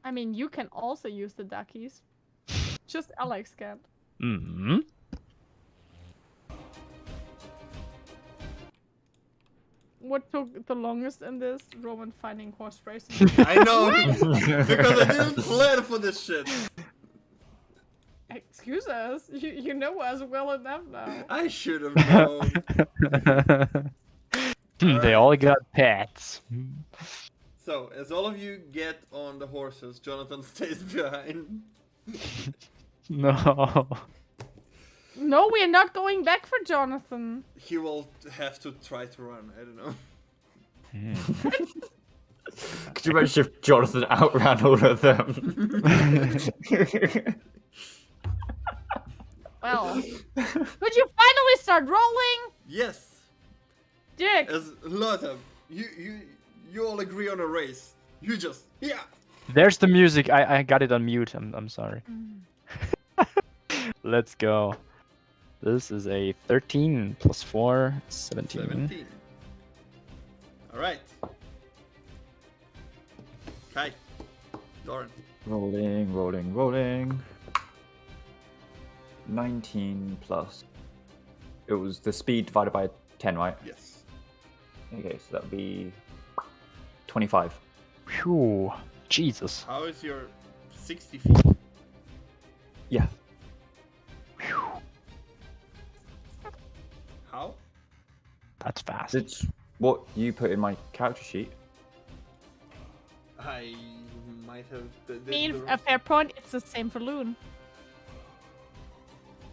I mean, you can also use the duckies. Just Alex can't. Mm-hmm. What took the longest in this? Roman finding horse racing. I know because I didn't plan for this shit. Excuse us. You know us well enough now. I should have known. They all got pets. So, as all of you get on the horses, Jonathan stays behind. No. No, we're not going back for Jonathan. He will have to try to run. I don't know. Could you imagine if Jonathan outran all of them? Well, could you finally start rolling? Yes, Dick. as Lothar, you all agree on a race. You just There's the music. I got it on mute. I'm sorry. Let's go. This is a 13 plus 4, 17. 17. All right. Kai, Doran. Rolling. 19 plus. It was the speed divided by 10, right? Yes. Okay, so that would be 25. Phew. Jesus. How is your 60 feet? Yeah. Phew. How? That's fast. It's what you put in my character sheet. I might have. I mean, a fair point. It's the same for Loon.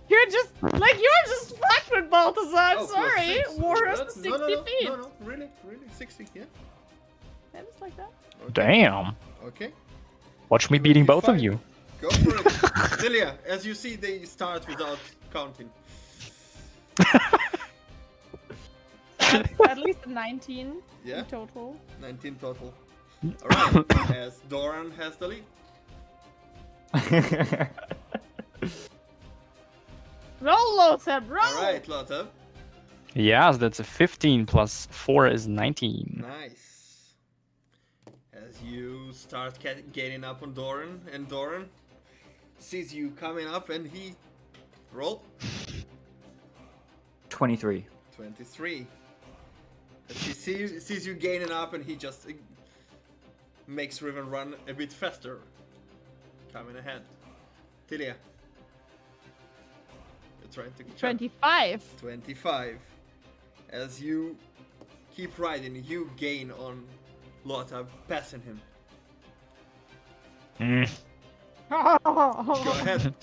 You're just fucked with Balthazar. I'm Oh, sorry. plus 6. War has That's- 60 no, feet. No, really, 60, yeah. Yeah, just like that. Okay. Damn. Okay, Watch me beating both of Fine. you. go for it. Delia, as you see, they start without counting. That's at least a 19 Yeah, in total. 19 total. Alright, as Doran has the lead. Roll, Lothar, roll! Alright, Lotta. Yes, that's a 15 plus 4 is 19. Nice. As you start getting up on Doran, and Doran sees you coming up, and he roll 23. 23. As he sees you gaining up, and he just makes Riven run a bit faster, coming ahead. Tilia. You're trying to catch up. 25. 25. As you keep riding, you gain on Lotta, passing him. Go ahead.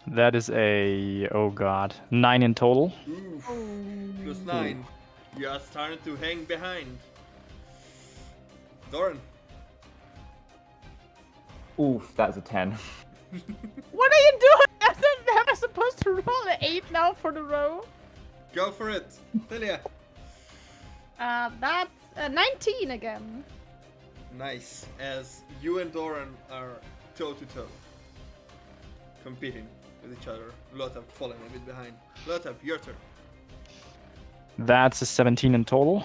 That is a, oh god, 9 in total. Oof. Plus 9. You are starting to hang behind. Doran. Oof, that's a 10. What are you doing? Am I supposed to roll an 8 now for the row? Go for it. Tilia. That's a 19 again. Nice. As you and Doran are toe to toe. Competing with each other. Lotta falling a bit behind. Lotta, your turn. That's a 17 in total.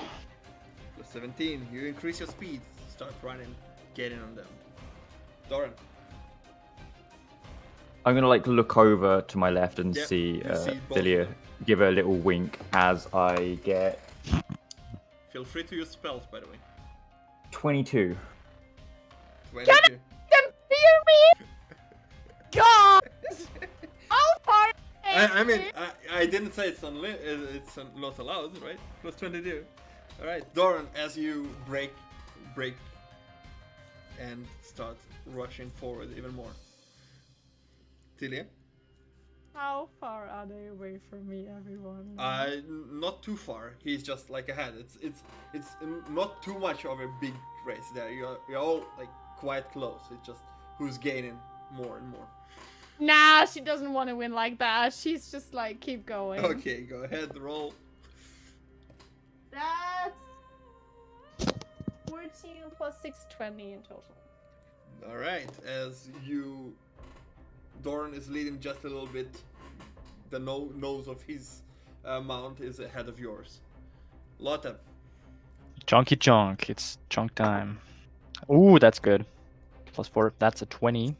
Plus 17. You increase your speed. Start running. Getting on them. Doran. I'm gonna like look over to my left and Yep, see you see both of Delia them. give her a little wink as I get Feel free to use spells, by the way. 22. 22. Can fear me? God! How far? I mean, I didn't say it's not allowed, right? Plus 22. Alright, Doran, as you break, and start rushing forward even more. Tilia? How far are they away from me, everyone? Not too far. He's just like ahead. It's not too much of a big race there. You're all like quite close. It's just who's gaining more and more. Nah, she doesn't want to win like that. She's just like, keep going. Okay, go ahead, roll. That's 14 plus 6, 20 in total. All right, as Doran is leading just a little bit. The nose of his mount is ahead of yours. Lotta. Chunky chunk, it's chunk time. Ooh, that's good. Plus 4, that's a 20.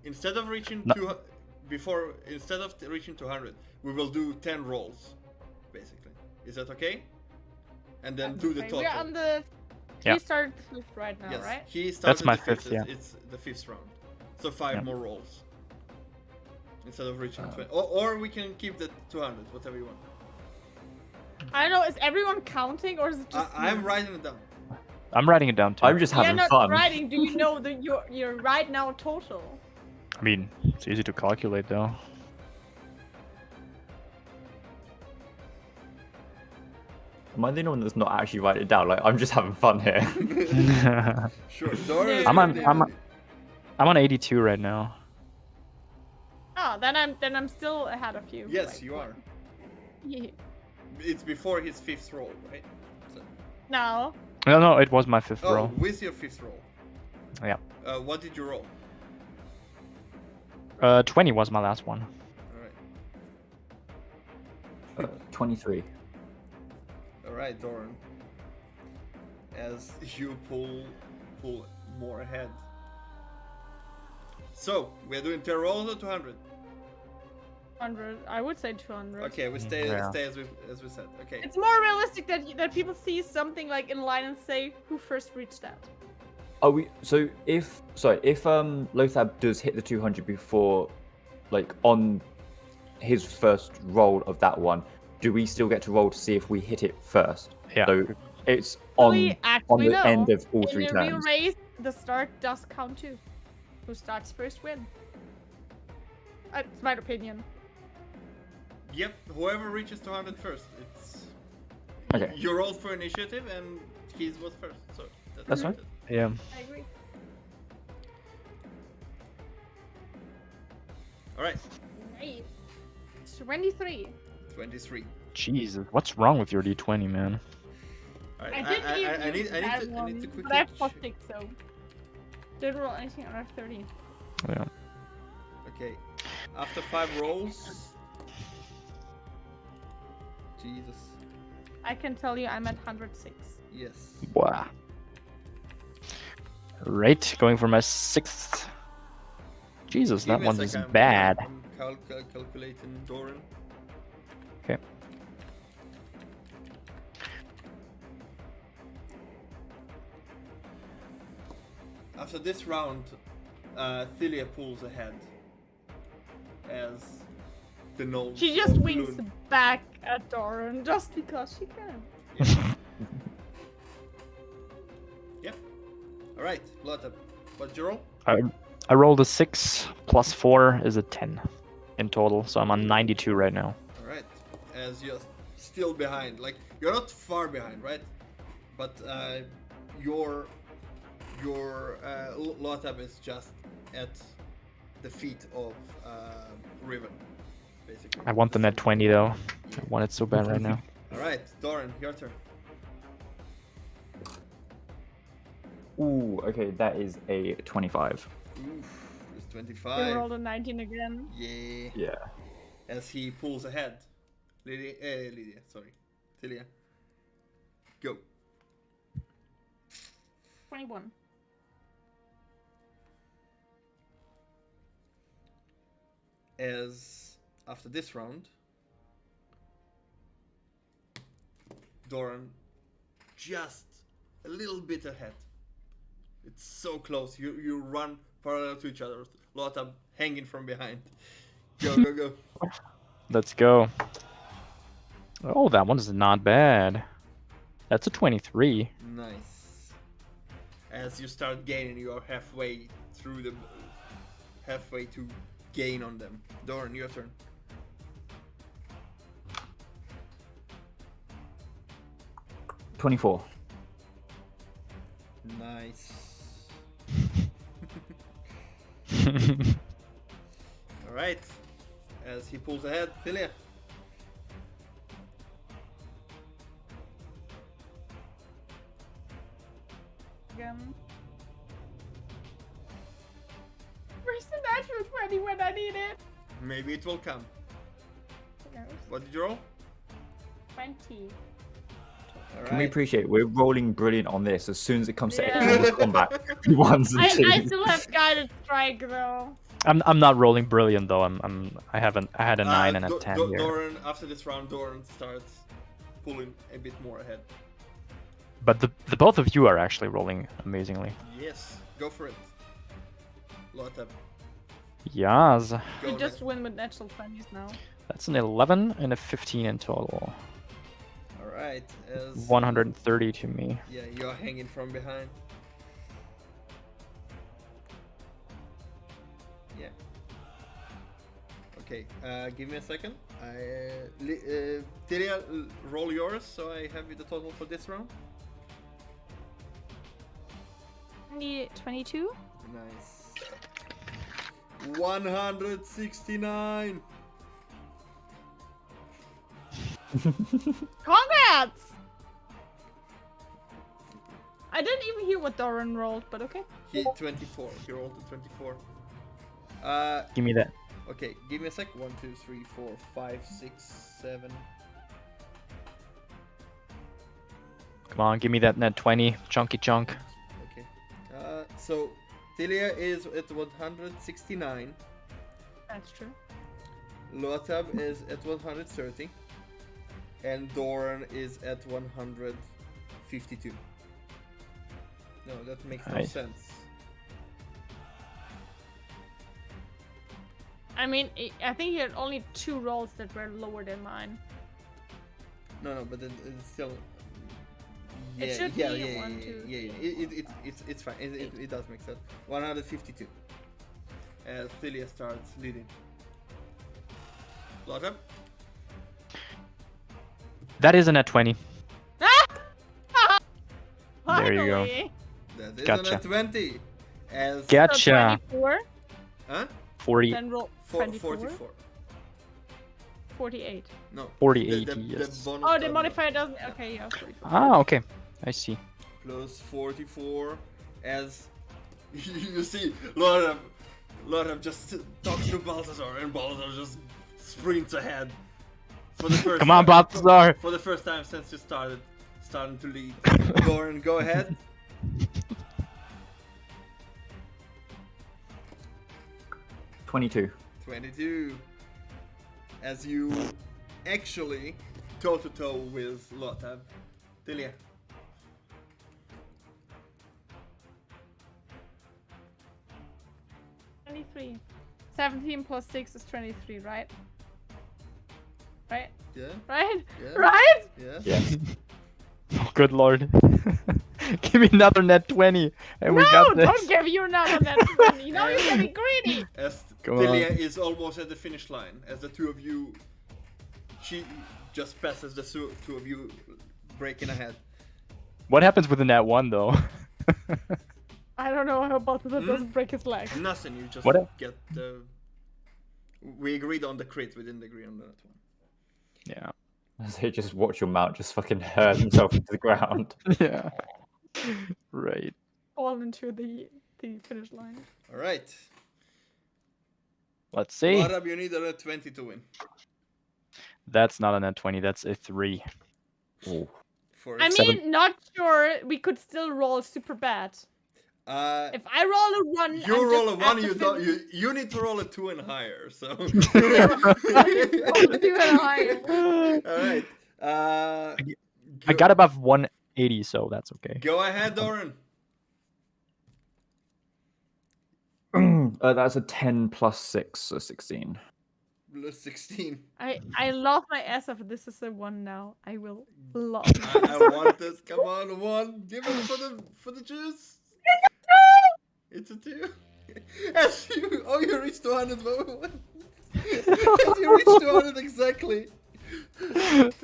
Instead of reaching No. instead of reaching 200, we will do 10 rolls, basically. Is that okay? And then do the Okay, total. we're on the... Yeah. We start fifth right now, Yes, right? he started my the fifth. fifth, yeah. It's the 5th round, so 5 Yeah. more rolls instead of reaching 20. Or we can keep the 200, whatever you want. I don't know, is everyone counting or is it just I'm me? writing it down. I'm writing it down too. I'm just You're having not fun. writing. Do you know your right now total? I mean, it's easy to calculate though. Am I the only one that's not actually writing it down? Like, I'm just having fun here. Sure. Doran. I'm on 82 right now. Oh, then I'm still ahead of you. Yes, like, you are. Yeah. It's before his 5th roll, right? So, No. No, it was my 5th oh, roll. with your 5th roll. Yeah. What did you roll? 20 was my last one. All right. 23. Alright, Doran. As you pull more ahead. So, we're doing 10 rolls or 200? 200. I would say 200. Okay, we stay Yeah. as we said. Okay. It's more realistic that people see something like in line and say who first reached that. Are we? So if Lothar does hit the 200 before, like on his first roll of that one, do we still get to roll to see if we hit it first? Yeah. So it's on We on actually the know. end of all In 3 a real turns. race, the start does count too. Who starts first win. It's my opinion. Yep, whoever reaches 200 first. It's Okay. you rolled for initiative and his was first. So That's fine. it. Yeah. I agree. Alright, Nice. 23. 23. Jesus, what's wrong with your D20, man? Alright, I did I need that to one, quickly. but I have plus 6, so didn't roll anything under 30. Yeah. Okay, after 5 rolls. Jesus. I can tell you I'm at 106. Yes. Wow. Right, going for my 6th. Jesus, Give that me a one is second, bad. I'm calculating Doran. Okay. After this round, Thilia pulls ahead as the nose. She just of winks Bloon. back at Doran just because she can. Yep. All right, Lotta. What's your roll? I rolled a 6 plus 4 is a 10 in total, so I'm on 92 right now. All right. As you're still behind, like you're not far behind, right? But your Lotab is just at the feet of Riven, basically. I want the net 20 though. I want it so bad right now. All right, Doran, your turn. Ooh, okay, that is a 25. Oof, it's You 25. rolled a 19 again. Yeah. Yeah. As he pulls ahead. Lydia, sorry. Thilia. Go. 21. As after this round, Doran just a little bit ahead. It's so close. You run parallel to each other. Lotta hanging from behind. Go. Let's go. Oh, that one's not bad. That's a 23. Nice. As you start gaining, you are halfway through the halfway to gain on them. Doran, your turn. $24. Nice. All right. As he pulls ahead, Thilia. Again. Where's the natural 20 when I need it? Maybe it will come. Who knows? What did you roll? 20. All Can we right. appreciate we're rolling brilliant on this as soon as it comes to Yeah. actual combat? Ones and I twos. still have guided strike though. I'm not rolling brilliant though. I had a 9 and a 10 here. Doran, after this round, Doran starts pulling a bit more ahead. But the both of you are actually rolling amazingly. Yes, go for it. Lotta, Yes. go We ahead. just win with natural 20s now. That's an 11 and a 15 in total. All right. As 130 to me. yeah, you're hanging from behind. Yeah. Okay. Give me a second. Tyria, roll yours, so I have the total for this round. 22? Nice. 169. Congrats! I didn't even hear what Doran rolled, but okay. He 24. He rolled a 24. Give me that. Okay, give me a sec. 1, 2, 3, 4, 5, 6, 7. Come on, give me that net 20. Chunky chunk. Okay. So Thilia is at 169. That's true. Lotab is at 130. And Doran is at 152. No, that makes no Nice. sense. I mean, I think he had only 2 rolls that were lower than mine. No, but it's still. It should be 1, 2, It's fine. It does make sense. 152. As Thilia starts leading. Lotab? That is a net 20. There you go. Finally! That is Gotcha. a 20. As So Gotcha. 24, Huh? 40. then roll 24, 44. 48. No. 48, The yes. bonus Oh, the doesn't- modifier doesn't. Okay, yeah. 44. Ah, okay. I see. Plus 44 as you see Lorem just talks to Balthazar and Balthazar just sprints ahead for the first Come on, time, Balthazar! for the first time since you starting to lead. Doran, go ahead. 22. 22 as you actually toe to toe with Lotab. Delia. 23. 17 plus 6 is 23, right? Right? Yeah. Right? Yeah. Right? Yeah. Yes. Oh, good lord. Give me another net 20, and we No, got this. don't give you another net 20. Now you're getting greedy. As Come Delia on. is almost at the finish line, as the two of you, she just passes the two of you, breaking ahead. What happens with the net 1, though? I don't know how Balthazar doesn't break his leg. Nothing. You just What? get the. We agreed on the crit. We didn't agree on that one. Yeah. So just watch your mount just fucking hurl himself into the ground. Yeah. Right. Fall into the finish line. All right. Let's see. Lotab, you need a 20 to win. That's not a net 20, that's a 3. Oh. For I Seven. mean, not sure. We could still roll super bad. If I roll a 1, you I'm roll a just at 1, the you don't. finish. You need to roll a 2 and higher. So. Roll a 2 and higher. All right. I got above 180, so that's okay. Go ahead, Doran. That's a 10 plus 6, so 16. Plus 16. I love my ass off. This is a 1 now. I will love I want this. Come on, 1. Give it for the juice. It's a 2. As you you reached 200. As you reached 200 exactly.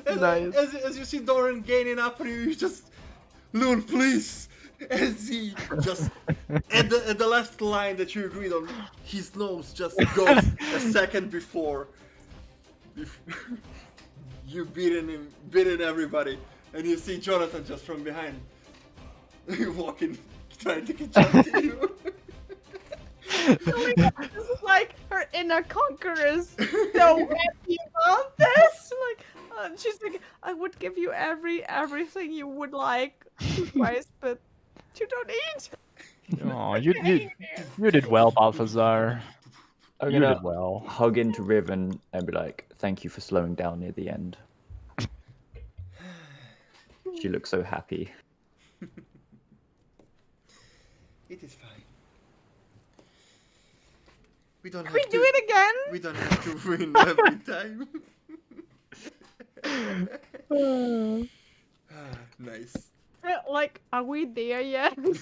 Nice. As you see Doran gaining up on you, you just Loon, please. As he just at the last line that you agreed on, his nose just goes a second before you beating everybody, and you see Jonathan just from behind walking, trying to catch up to you. This is like her inner conqueror is so happy about this. Like, she's like, I would give you everything you would like, twice, but you don't eat. Oh, you did well, Balthazar. I'm You gonna did well. hug into Riven and be like, thank you for slowing down near the end. She looks so happy. It is fine. We don't have We to do it again. We don't have to win every time. Nice. Like, are we there yet? No,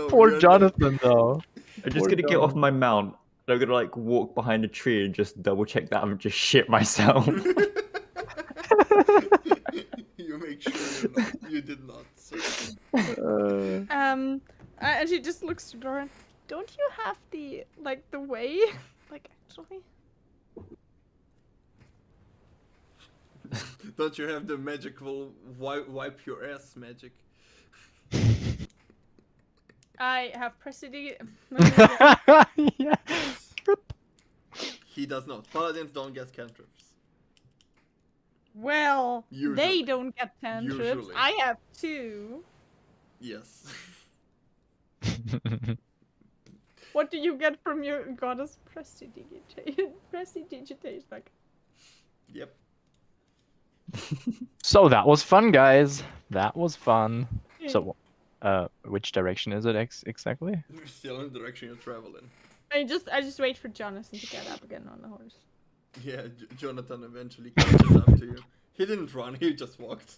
Poor we're not. Jonathan, though. I'm just Poor gonna get off Jonathan. my mount. And I'm gonna like walk behind a tree and just double check that I haven't just shit myself. You make sure you did not. So. And she just looks to Doran. Don't you have the way? Like, actually. Don't you have the magical wipe your ass magic? I have Presidio. Yeah. He does not. Paladins don't get cantrips. Well, Usually. they don't get cantrips. Usually. I have 2. Yes. What do you get from your goddess prestidigitation? Prestidigitation, like. Yep. So that was fun, guys. That was fun. So, which direction is it exactly? We're still in the direction you're traveling. I just wait for Jonathan to get up again on the horse. Yeah, Jonathan eventually catches up to you. He didn't run, he just walked.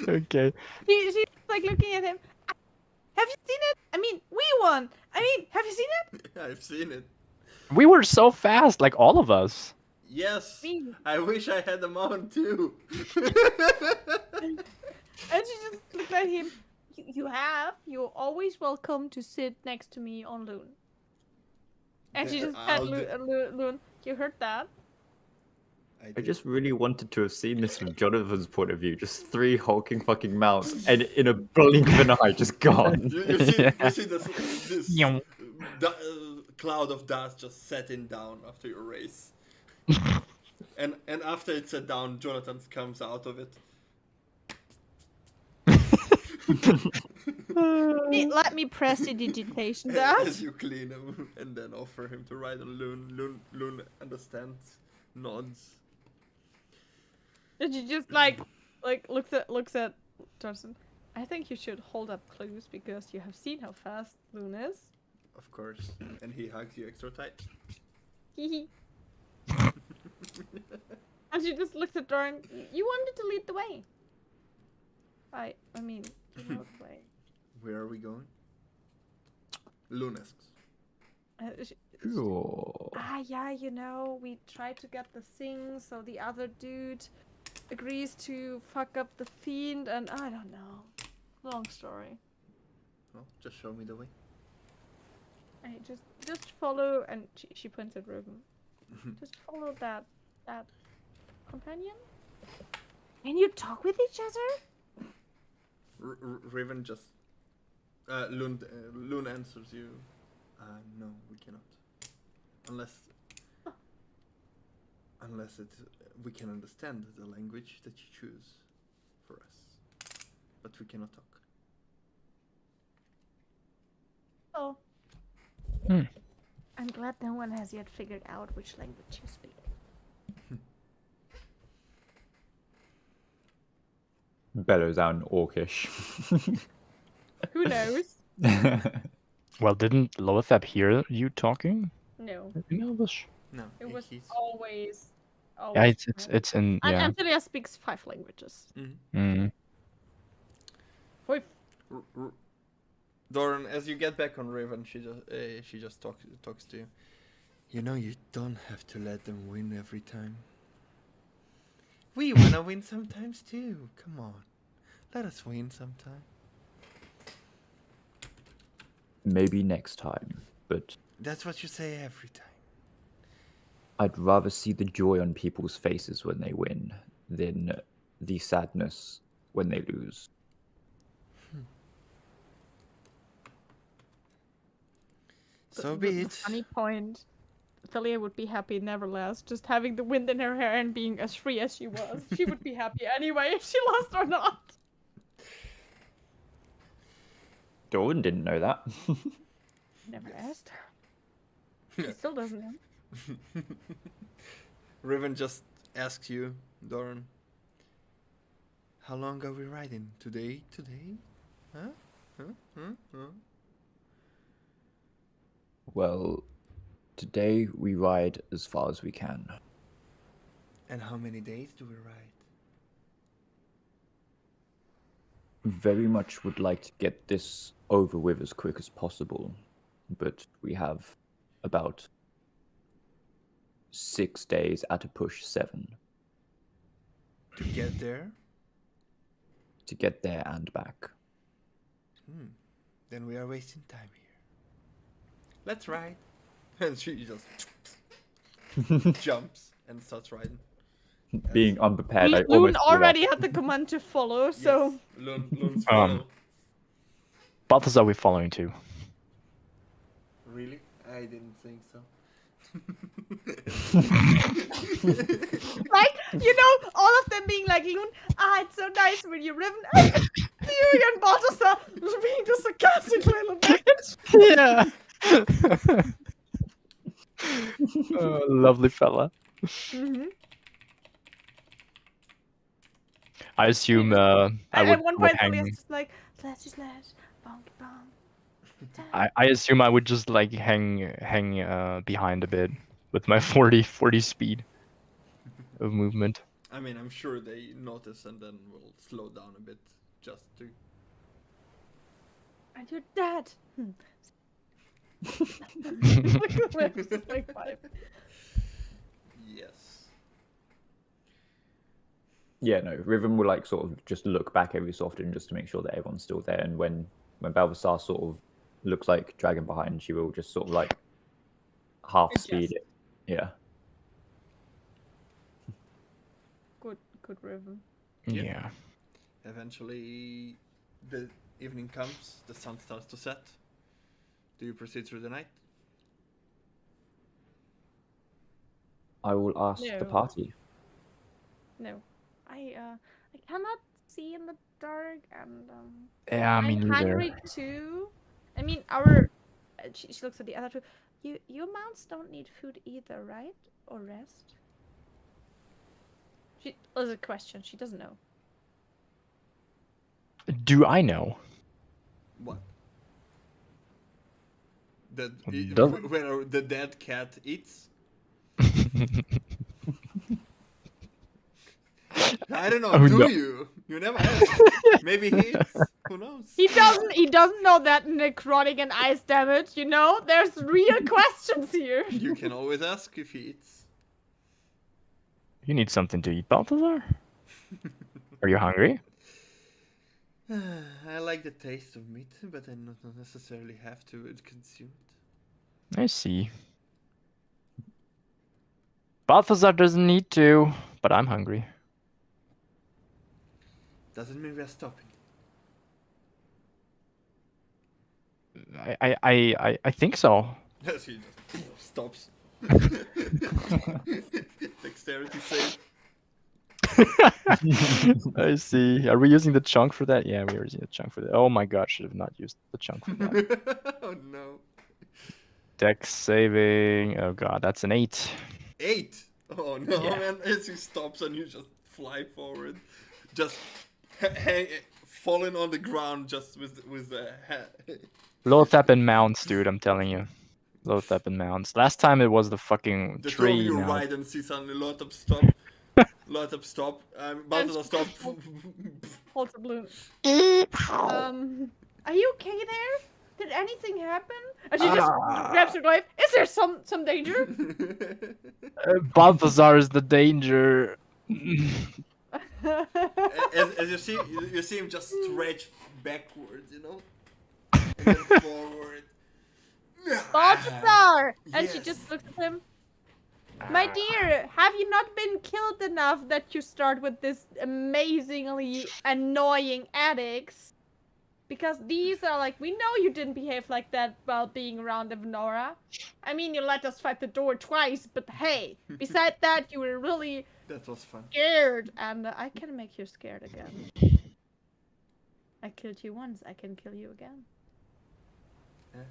Okay. She's like looking at him. Have you seen it? I mean, we won. I mean, have you seen it? I've seen it. We were so fast, like all of us. Yes, Me. I wish I had a mount too. And she just looked at him. You're always welcome to sit next to me on Loon. And she Yeah, just pat I'll do- Loon. You heard that? I just really wanted to have seen this from Jonathan's point of view. Just 3 hulking fucking mounts, and in a blink of an eye, just gone. You see, Yeah. you see this Yum. cloud of dust just setting down after your race, and after it's set down, Jonathan comes out of it. Let me press the digitation that. As you clean him, and then offer him to ride on Loon. Loon understands, nods. And she just like looks at Johnson. I think you should hold up clues because you have seen how fast Loon is. Of course, and he hugs you extra tight. Hee And she just looks at Doran. You wanted to lead the way. I mean, you know the way. Where are we going? Loon asks. Sure. Yeah, you know, we tried to get the thing, so the other dude agrees to fuck up the fiend, and I don't know. Long story. Well, just show me the way. I just follow, and she points at Ruben. Just follow that companion. Can you talk with each other? Raven just Loon answers you. No, we cannot. Unless we can understand the language that you choose for us, but we cannot talk. Oh. Hmm. I'm glad no one has yet figured out which language you speak. Bellows out in Orcish. Who knows? Well, didn't Lothab hear you talking No. in Elvish? No, It was he's. always. Yeah, it's in And yeah. Antelia speaks 5 languages. Mm. 5. Doran, as you get back on Raven, she just talks to you. You know, you don't have to let them win every time. We wanna win sometimes too. Come on, let us win sometime. Maybe next time, but That's what you say every time. I'd rather see the joy on people's faces when they win than the sadness when they lose. So be The it. funny point. Thalia would be happy nevertheless, just having the wind in her hair and being as free as she was. She would be happy anyway if she lost or not. Doran didn't know that. Never asked. She still doesn't know. Raven just asks you, Doran. How long are we riding? Today? Huh? Well, today we ride as far as we can. And how many days do we ride? Very much would like to get this over with as quick as possible, but we have about 6 days at a push 7 To get there? to get there and back. Then we are wasting time here. Let's ride. And she just jumps and starts riding. Being unprepared, I Loon almost threw already up. had the command to follow, so. Yes, Loon's follow. Balthazar we following too. Really? I didn't think so. Like, you know, all of them being like, Loon, it's so nice when you're Riven. You and Balthazar being the sarcastic little bitch. Yeah. Lovely fella. Mm-hmm. I assume I would, At one would point, hang. Thalia's just like, slashy slash, bonky bomb. I assume I would just like hang behind a bit with my 40 speed of movement. I mean, I'm sure they notice and then will slow down a bit just to. And you're dead. Like 5. Yes. Yeah, no, Riven will like sort of just look back every so often just to make sure that everyone's still there. And when Balthasar sort of looks like dragging behind, she will just sort of like half speed Adjust. it. Yeah. could Riven. Yeah. Yeah. Eventually, the evening comes. The sun starts to set. Do you proceed through the night? I will ask the No. party. No, I cannot see in the dark, and Yeah, me I'm neither. hungry too. I mean, our she looks at the other two. You mounts don't need food either, right? Or rest? She was a question. She doesn't know. Do I know? What? Does- Where the dead cat eats? I don't know. Oh, do no. you? You never asked. Maybe he eats. Who knows? He doesn't. He doesn't know that necrotic and ice damage. You know, there's real questions here. You can always ask if he eats. You need something to eat, Balthazar? Are you hungry? I like the taste of meat, but I not necessarily have to consume it. I see. Balthazar doesn't need to, but I'm hungry. Doesn't mean we are stopping. I think so. Yes, he just stops. Dexterity save. I see. Are we using the chunk for that? Yeah, we are using the chunk for that. Oh my god, should have not used the chunk for that. Oh no. Dex saving. Oh god, that's an 8. 8. Oh no, Yeah. man! As he stops and you just fly forward, just falling on the ground, just with the head. Low tap and mounts, dude. I'm telling you. Low tap and mounts. Last time it was the fucking The two of tree. you Now. ride and see suddenly Lotop stop. Lotop stop. Balthazar stop. Holds a balloon. Are you okay there? Did anything happen? And she just grabs her glaive. Is there some danger? Balthazar is the danger. as you see him just stretch backwards, you know, and then forward. Balthazar! And she Yes. just looks at him. My dear, have you not been killed enough that you start with this amazingly annoying addicts? Because these are like, we know you didn't behave like that while being around Evnora. I mean, you let us fight the door twice, but hey, beside that, you were really That was fun. scared, and I can make you scared again. I killed you once, I can kill you again. Yeah.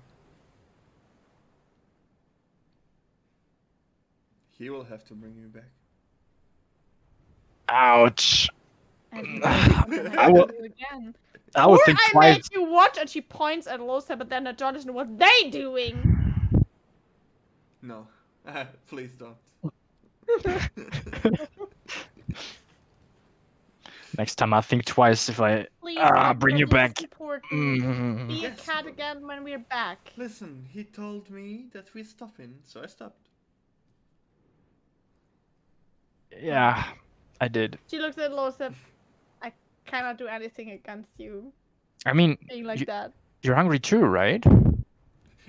He will have to bring you back. Ouch. And I will. you again. I would Or think I twice. make you watch, and she points at Losa, but then at Jonathan, what they doing? No, please don't. Next time I think twice if I Please, bring you this is back. important. Mm. Be a Yes, cat but- again when we're back. Listen, he told me that we're stopping, so I stopped. Yeah, I did. She looks at Losa. I cannot do anything against you I mean, being like that. you're hungry too, right?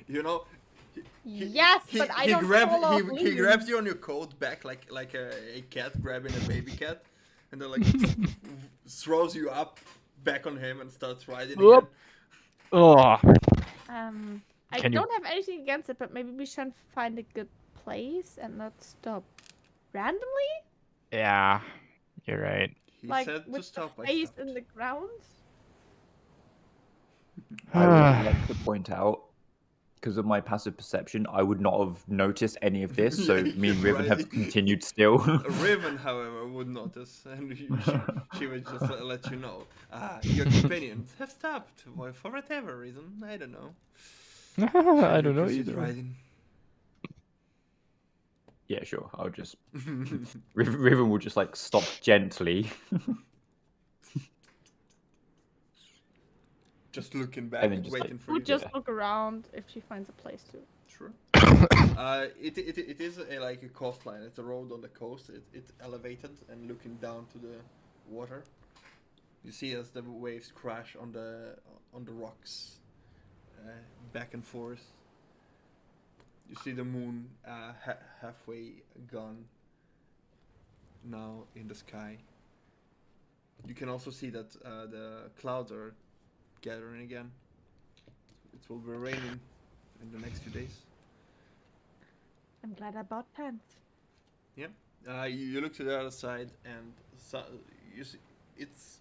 You know. Yes, but I don't follow he grabs you on your coat back like a cat grabbing a baby cat, and then like throws you up back on him and starts riding again. Whoop. Oh, I Can you- don't have anything against it, but maybe we should find a good place and not stop randomly, yeah, you're right. He like said to with stop. the I face stopped. in the ground. I would like to point out, because of my passive perception, I would not have noticed any of this, so Yeah, me and you're Riven right. have continued still. Riven, however, would notice, and she would just let you know. Your companions have stopped for whatever reason. I don't know. I don't know Proceed either. riding. Yeah, sure. I'll just Riven will just like stop gently. Just looking back And then and just, waiting like, for We'll you. just look around if she finds a place to. Sure. It is like a coastline. It's a road on the coast. It's elevated and looking down to the water. You see as the waves crash on the rocks, back and forth. You see the moon halfway gone now in the sky. You can also see that the clouds are gathering again. It will be raining in the next few days. I'm glad I bought tents. Yeah. You look to the other side, and you see it's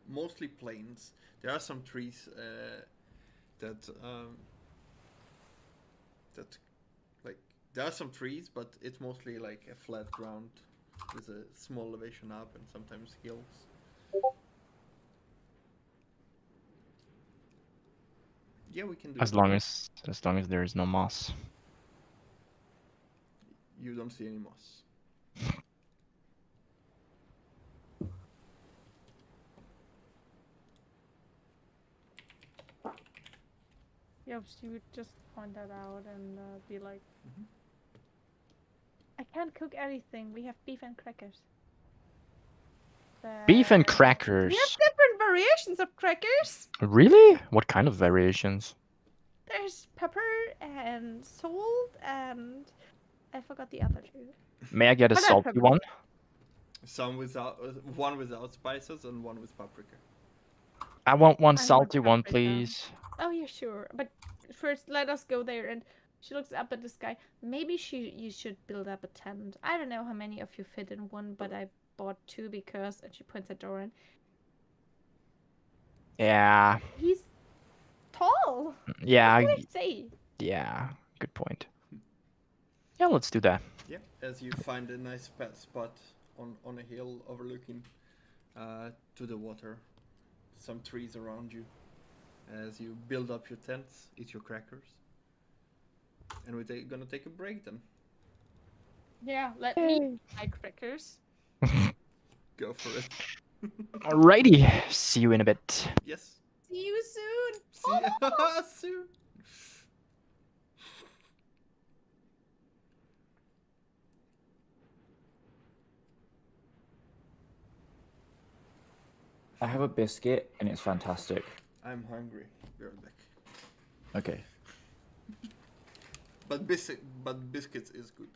mostly plains. There are some trees that that like there are some trees, but it's mostly like a flat ground with a small elevation up and sometimes hills. Yeah, we can do As it. long as there is no moss. You don't see any moss. Yes, you would just point that out and be like, Mhm. I can't cook anything. We have beef and crackers. Beef and We crackers. have different variations of crackers. Really? What kind of variations? There's pepper and salt and I forgot the other two. May I get a But that's salty pepper. one? Some without, one without spices and one with paprika. I want one I want salty one, paprika. please. Oh yeah, sure. But first, let us go there. And she looks up at the sky. Maybe you should build up a tent. I don't know how many of you fit in one, but I bought two because. And she points at Doran. Yeah. He's tall. Yeah. What can I say? Yeah. Good point. Yeah, let's do that. Yeah, as you find a nice spot on a hill overlooking to the water, some trees around you. As you build up your tents, eat your crackers, and we're gonna take a break then. Yeah, let me eat my crackers. Go for it. Alrighty. See you in a bit. Yes. See you soon. See you soon. I have a biscuit and it's fantastic. I'm hungry. Be right back. Okay. But biscuits is good.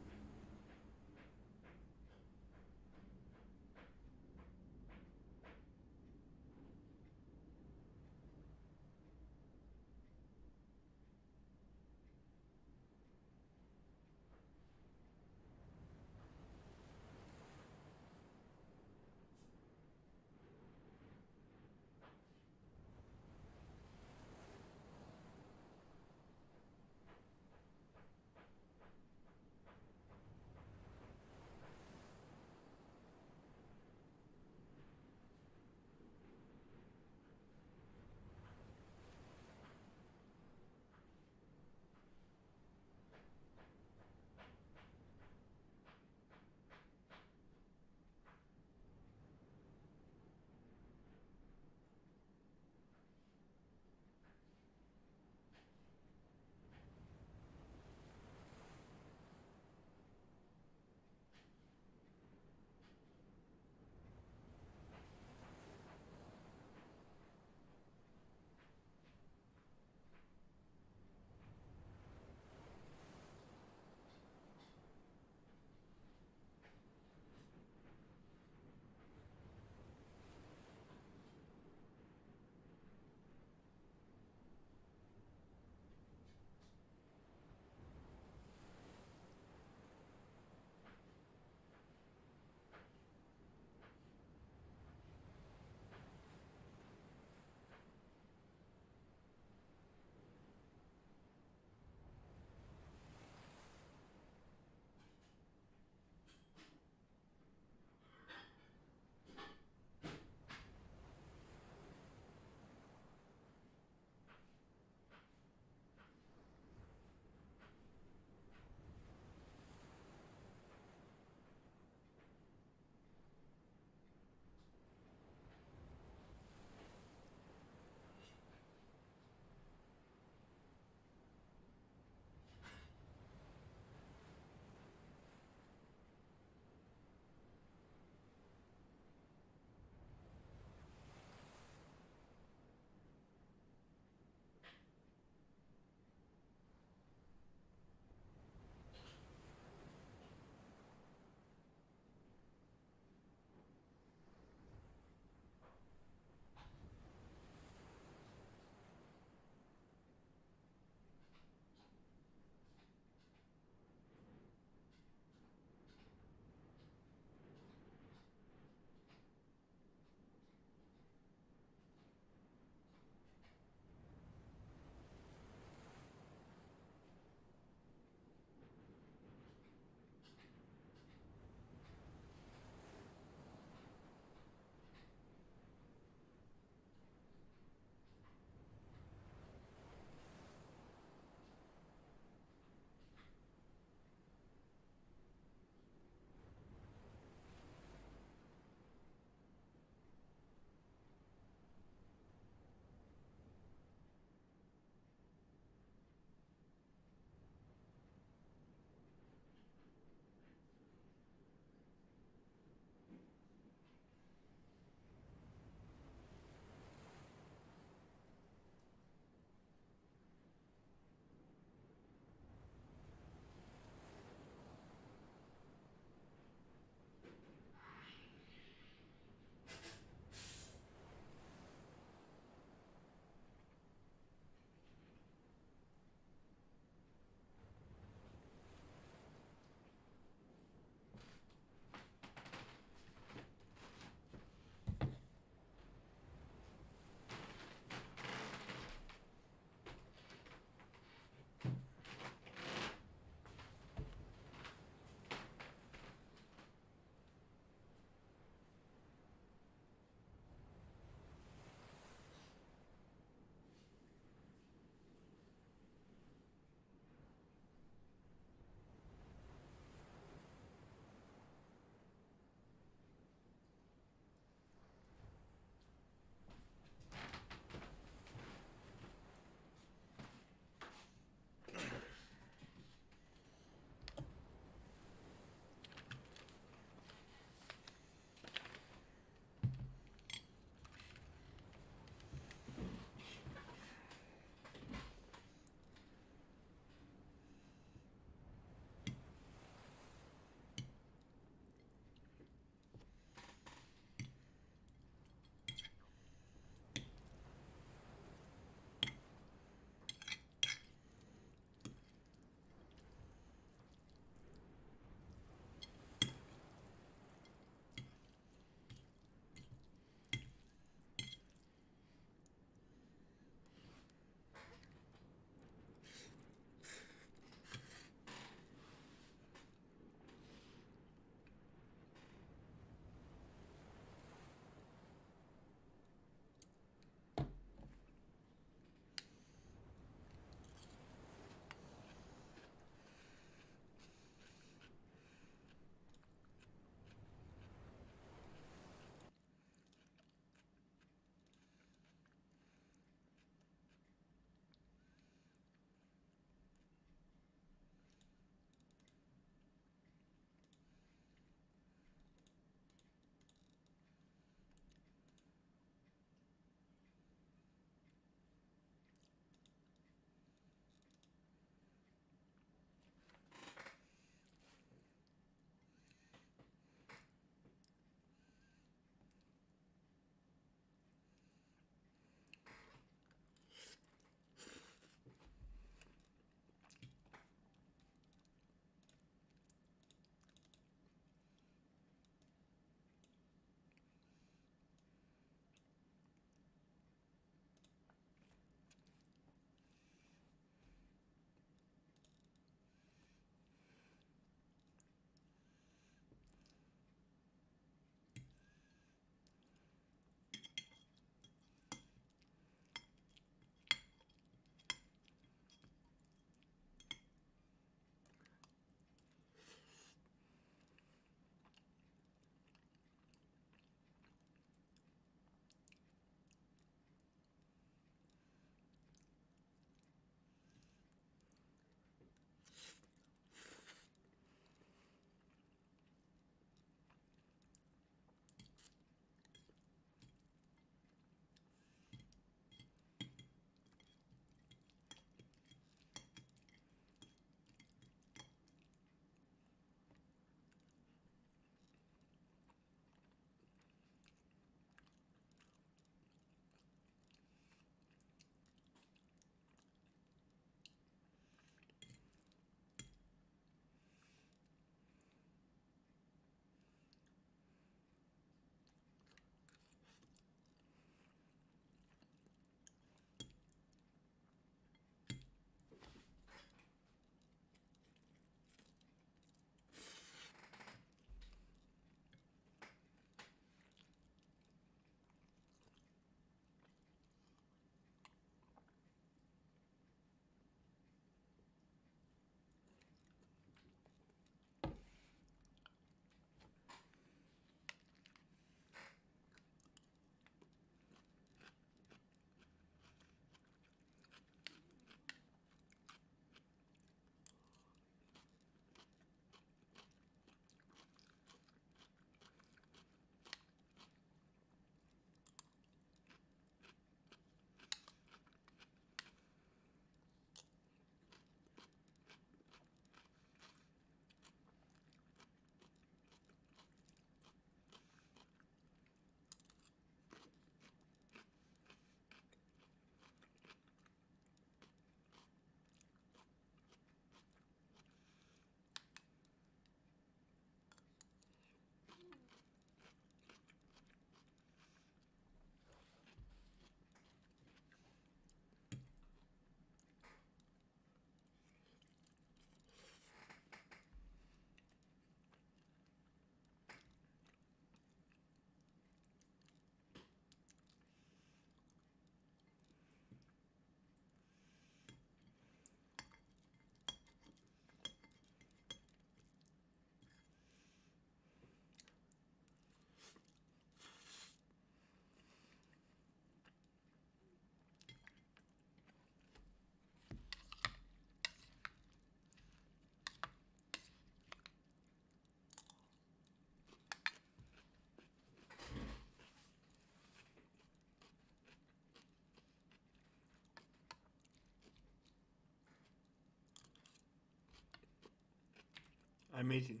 I'm eating.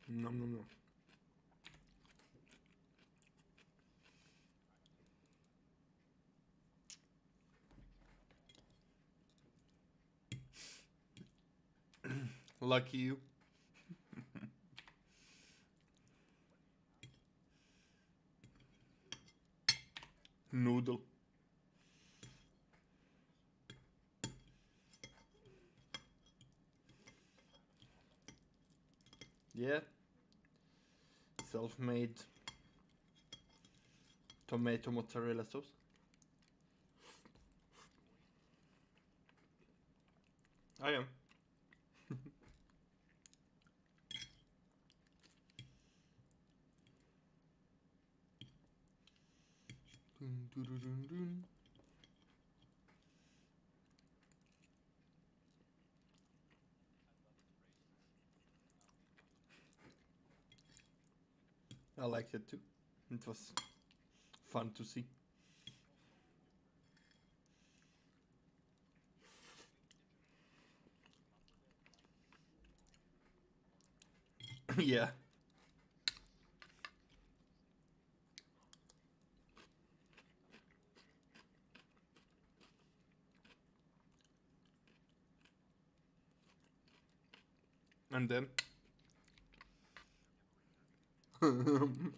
Nom nom nom. Lucky you. Noodle. Yeah. Self-made tomato mozzarella sauce. I am. Dun, dun, dun, dun, dun. I liked it too. It was fun to see. Yeah. And then. Mm-hmm.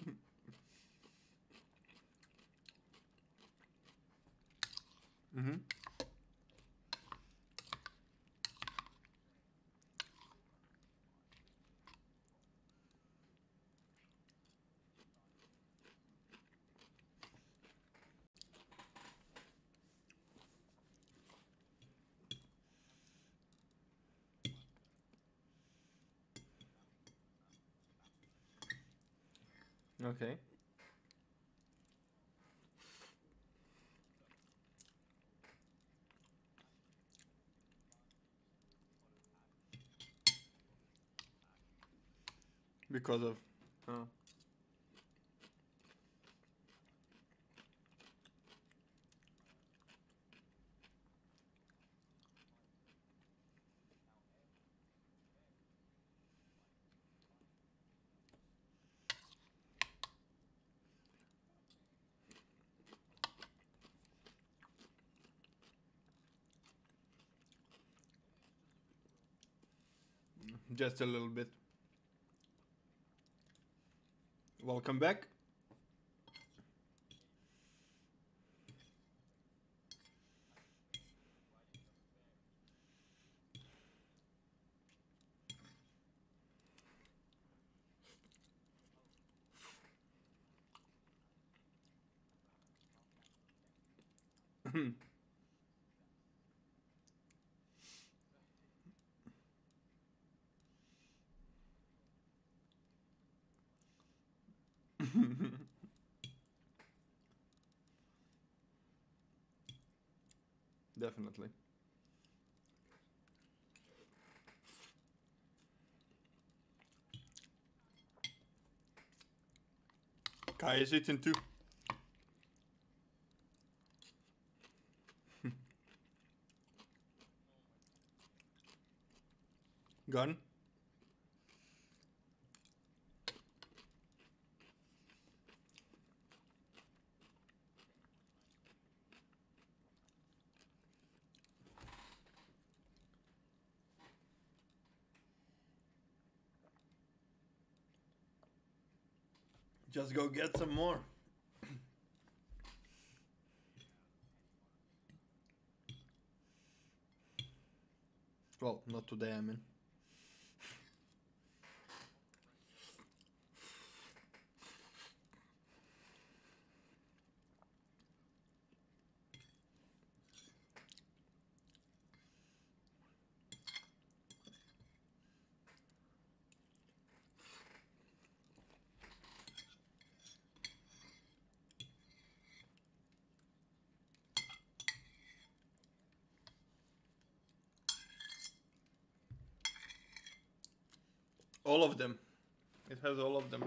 Okay. Because of. Oh. Just a little bit. Welcome back. Definitely. Kai is eating too. Gun. Just go get some more. Well, not today, I mean. All of them. It has all of them.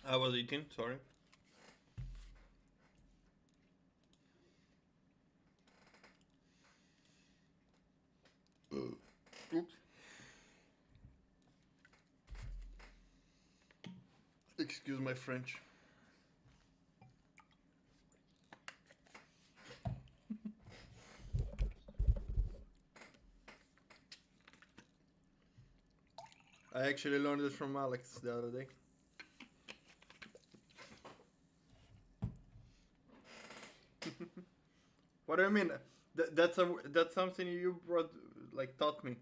I was eating, sorry. Oops. Excuse my French. I actually learned it from Alex the other day. What do you mean? That's something you taught me.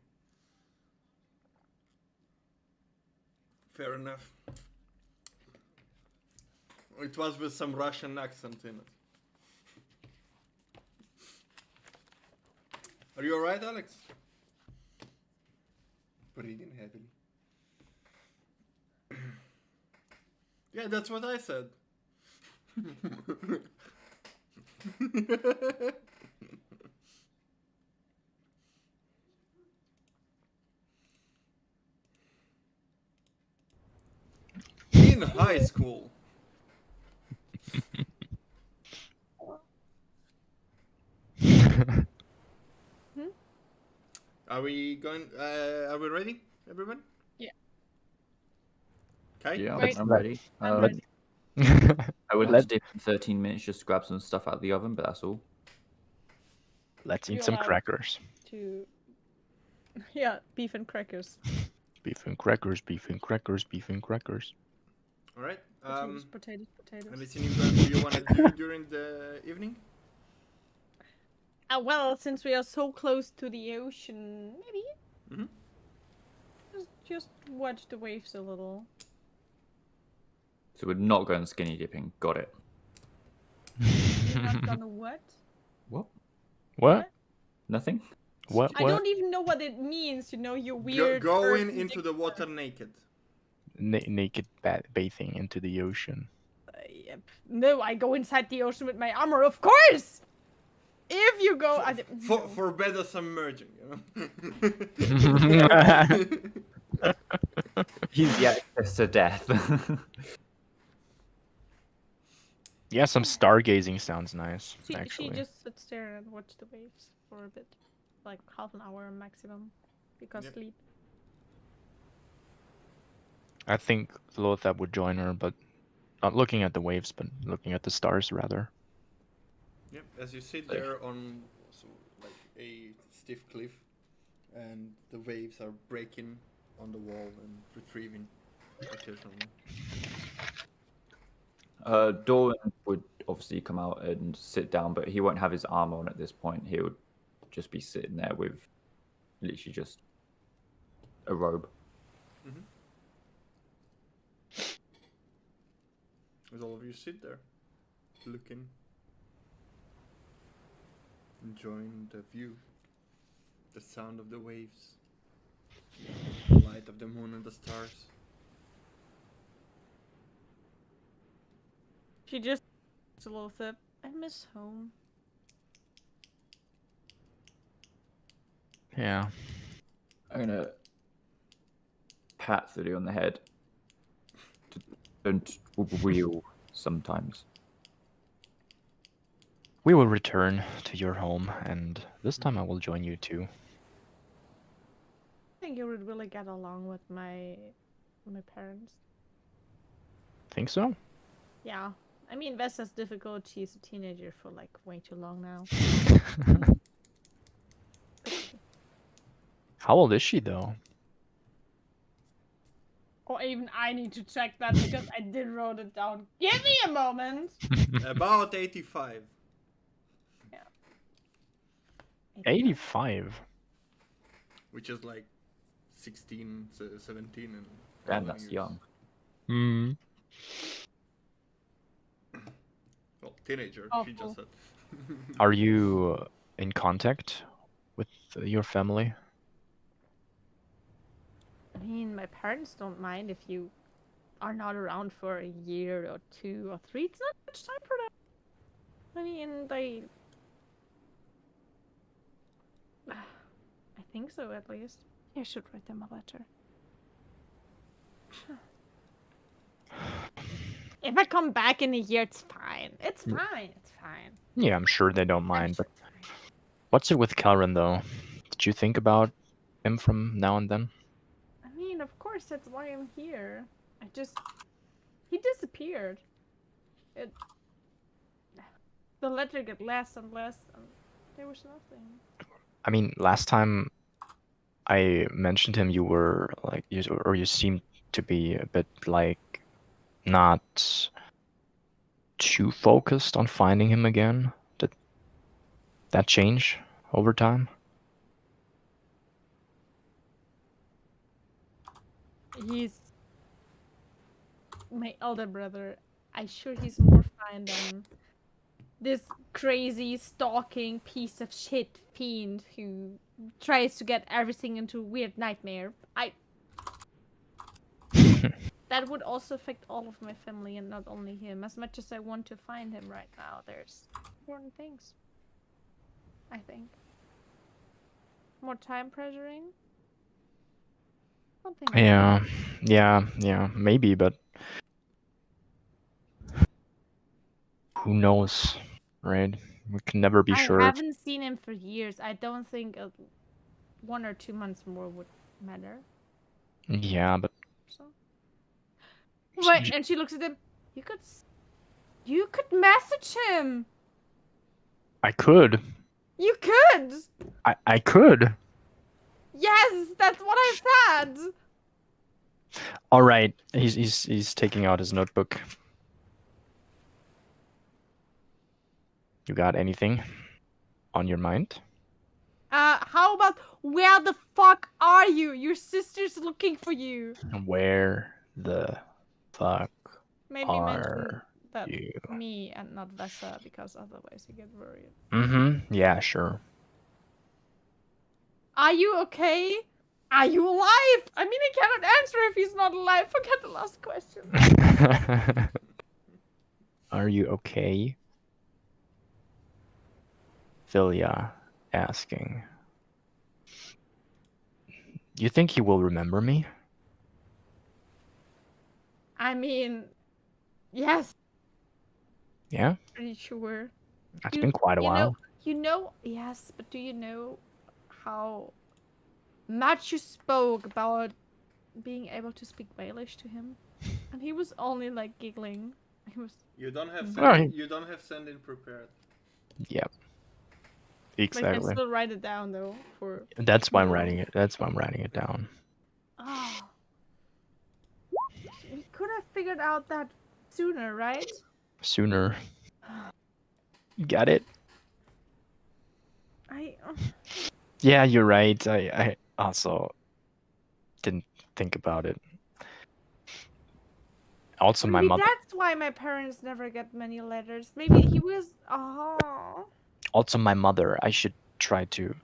Fair enough. It was with some Russian accent in it. Are you alright, Alex? Breathing heavily. Yeah, that's what I said. In high school. Are we going? Are we ready, everyone? Yeah. Okay. Yeah, Wait. I'm ready. I'm ready. I would have to dip in 13 minutes just to grab some stuff out of the oven, but that's all. Let's eat You're some allowed crackers. To yeah, beef and crackers. Beef and crackers, beef and crackers, beef and crackers. All right. Potatoes. Anything you want to do during the evening? Well, since we are so close to the ocean, maybe just watch the waves a little. So we're not going skinny dipping. Got it. You're not gonna what? What? What? Nothing? What? I don't even know what it means. You know, you weird. Going person into the water naked. Naked bathing into the ocean. Yep. No, I go inside the ocean with my armor, of course. If you go, For better submerging, you know. Easy access to death. Yeah, some stargazing sounds nice, She actually. just sits there and watch the waves for a bit, like half an hour maximum, because sleep. I think Lothab would join her, but not looking at the waves, but looking at the stars rather. Yep, as you sit there on a stiff cliff, and the waves are breaking on the wall and retrieving occasionally. Doran would obviously come out and sit down, but he won't have his arm on at this point. He would just be sitting there with literally just a robe. Mm-hmm. As all of you sit there, looking, enjoying the view, the sound of the waves, the light of the moon and the stars. She just a little sip. I miss home. Yeah. I'm gonna pat Thuli on the head. Don't wheel sometimes. We will return to your home, and this time I will join you too. I think you would really get along with my parents. Think so? Yeah. I mean, Vess has difficult. She's a teenager for like way too long now. How old is she though? Or even I need to check that because I did wrote it down. Give me a moment. About 85. Yeah. 85. Which is like 16, 17 and... Damn, that's young. Hmm. Well, teenager, she just said. Are you in contact with your family? I mean, my parents don't mind if you are not around for a year or 2 or 3. It's not much time for them. I mean, they... I think so, at least. I should write them a letter. If I come back in a year, it's fine. It's fine. It's fine. Yeah, I'm sure they don't I'm mind. sure But it's fine. what's it with Kelren though? Did you think about him from now and then? I mean, of course, that's why I'm here. He disappeared. It. The letter got less and less, and there was nothing. I mean, last time I mentioned him, you were like, you seemed to be a bit like not too focused on finding him again. Did that change over time? He's my elder brother. I'm sure he's more fine than this crazy stalking piece of shit fiend who tries to get everything into a weird nightmare. That would also affect all of my family and not only him. As much as I want to find him right now, there's important things. I think. More time pressuring? Something like that. Yeah, maybe, but who knows, right? We can never be I sure. haven't seen him for years. I don't think 1 or 2 months more would matter. Yeah, but So. Right, and she looks at him. You could message him. I could. You could. I could. Yes, that's what I said. All right, he's taking out his notebook. You got anything on your mind? How about where the fuck are you? Your sister's looking for you. Where the fuck Maybe mention are that you? me and not Vesa, because otherwise you get worried. Mm-hmm. Yeah, sure. Are you okay? Are you alive? I mean, he cannot answer if he's not alive. Forget the last question. Are you okay? Philia asking. You think he will remember me? I mean, yes, Yeah? pretty sure. It's been quite a while. Yes, but do you know how much you spoke about being able to speak Walish to him? And he was only like giggling. He was You don't have Right. you don't have send in prepared. Yep. like, I Exactly. still write it down though for. That's why I'm tomorrow. writing it. That's why I'm writing it down. Oh. We could have figured out that sooner, right? Sooner. Got it? Yeah, you're right. I also didn't think about it. Also, my Maybe mother. that's why my parents never get many letters. Maybe he was. Oh. Also, my mother. I should try to.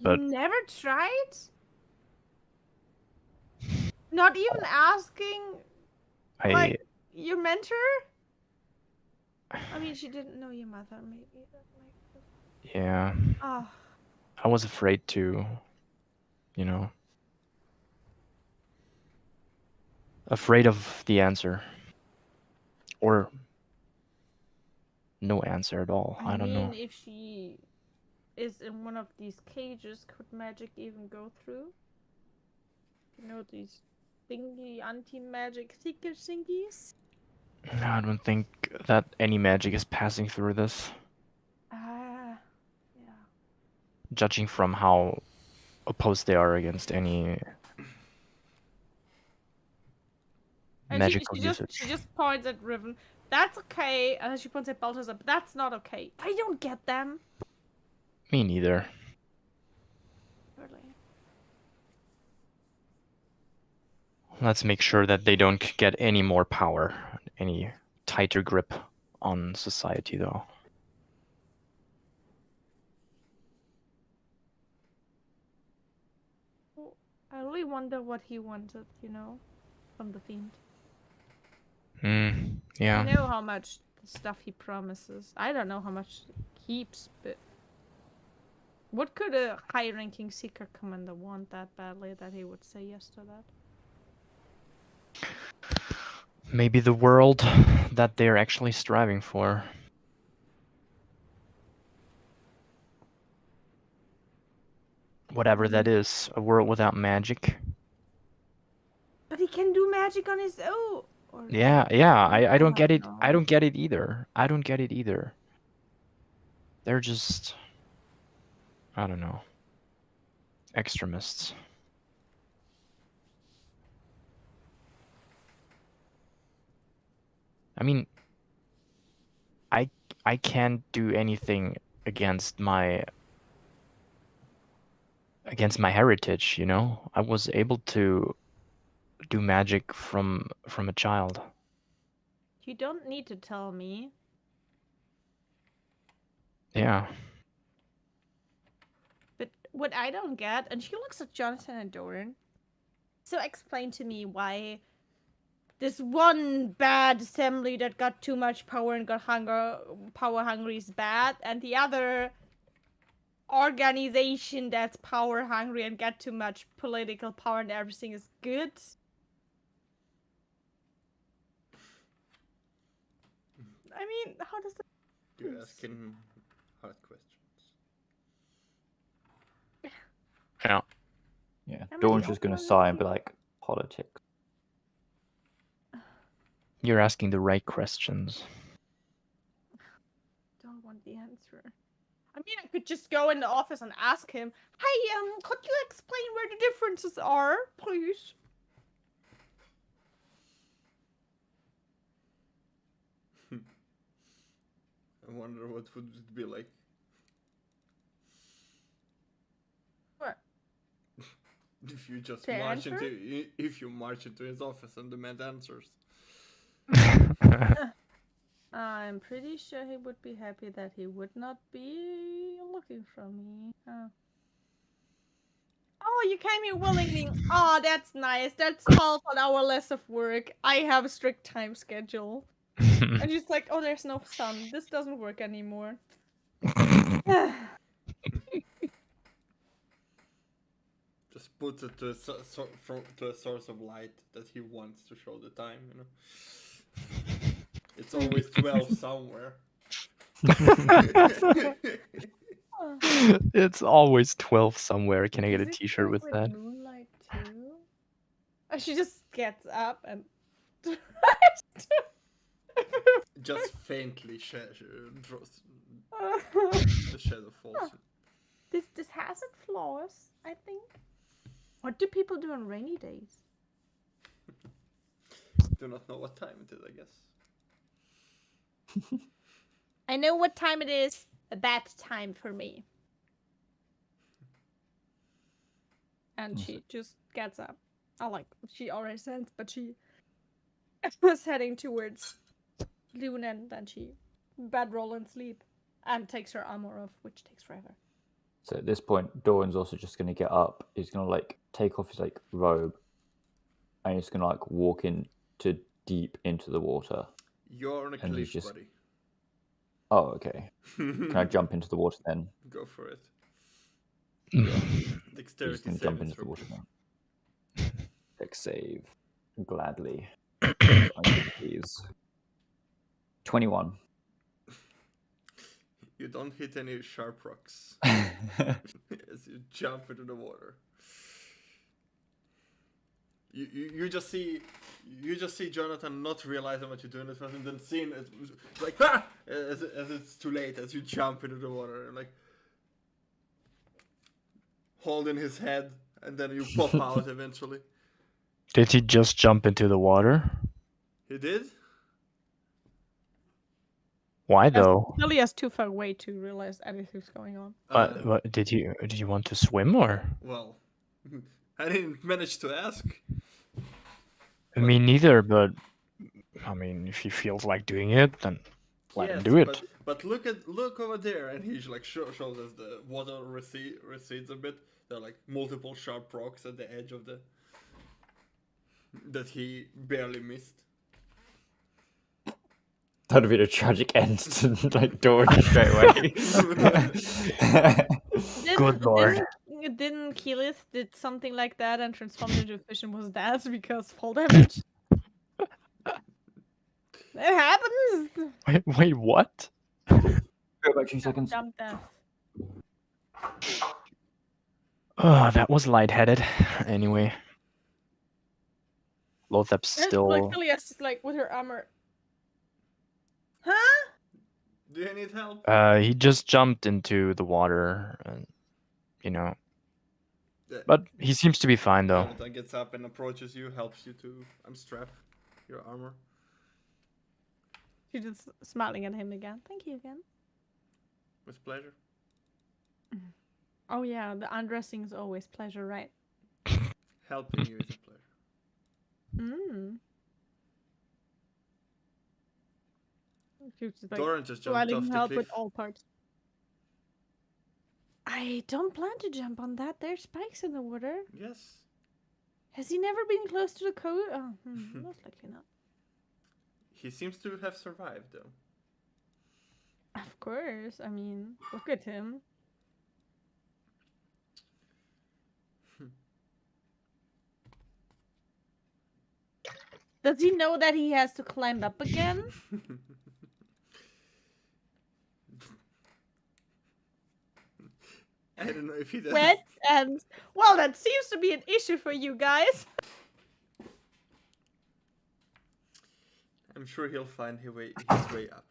But You never tried? Not even asking, like, your mentor? I mean, she didn't know your mother, maybe. Yeah. Oh. I was afraid to, you know. Afraid of the answer. Or no answer at all. I don't know. If she is in one of these cages, could magic even go through? You know, these thingy anti-magic seeker thingies? I don't think that any magic is passing through this. Yeah. Judging from how opposed they are against any And magical she usage. just points at Riven. That's okay. And then she points at Balthazar, but that's not okay. I don't get them. Me neither. Really. Let's make sure that they don't get any more power, any tighter grip on society, though. I really wonder what he wanted, you know, from the fiend. Yeah. I know how much stuff he promises. I don't know how much he keeps, but what could a high-ranking Seeker Commander want that badly that he would say yes to that? Maybe the world that they're actually striving for. Whatever that is, a world without magic. But he can do magic on his own. Or... Yeah, I don't get it. I no. don't get it either. I don't get it either. They're just, I don't know, extremists. I mean, I can't do anything against my heritage, you know? I was able to do magic from a child. You don't need to tell me. Yeah. But what I don't get, and she looks at Jonathan and Doran. So explain to me why this one bad assembly that got too much power and got power hungry is bad, and the other organization that's power hungry and got too much political power and everything is good. I mean, how does that... You're asking hard questions. Yeah. Yeah, I mean, Dawn's you just gonna don't sigh and be know. like, politics. You're asking the right questions. Don't want the answer. I mean, I could just go in the office and ask him, hey, could you explain where the differences are, please? I wonder what would it be like. What? If you just To march answer? into his office and demand answers. I'm pretty sure he would be happy that he would not be looking for me. Oh, you came here willingly. Oh, that's nice. That's half an hour less of work. I have a strict time schedule. And she's like, oh, there's no sun. This doesn't work anymore. Just puts it to a source of light that he wants to show the time, you know. It's always 12 somewhere. It's always 12 somewhere. Can I get a Is it t-shirt like with that? Moonlight too? Oh, she just gets up and Just faintly draws the shadow falls. This has its flaws, I think. What do people do on rainy days? Do not know what time it is, I guess. I know what time it is. A bad time for me. And she just gets up. She already sends, but she was heading towards Luna, and then she bedroll and sleep and takes her armor off, which takes forever. So at this point, Doran's also just gonna get up. He's gonna like take off his like robe, and he's gonna like walk deep into the water. You're on a And he's cliff, just- buddy. Oh, okay. Can I jump into the water then? Go for it. He's Dexterity just gonna saving jump into the throw. water now. Dex save, gladly. Please. 21. You don't hit any sharp rocks as you jump into the water. You just see Jonathan not realizing what you're doing at first, and then seeing it like as it's too late as you jump into the water, and like holding his head, and then you pop out eventually. Did he just jump into the water? He did. Why though? Lilia's too far away to realize anything's going on. What did you want to swim or? Well, I didn't manage to ask. Me neither, but I mean, if he feels like doing it, then let him do it. But look over there, and he like shows as the water recedes a bit. There are like multiple sharp rocks at the edge of that he barely missed. That'd be a tragic end to like Doran straight away. Good lord. Didn't Keyleth did something like that and transformed into a fish and was dead because fall damage? It happens. Wait, what? About 2 seconds. Dumb death. Oh, that was lightheaded. Anyway. Lothep's And still... like Ilias is like with her armor. Huh? Do you need help? He just jumped into the water, and, you know. The- But he seems to be fine, though. Jonathan gets up and approaches you, helps you to unstrap your armor. She's just smiling at him again. Thank you again. With pleasure. Oh yeah, the undressing is always pleasure, right? Helping you is a pleasure. Mm. She's just like Doran just jumped providing off the help cliff. with all parts. I don't plan to jump on that. There's spikes in the water. Yes. Has he never been close to the coast? Oh, most likely not. He seems to have survived, though. Of course. I mean, look at him. Does he know that he has to climb up again? I don't know if he does. Wet and well, that seems to be an issue for you guys. I'm sure he'll find his way up.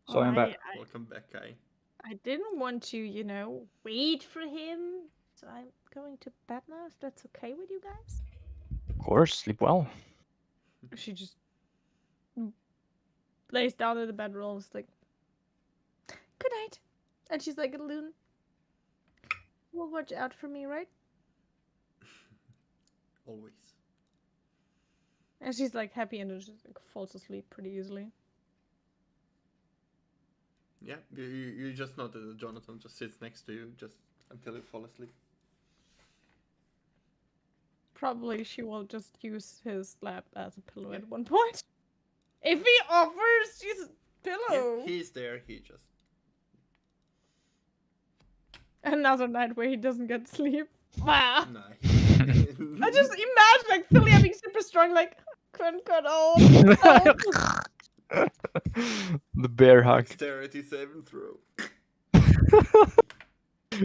So I'm back. Welcome back, Kai. I didn't want to, you know, wait for him. So I'm going to bed now, if that's okay with you guys. Of course, sleep well. She just lays down in the bedroll and is like, good night. And she's like, Loon, will watch out for me, right? Always. And she's like happy and just like, falls asleep pretty easily. Yeah, you just noted that Jonathan just sits next to you just until you fall asleep. Probably she will just use his lap as a pillow at one point. If he offers, she's pillow. Yeah, he's there, he just... Another night where he doesn't get sleep. Wow. Nah, I just imagine like Philly being super strong, like couldn't cut off. The bear hug. Dexterity saving throw.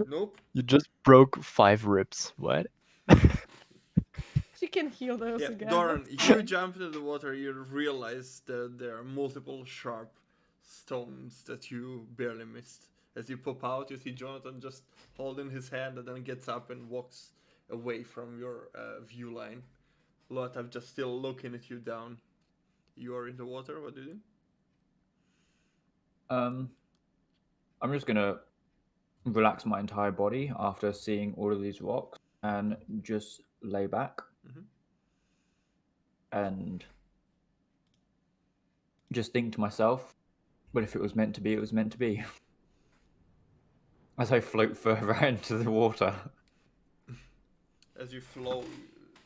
Nope. You just broke 5 ribs. What? She can heal those Yeah, again. Doran, that's you fine. jump into the water, you realize that there are multiple sharp stones that you barely missed. As you pop out, you see Jonathan just holding his hand and then gets up and walks away from your view line. Lothab just still looking at you down. You are in the water, what do you do? I'm just gonna relax my entire body after seeing all of these rocks and just lay back and just think to myself, but if it was meant to be, it was meant to be. As I float further into the water. As you float,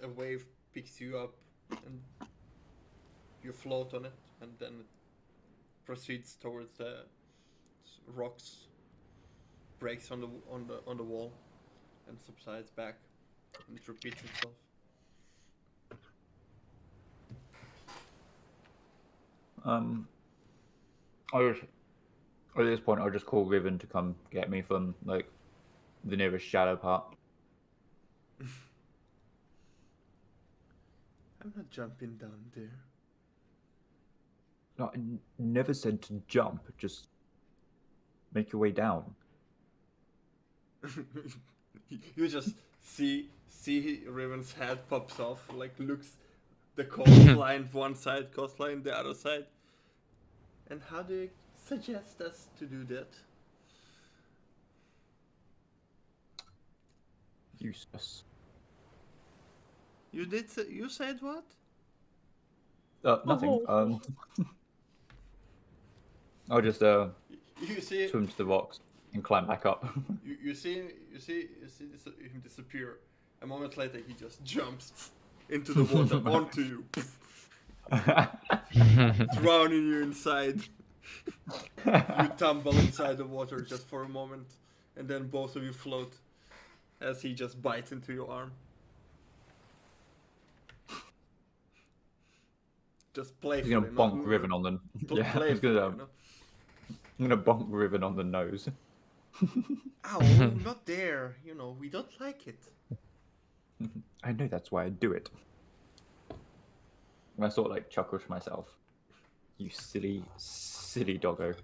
a wave picks you up and you float on it, and then it proceeds towards the rocks, breaks on the wall, and subsides back, and it repeats itself. At this point, I'll just call Riven to come get me from like the nearest shadow part. I'm not jumping down there. No, I never said to jump. Just make your way down. You just see Riven's head pops off, like looks the coastline one side, coastline the other side. And how do you suggest us to do that? Useless. You did. You said what? Nothing. Oh. I'll just You see. swim to the rocks and climb back up. You see him disappear. A moment later, he just jumps into the water onto you, drowning you inside. You tumble inside the water just for a moment, and then both of you float as he just bites into your arm. just He's playfully. gonna not- bonk Riven on the. Yeah, he's playfully, gonna. you know? I'm gonna bonk Riven on the nose. Ow, not there. You know, we don't like it. I know that's why I do it. And I sort of like chuckle to myself. You silly, silly doggo.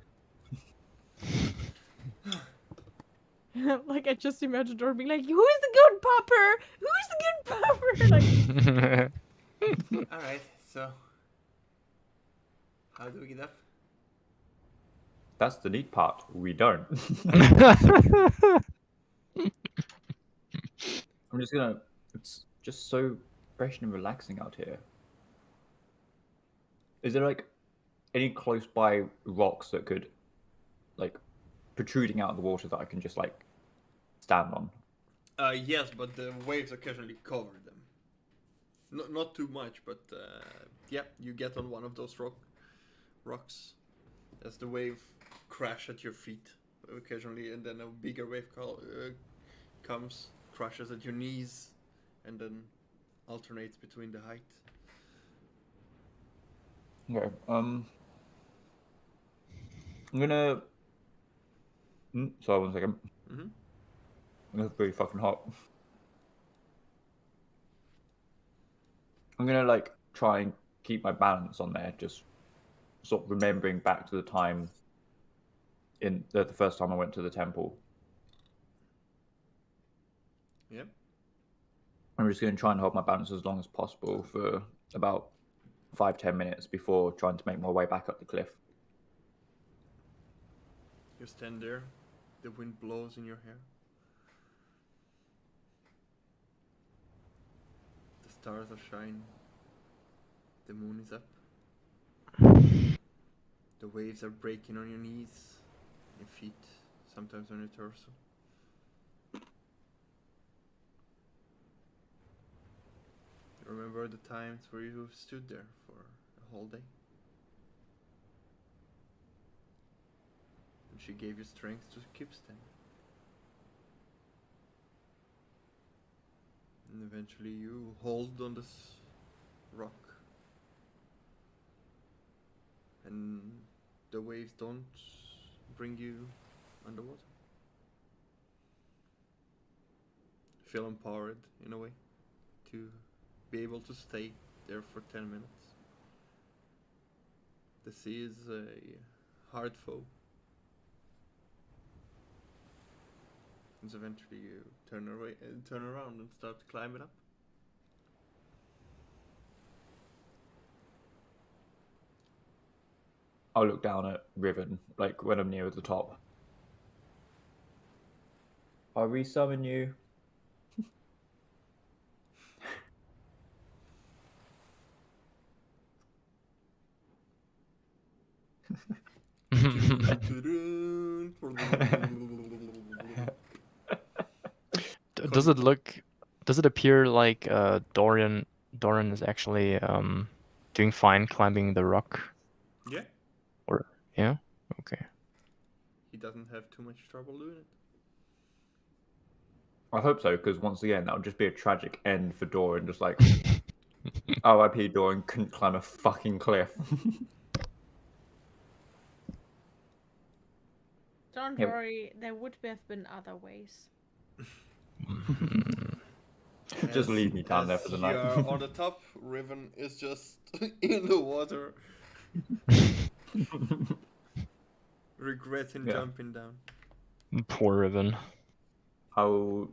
Like I just imagined her being like, "Who's the good pupper? Who's the good pupper?" Like, Alright, so. How do we get up? That's the neat part. We don't. I'm just gonna. It's just so fresh and relaxing out here. Is there like any close by rocks that could, like, protruding out of the water that I can just like stand on? Yes, but the waves occasionally cover them. Not too much, but yeah, you get on one of those rocks as the wave crash at your feet occasionally, and then a bigger wave comes, crashes at your knees, and then alternates between the height. Okay. I'm gonna. Sorry, 1 second. Mhm. That's pretty fucking hot. I'm gonna like try and keep my balance on there, just sort of remembering back to the time in the first time I went to the temple. Yep. I'm just gonna try and hold my balance as long as possible for about 5-10 minutes before trying to make my way back up the cliff. You stand there, the wind blows in your hair. The stars are shining. The moon is up. The waves are breaking on your knees, your feet, sometimes on your torso. Remember the times where you stood there for a whole day? And she gave you strength to keep standing. And eventually you hold on this rock. And the waves don't bring you underwater. Feel empowered in a way to be able to stay there for 10 minutes. The sea is a hard foe. And eventually you turn around and start climbing up. I'll look down at Riven, like when I'm near the top. I'll resummon you. Does it look? Does it appear like Dorian is actually doing fine climbing the rock? Yeah, Or yeah, okay. he doesn't have too much trouble doing it. I hope so, because once again, that would just be a tragic end for Doran. Just like, RIP Doran couldn't climb a fucking cliff. don't Yep. worry, there would have been other ways. Just leave me down there for the night. You're on the top, Riven is just in the water, regretting Yeah. jumping down. Poor Riven. I'll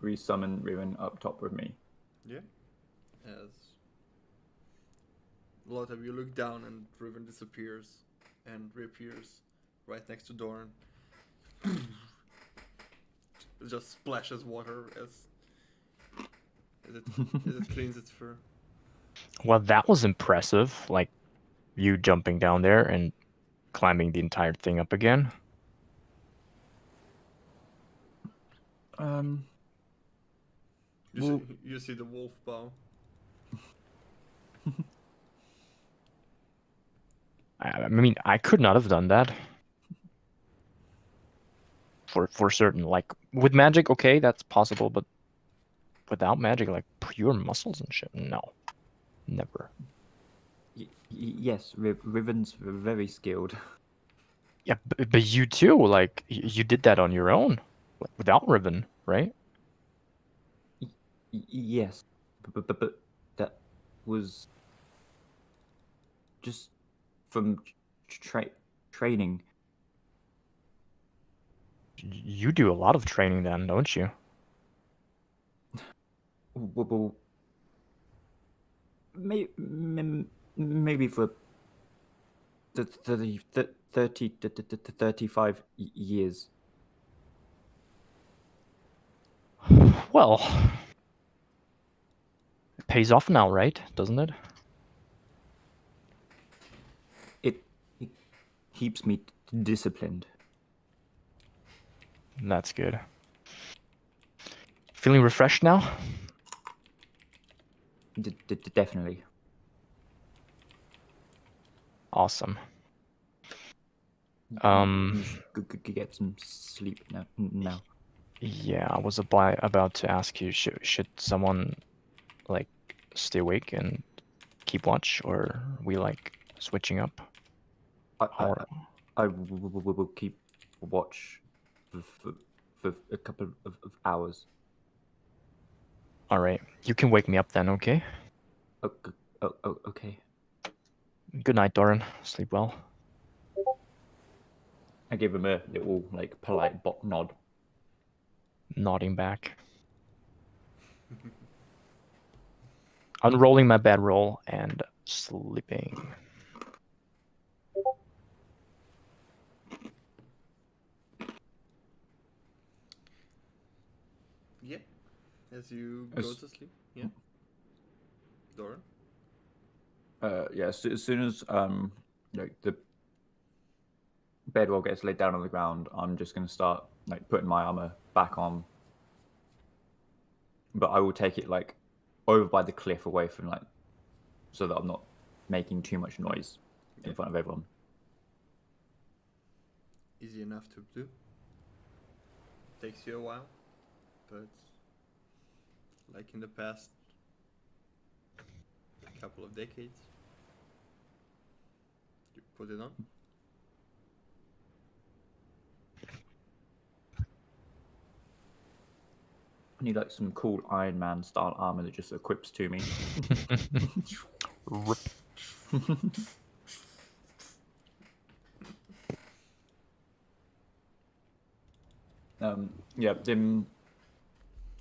resummon Riven up top with me. Yeah. As a lot of you look down and Riven disappears and reappears right next to Doran. It just splashes water as it cleans its fur. Well, that was impressive. Like you jumping down there and climbing the entire thing up again. You see the wolf bow. I mean, I could not have done that. For certain, like with magic, okay, that's possible, but without magic, like pure muscles and shit, no, never. Yes, Riven's very skilled. Yeah, but you too. Like you did that on your own, like, without Riven, right? Yes, but that was just from training. You do a lot of training then, don't you? Well, maybe for 30 to 35 years. Well, it pays off now, right? Doesn't it? It keeps me disciplined. That's good. Feeling refreshed now? Definitely. Awesome. You should get some sleep now. Yeah, I was about to ask you, should someone like stay awake and keep watch, or we like switching up? I will keep watch for a couple of hours. All right, you can wake me up then, okay? Okay. Good night, Doran. Sleep well. I give him a little like polite nod. Nodding back. Unrolling my bedroll and sleeping. Yeah. As you go to sleep. Yeah. Doran. Yeah. As soon as like the bedroll gets laid down on the ground, I'm just gonna start like putting my armor back on. But I will take it like over by the cliff, away from like, so that I'm not making too much noise in front of everyone. Easy enough to do. Takes you a while, but like in the past couple of decades, you put it on. I need like some cool Iron Man style armor that just equips to me. Rip. Yeah, then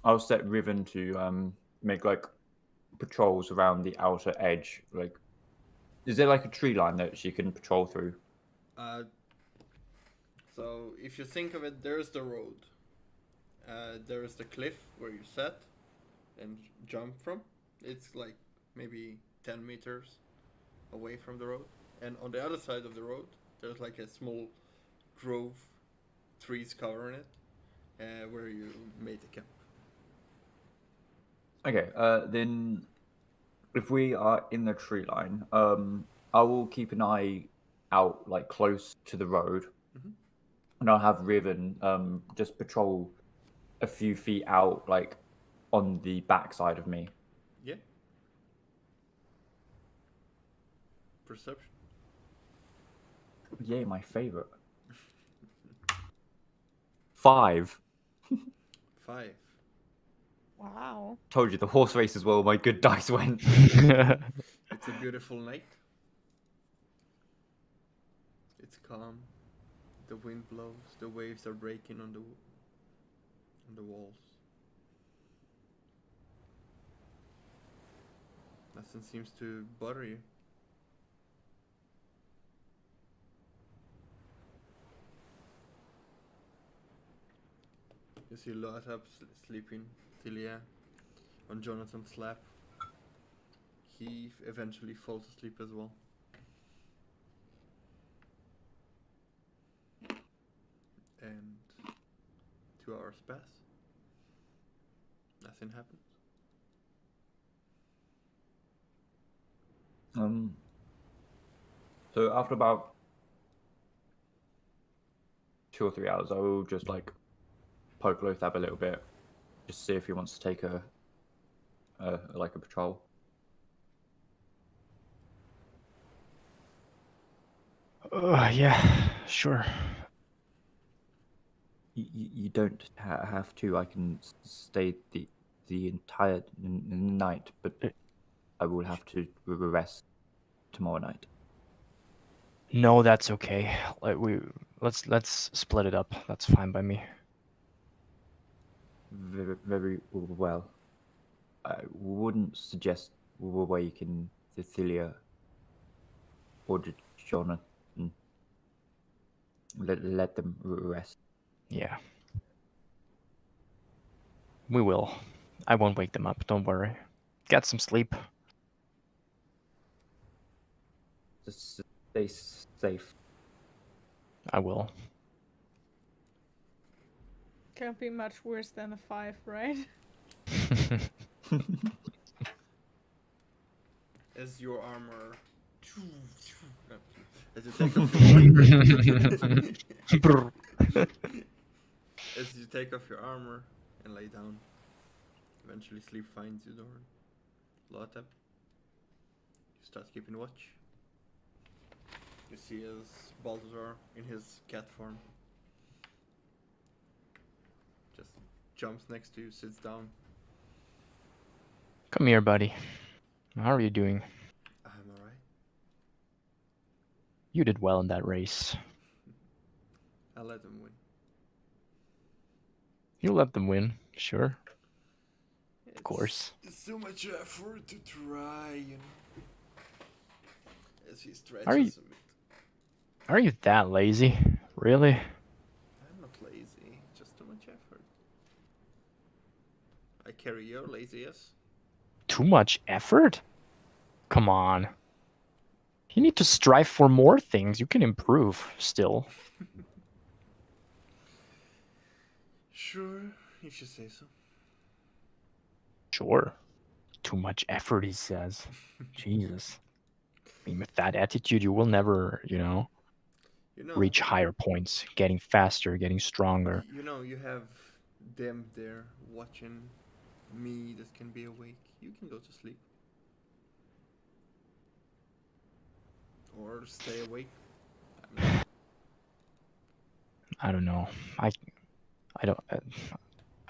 I'll set Riven to make like patrols around the outer edge. Like, is there like a tree line that she can patrol through? So if you think of it, there's the road. There is the cliff where you set and jump from. It's like maybe 10 meters away from the road. And on the other side of the road, there's like a small grove, trees covering it, where you made the camp. Okay, then if we are in the tree line, I will keep an eye out like close to the road, and I'll have Riven just patrol a few feet out, like on the back side of me. Yeah. Perception. Yay, my favorite. 5. 5. Wow. Told you the horse race as well. My good dice went. It's a beautiful night. It's calm. The wind blows. The waves are breaking on the walls. Nothing seems to bother you. You see Lothab sleeping, Tilia on Jonathan's lap. He eventually falls asleep as well. And 2 hours pass. Nothing happens. So after about 2 or 3 hours, I will just like poke Lothab a little bit, just see if he wants to take a patrol. Yeah, sure. You don't have to. I can stay the entire night, but I will have to rest tomorrow night. No, that's okay. Let's split it up. That's fine by me. Very well. I wouldn't suggest waking Cecilia or Jonathan. Let them rest. Yeah. We will. I won't wake them up. Don't worry. Get some sleep. Just stay safe. I will. Can't be much worse than a 5, right? As your armor. As you take off your as you take off your armor and lay down, eventually sleep finds you, Doran. Lotep. You start keeping watch. You see as Balthazar in his cat form just jumps next to you, sits down. Come here, buddy. How are you doing? I'm alright. You did well in that race. I'll let him win. You let them win, sure. Of course. It's too much effort to try, you know. As he stretches Are you- a bit. Are you that lazy? Really? I'm not lazy, just too much effort. I carry your lazy, yes? Too much effort? Come on. You need to strive for more things. You can improve still. Sure, if you say so. Sure. Too much effort, he says. Jesus. I mean, with that attitude, you will never, You know, reach higher points, getting faster, getting stronger. you have them there watching me that can be awake. You can go to sleep. Or stay awake. I don't know. I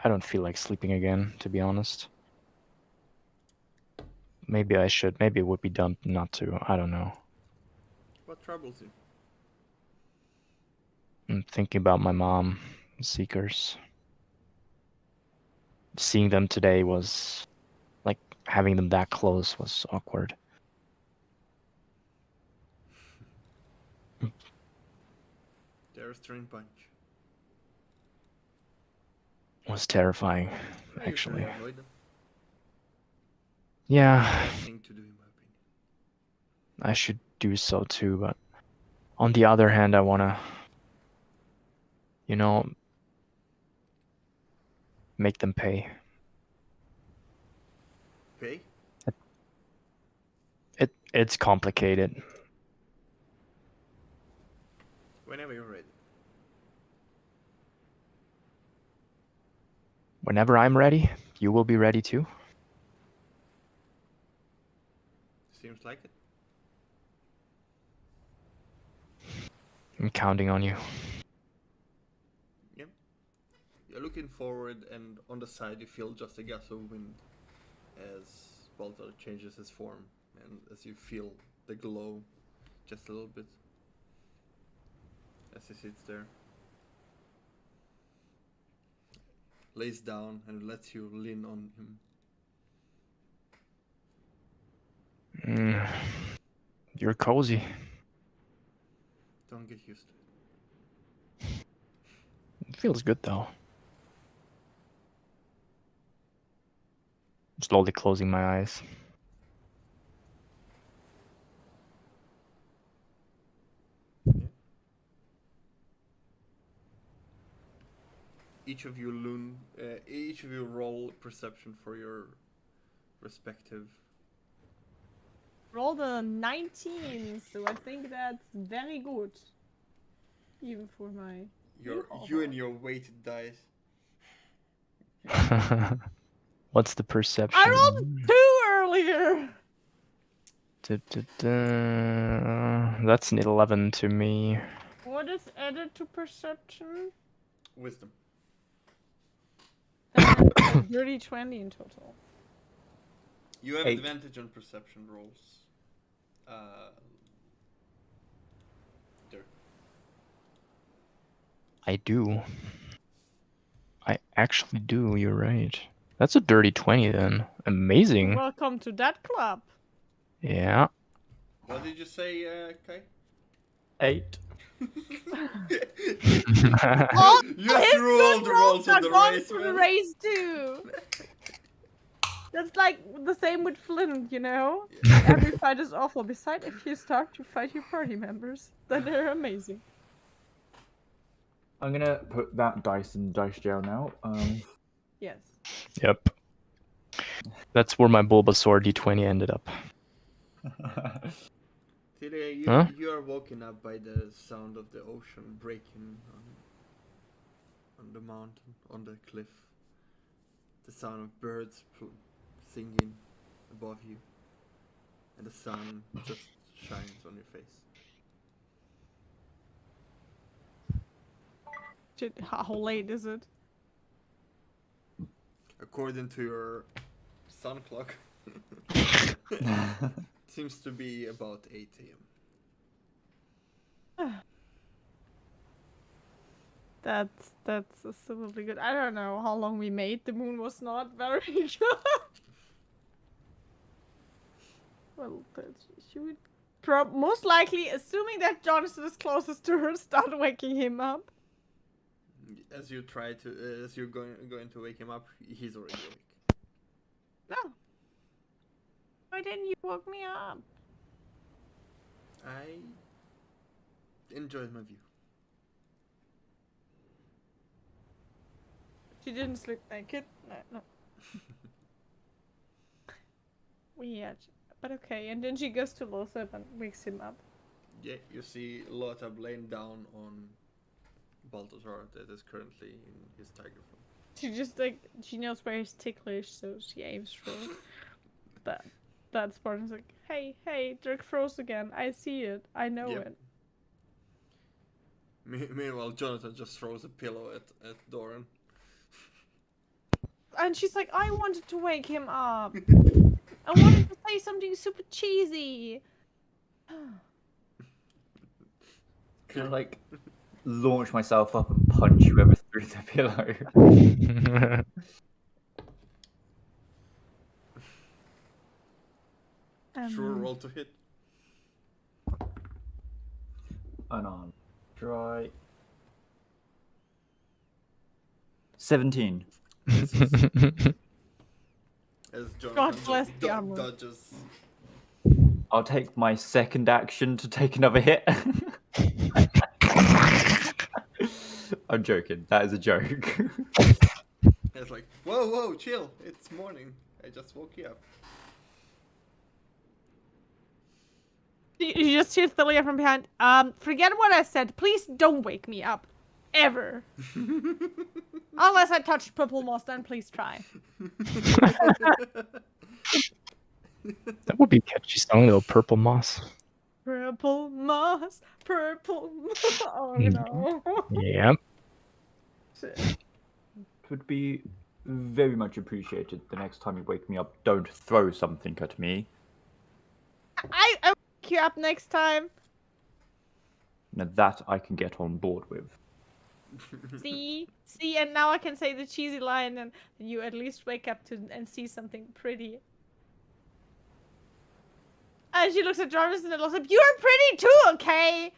don't feel like sleeping again, to be honest. Maybe I should. Maybe it would be dumb not to. I don't know. What troubles you? I'm thinking about my mom, Seekers. Seeing them today was like having them that close was awkward. They're a strange bunch. Was terrifying, I actually. usually avoid them. Yeah, Right thing to do, in my opinion. I should do so too, but on the other hand, I want to, make them pay. Pay? It's complicated. Whenever you're ready. Whenever I'm ready, you will be ready too. Seems like it. I'm counting on you. Yep. You're looking forward, and on the side you feel just a gust of wind as Balthazar changes his form, and as you feel the glow just a little bit as he sits there. Lays down and lets you lean on him. You're cozy. Don't get used to it. It feels good though. Slowly closing my eyes. Yeah. Each of you roll perception for your respective. Rolled a 19, so I think that's very good. Even for my... You and your weighted dice. What's the perception? I rolled 2 earlier! That's an 11 to me. What is added to perception? Wisdom. Then it's a dirty 20 in total. You have 8. advantage on perception rolls. There. I do. I actually do, you're right. That's a dirty 20 then. Amazing. Welcome to that club. Yeah. What did you say, Kai? 8. Oh, You his threw all good the rolls on are the gone race, to the man. race too. That's like the same with Flint, you know? Every fight is awful. Besides, if you start to fight your party members, then they're amazing. I'm gonna put that dice in dice jail now. Yes. Yep. That's where my Bulbasaur D20 ended up. Today, Huh? you are woken up by the sound of the ocean breaking on the mountain, on the cliff. The sound of birds singing above you, and the sun just shines on your face. Shit, how late is it? According to your sun clock, seems to be about 8 a.m. That's absolutely good. I don't know how long we made. The moon was not very good. Well, she would most likely, assuming that Jonathan is closest to her, start waking him up. As you try to, as you're going to wake him up, he's already awake. No. Why didn't you wake me up? I enjoyed my view. She didn't sleep naked. No. Weird. But okay, and then she goes to Lothar and wakes him up. Yeah, you see Lothar laying down on Balthazar that is currently in his tiger form. She just like she knows where he's ticklish, so she aims for that. That Spartan's like, hey, Dirk froze again. I see it. I know Yep. it. Meanwhile, Jonathan just throws a pillow at Doran. And she's like, I wanted to wake him up. I wanted to say something super cheesy. Could I, like, launch myself up and punch whoever threw the pillow? Sure, roll to hit. Unarmed. Try. 17. As Jonathan God just bless the armor. dodges. I'll take my second action to take another hit. I'm joking. That is a joke. It's like, whoa, chill. It's morning. I just woke you up. You just hear Thalia from behind. Forget what I said. Please don't wake me up. Ever. Unless I touch purple moss, then please try. That would be a catchy song though, Purple Moss. Purple moss, purple moss. Oh no. Yep. Shit. Would be very much appreciated the next time you wake me up. Don't throw something at me. I wake you up next time. Now that I can get on board with. See, and now I can say the cheesy line, and you at least wake up to and see something pretty. And she looks at Jarvis and looks like, "You're pretty too, okay?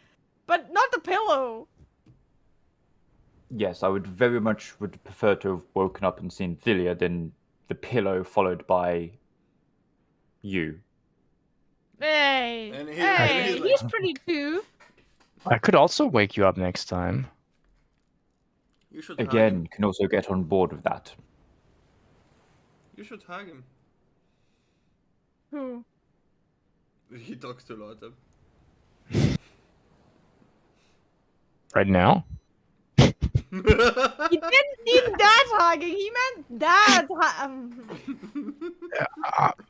But not the pillow." Yes, I would very much prefer to have woken up and seen Thalia than the pillow followed by you. Hey, And hey, he's he's like- pretty too. I could also wake you up next time. You should hug Again, him. can also get on board with that. You should hug him. Who? He talks to Lothar. Right now? He didn't mean that hugging. He meant that. I'm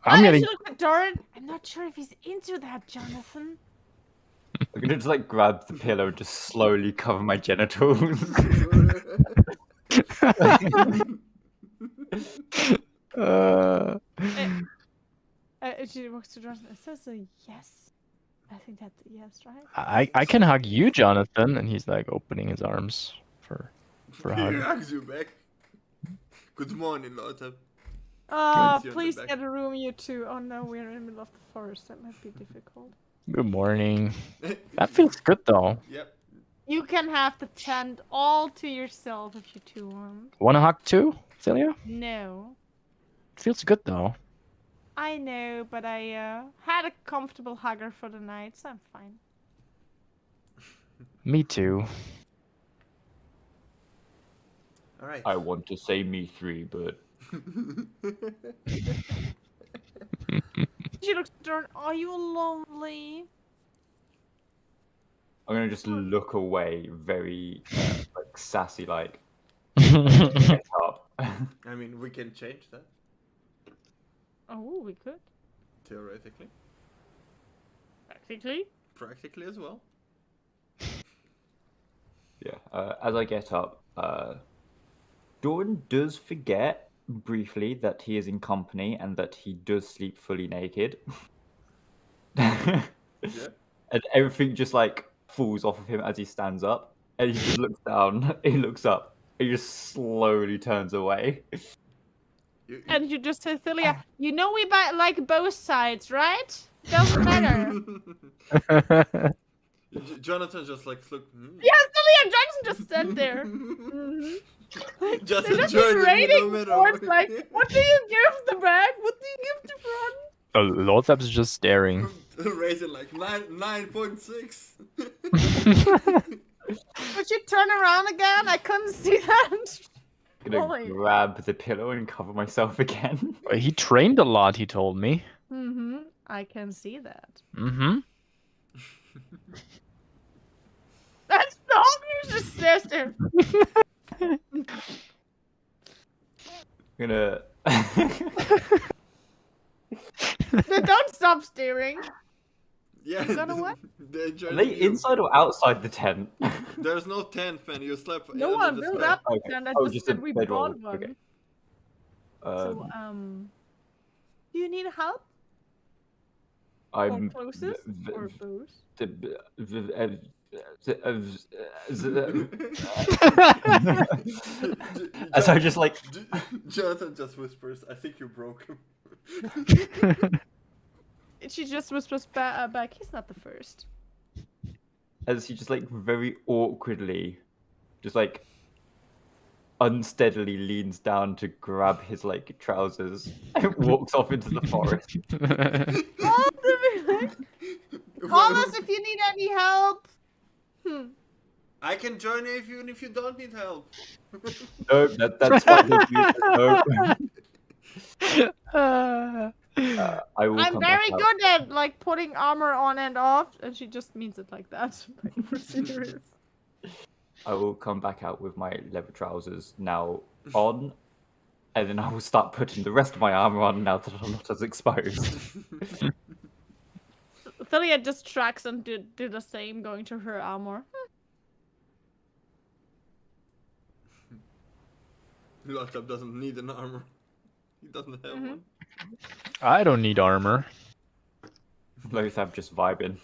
And getting. she looked at Doran, and not sure if he's into that, Jonathan. I'm gonna just like grab the pillow and just slowly cover my genitals. She walks to Jonathan. It says a yes. I think that's a yes, right? I can hug you, Jonathan, and he's like opening his arms for a He hug. hugs you back. Good morning, Lotta. Oh, Good. please Back. get a room, you two. Oh no, we're in the middle of the forest. That might be difficult. Good morning. That feels good though. Yep. You can have the tent all to yourself if you two want. Want a hug too, Celia? No. Feels good though. I know, but I had a comfortable hugger for the night, so I'm fine. Me too. All right. I want to say me three, but She looks darn. Are you lonely? I'm gonna just look away, very like sassy, like get up. I mean, we can change that Oh, we could. theoretically, Practically. as well. Yeah. As I get up, Dawn does forget briefly that he is in company and that he does sleep fully naked. Yeah. And everything just like falls off of him as he stands up, and he just looks down. He looks up. He just slowly turns away. And you just say, Celia, you know we like both sides, right? Doesn't matter. Jonathan just like look. Yeah, Celia, Johnson just stand there. Mm-hmm. Just They're just enjoy the rating middle. towards like, what do you give the back? What do you give the front? Lothap's just staring. Rating like 9.6. Would you turn around again? I couldn't see that. I'm gonna Boy. grab the pillow and cover myself again. He trained a lot, he told me. Mm-hmm. I can see that. Mm-hmm. That's the whole just stares there. I'm gonna. Don't stop staring. Yeah. You gonna what? They enjoy Are the they view. inside or outside the tent? There's no tent, man. You slept. No under one the built sky. up a Okay. tent. I Oh, just just said a we bedroll. bought one. Okay. So, do you need help? I'm. Or closest? Or both? As I just like. Jonathan just whispers, "I think you broke him." She just whispers back, he's not the first. As he just like very awkwardly, just like unsteadily leans down to grab his like trousers and walks off into the forest. Call us if you need any help. I can join you even if you don't need help. No, that's fine. No. I will I'm come very back out. good at like putting armor on and off, and she just means it like that. Like, for serious. I will come back out with my leather trousers now on, and then I will start putting the rest of my armor on now that I'm not as exposed. Celia just tracks and do the same, going to her armor. Lothar doesn't need an armor. He doesn't have one. I don't need armor. Lothab just vibing.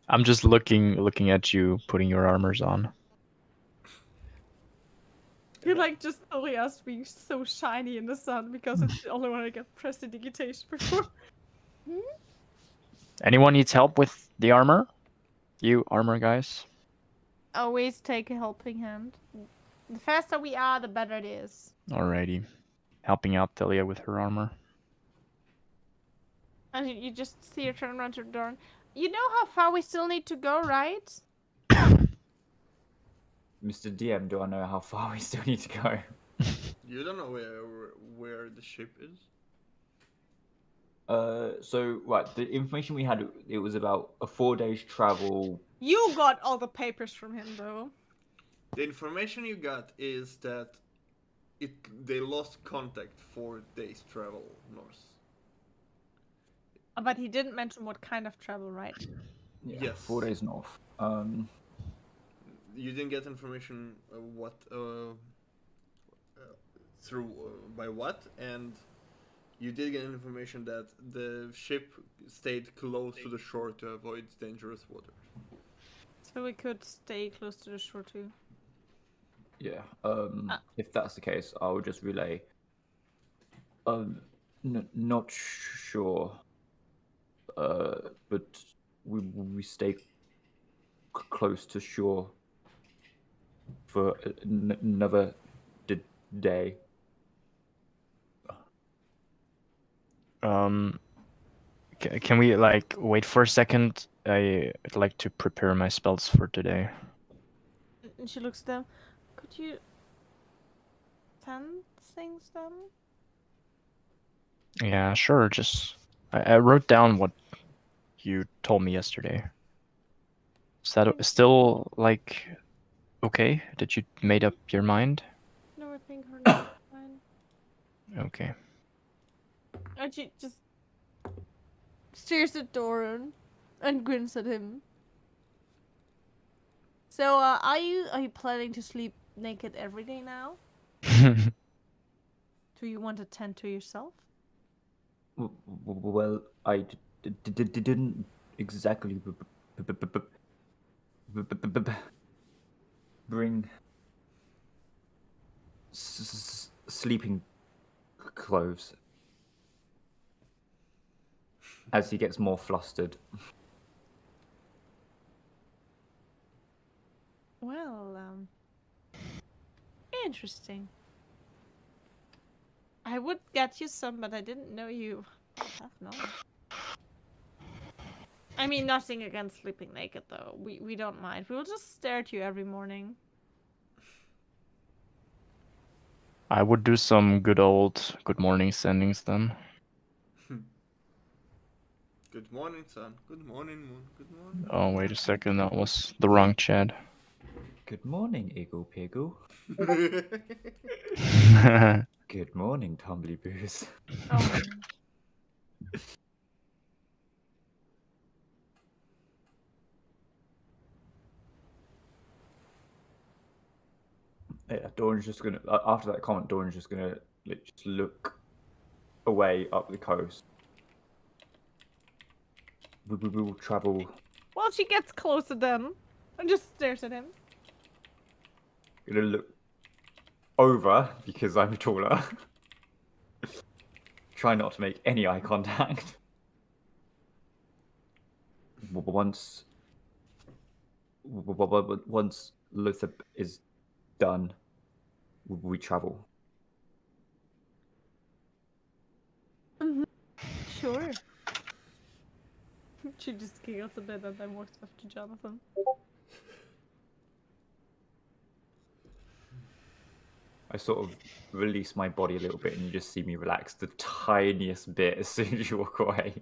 I'm just looking at you putting your armors on. You like just Elias being so shiny in the sun because it's the only one I get prestidigitation before. Anyone needs help with the armor? You armor guys? Always take a helping hand. The faster we are, the better it is. Alrighty. Helping out Delia with her armor. And you just see her turn around to the door. You know how far we still need to go, right? Mr. DM, do I know how far we still need to go? You don't know where the ship is. So right, the information we had, it was about a 4 days travel. You got all the papers from him, though. The information you got is that they lost contact 4 days travel north. But he didn't mention what kind of travel, right? Yeah, Yes. 4 days north. You didn't get information what through by what, and you did get information that the ship stayed close to the shore to avoid dangerous waters. So we could stay close to the shore too. Yeah. If that's the case, I will just relay. Not sure. But we stay close to shore for another day. Can we like wait for a second? I'd like to prepare my spells for today. And she looks down. Could you send things then? Yeah, sure. Just I wrote down what you told me yesterday. Is that still like okay? Did you made up your mind? No, I think her name is fine. Okay. And she just stares at Doran and grins at him. So, are you planning to sleep naked every day now? Do you want to tend to yourself? Well, I didn't exactly bring sleeping clothes. As he gets more flustered. Well, interesting. I would get you some, but I didn't know you have none. I mean, nothing against sleeping naked, though. We don't mind. We'll just stare at you every morning. I would do some good old good morning sendings then. Good morning, sun. Good morning, moon. Good morning. Oh, wait a second. That was the wrong chat. Good morning, Iggle Piggle. Good morning, Tumbly Boos. Oh. Yeah, Doran's just gonna. After that comment, Doran's just gonna just look away up the coast. We will travel. Well, she gets closer then and just stares at him. Gonna look over because I'm taller. Try not to make any eye contact. Once Luther is done, we travel. Sure. She just giggles a bit and then walks off to Jonathan. I sort of release my body a little bit, and you just see me relax the tiniest bit as soon as you walk away.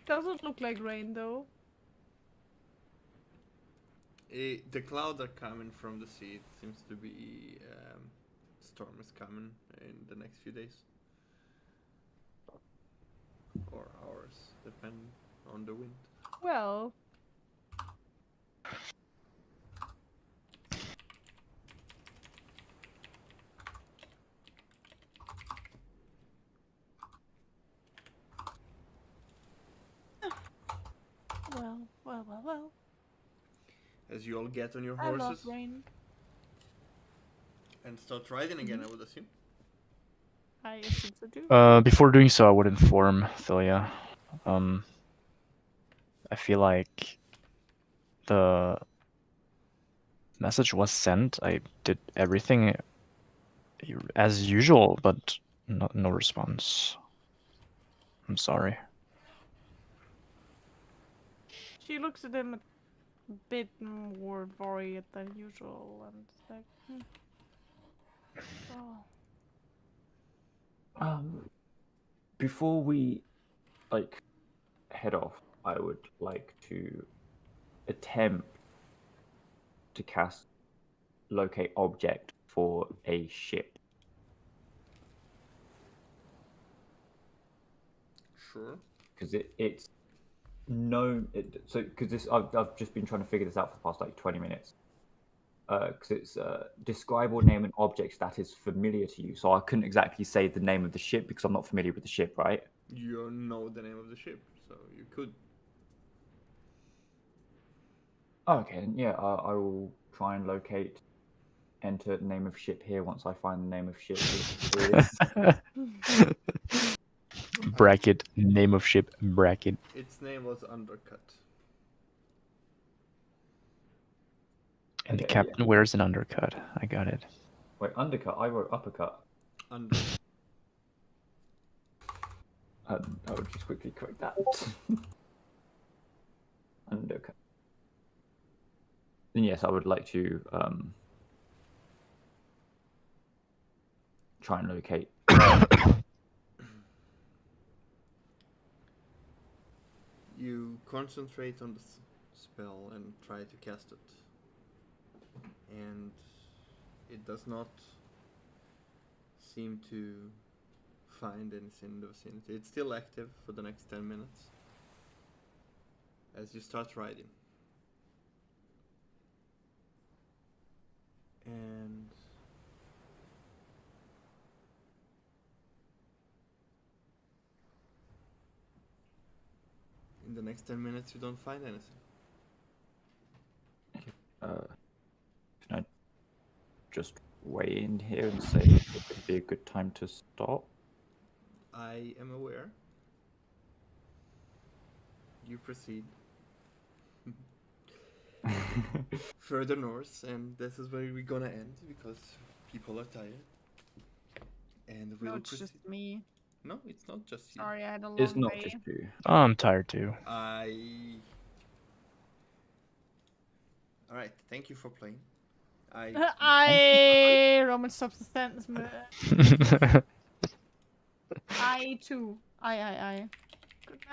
Doesn't look like rain though. The clouds are coming from the sea. It seems to be storm is coming in the next few days or hours, depending on the wind. Well. Well. As you all get on your I love horses rain. and start riding again, I would assume. I assume so too. Before doing so, I would inform Philia. I feel like the message was sent. I did everything as usual, but no response. I'm sorry. She looks at him bit more worried than usual, and it's like, oh. Before we like head off, I would like to attempt to cast locate object for a ship. Sure. Because it's known. Because this I've just been trying to figure this out for the past like 20 minutes. Because it's describe or name an object that is familiar to you. So I couldn't exactly say the name of the ship because I'm not familiar with the ship, right? You know the name of the ship, so you could. Okay, then yeah, I will try and locate, enter name of ship here once I find the name of ship. Bracket, name of ship, bracket. Its name was Undercut. And the Okay, captain wears an undercut. I got it. Wait, undercut? I wrote uppercut. Under. I would just quickly correct that. Undercut. Then yes, I would like to try and locate. You concentrate on the spell and try to cast it. And it does not seem to find anything in the vicinity. It's still active for the next 10 minutes. As you start riding. And in the next 10 minutes you don't find anything. Can I just weigh in here and say it would be a good time to stop? I am aware. You proceed further north, and this is where we're gonna end because people are tired. And we'll No, it's proceed. just me. No, it's not just you. Sorry, I had a long It's not day. just you. Oh, I'm tired too. Alright, thank you for playing. Roman stops the sentence. I too. I. Good night.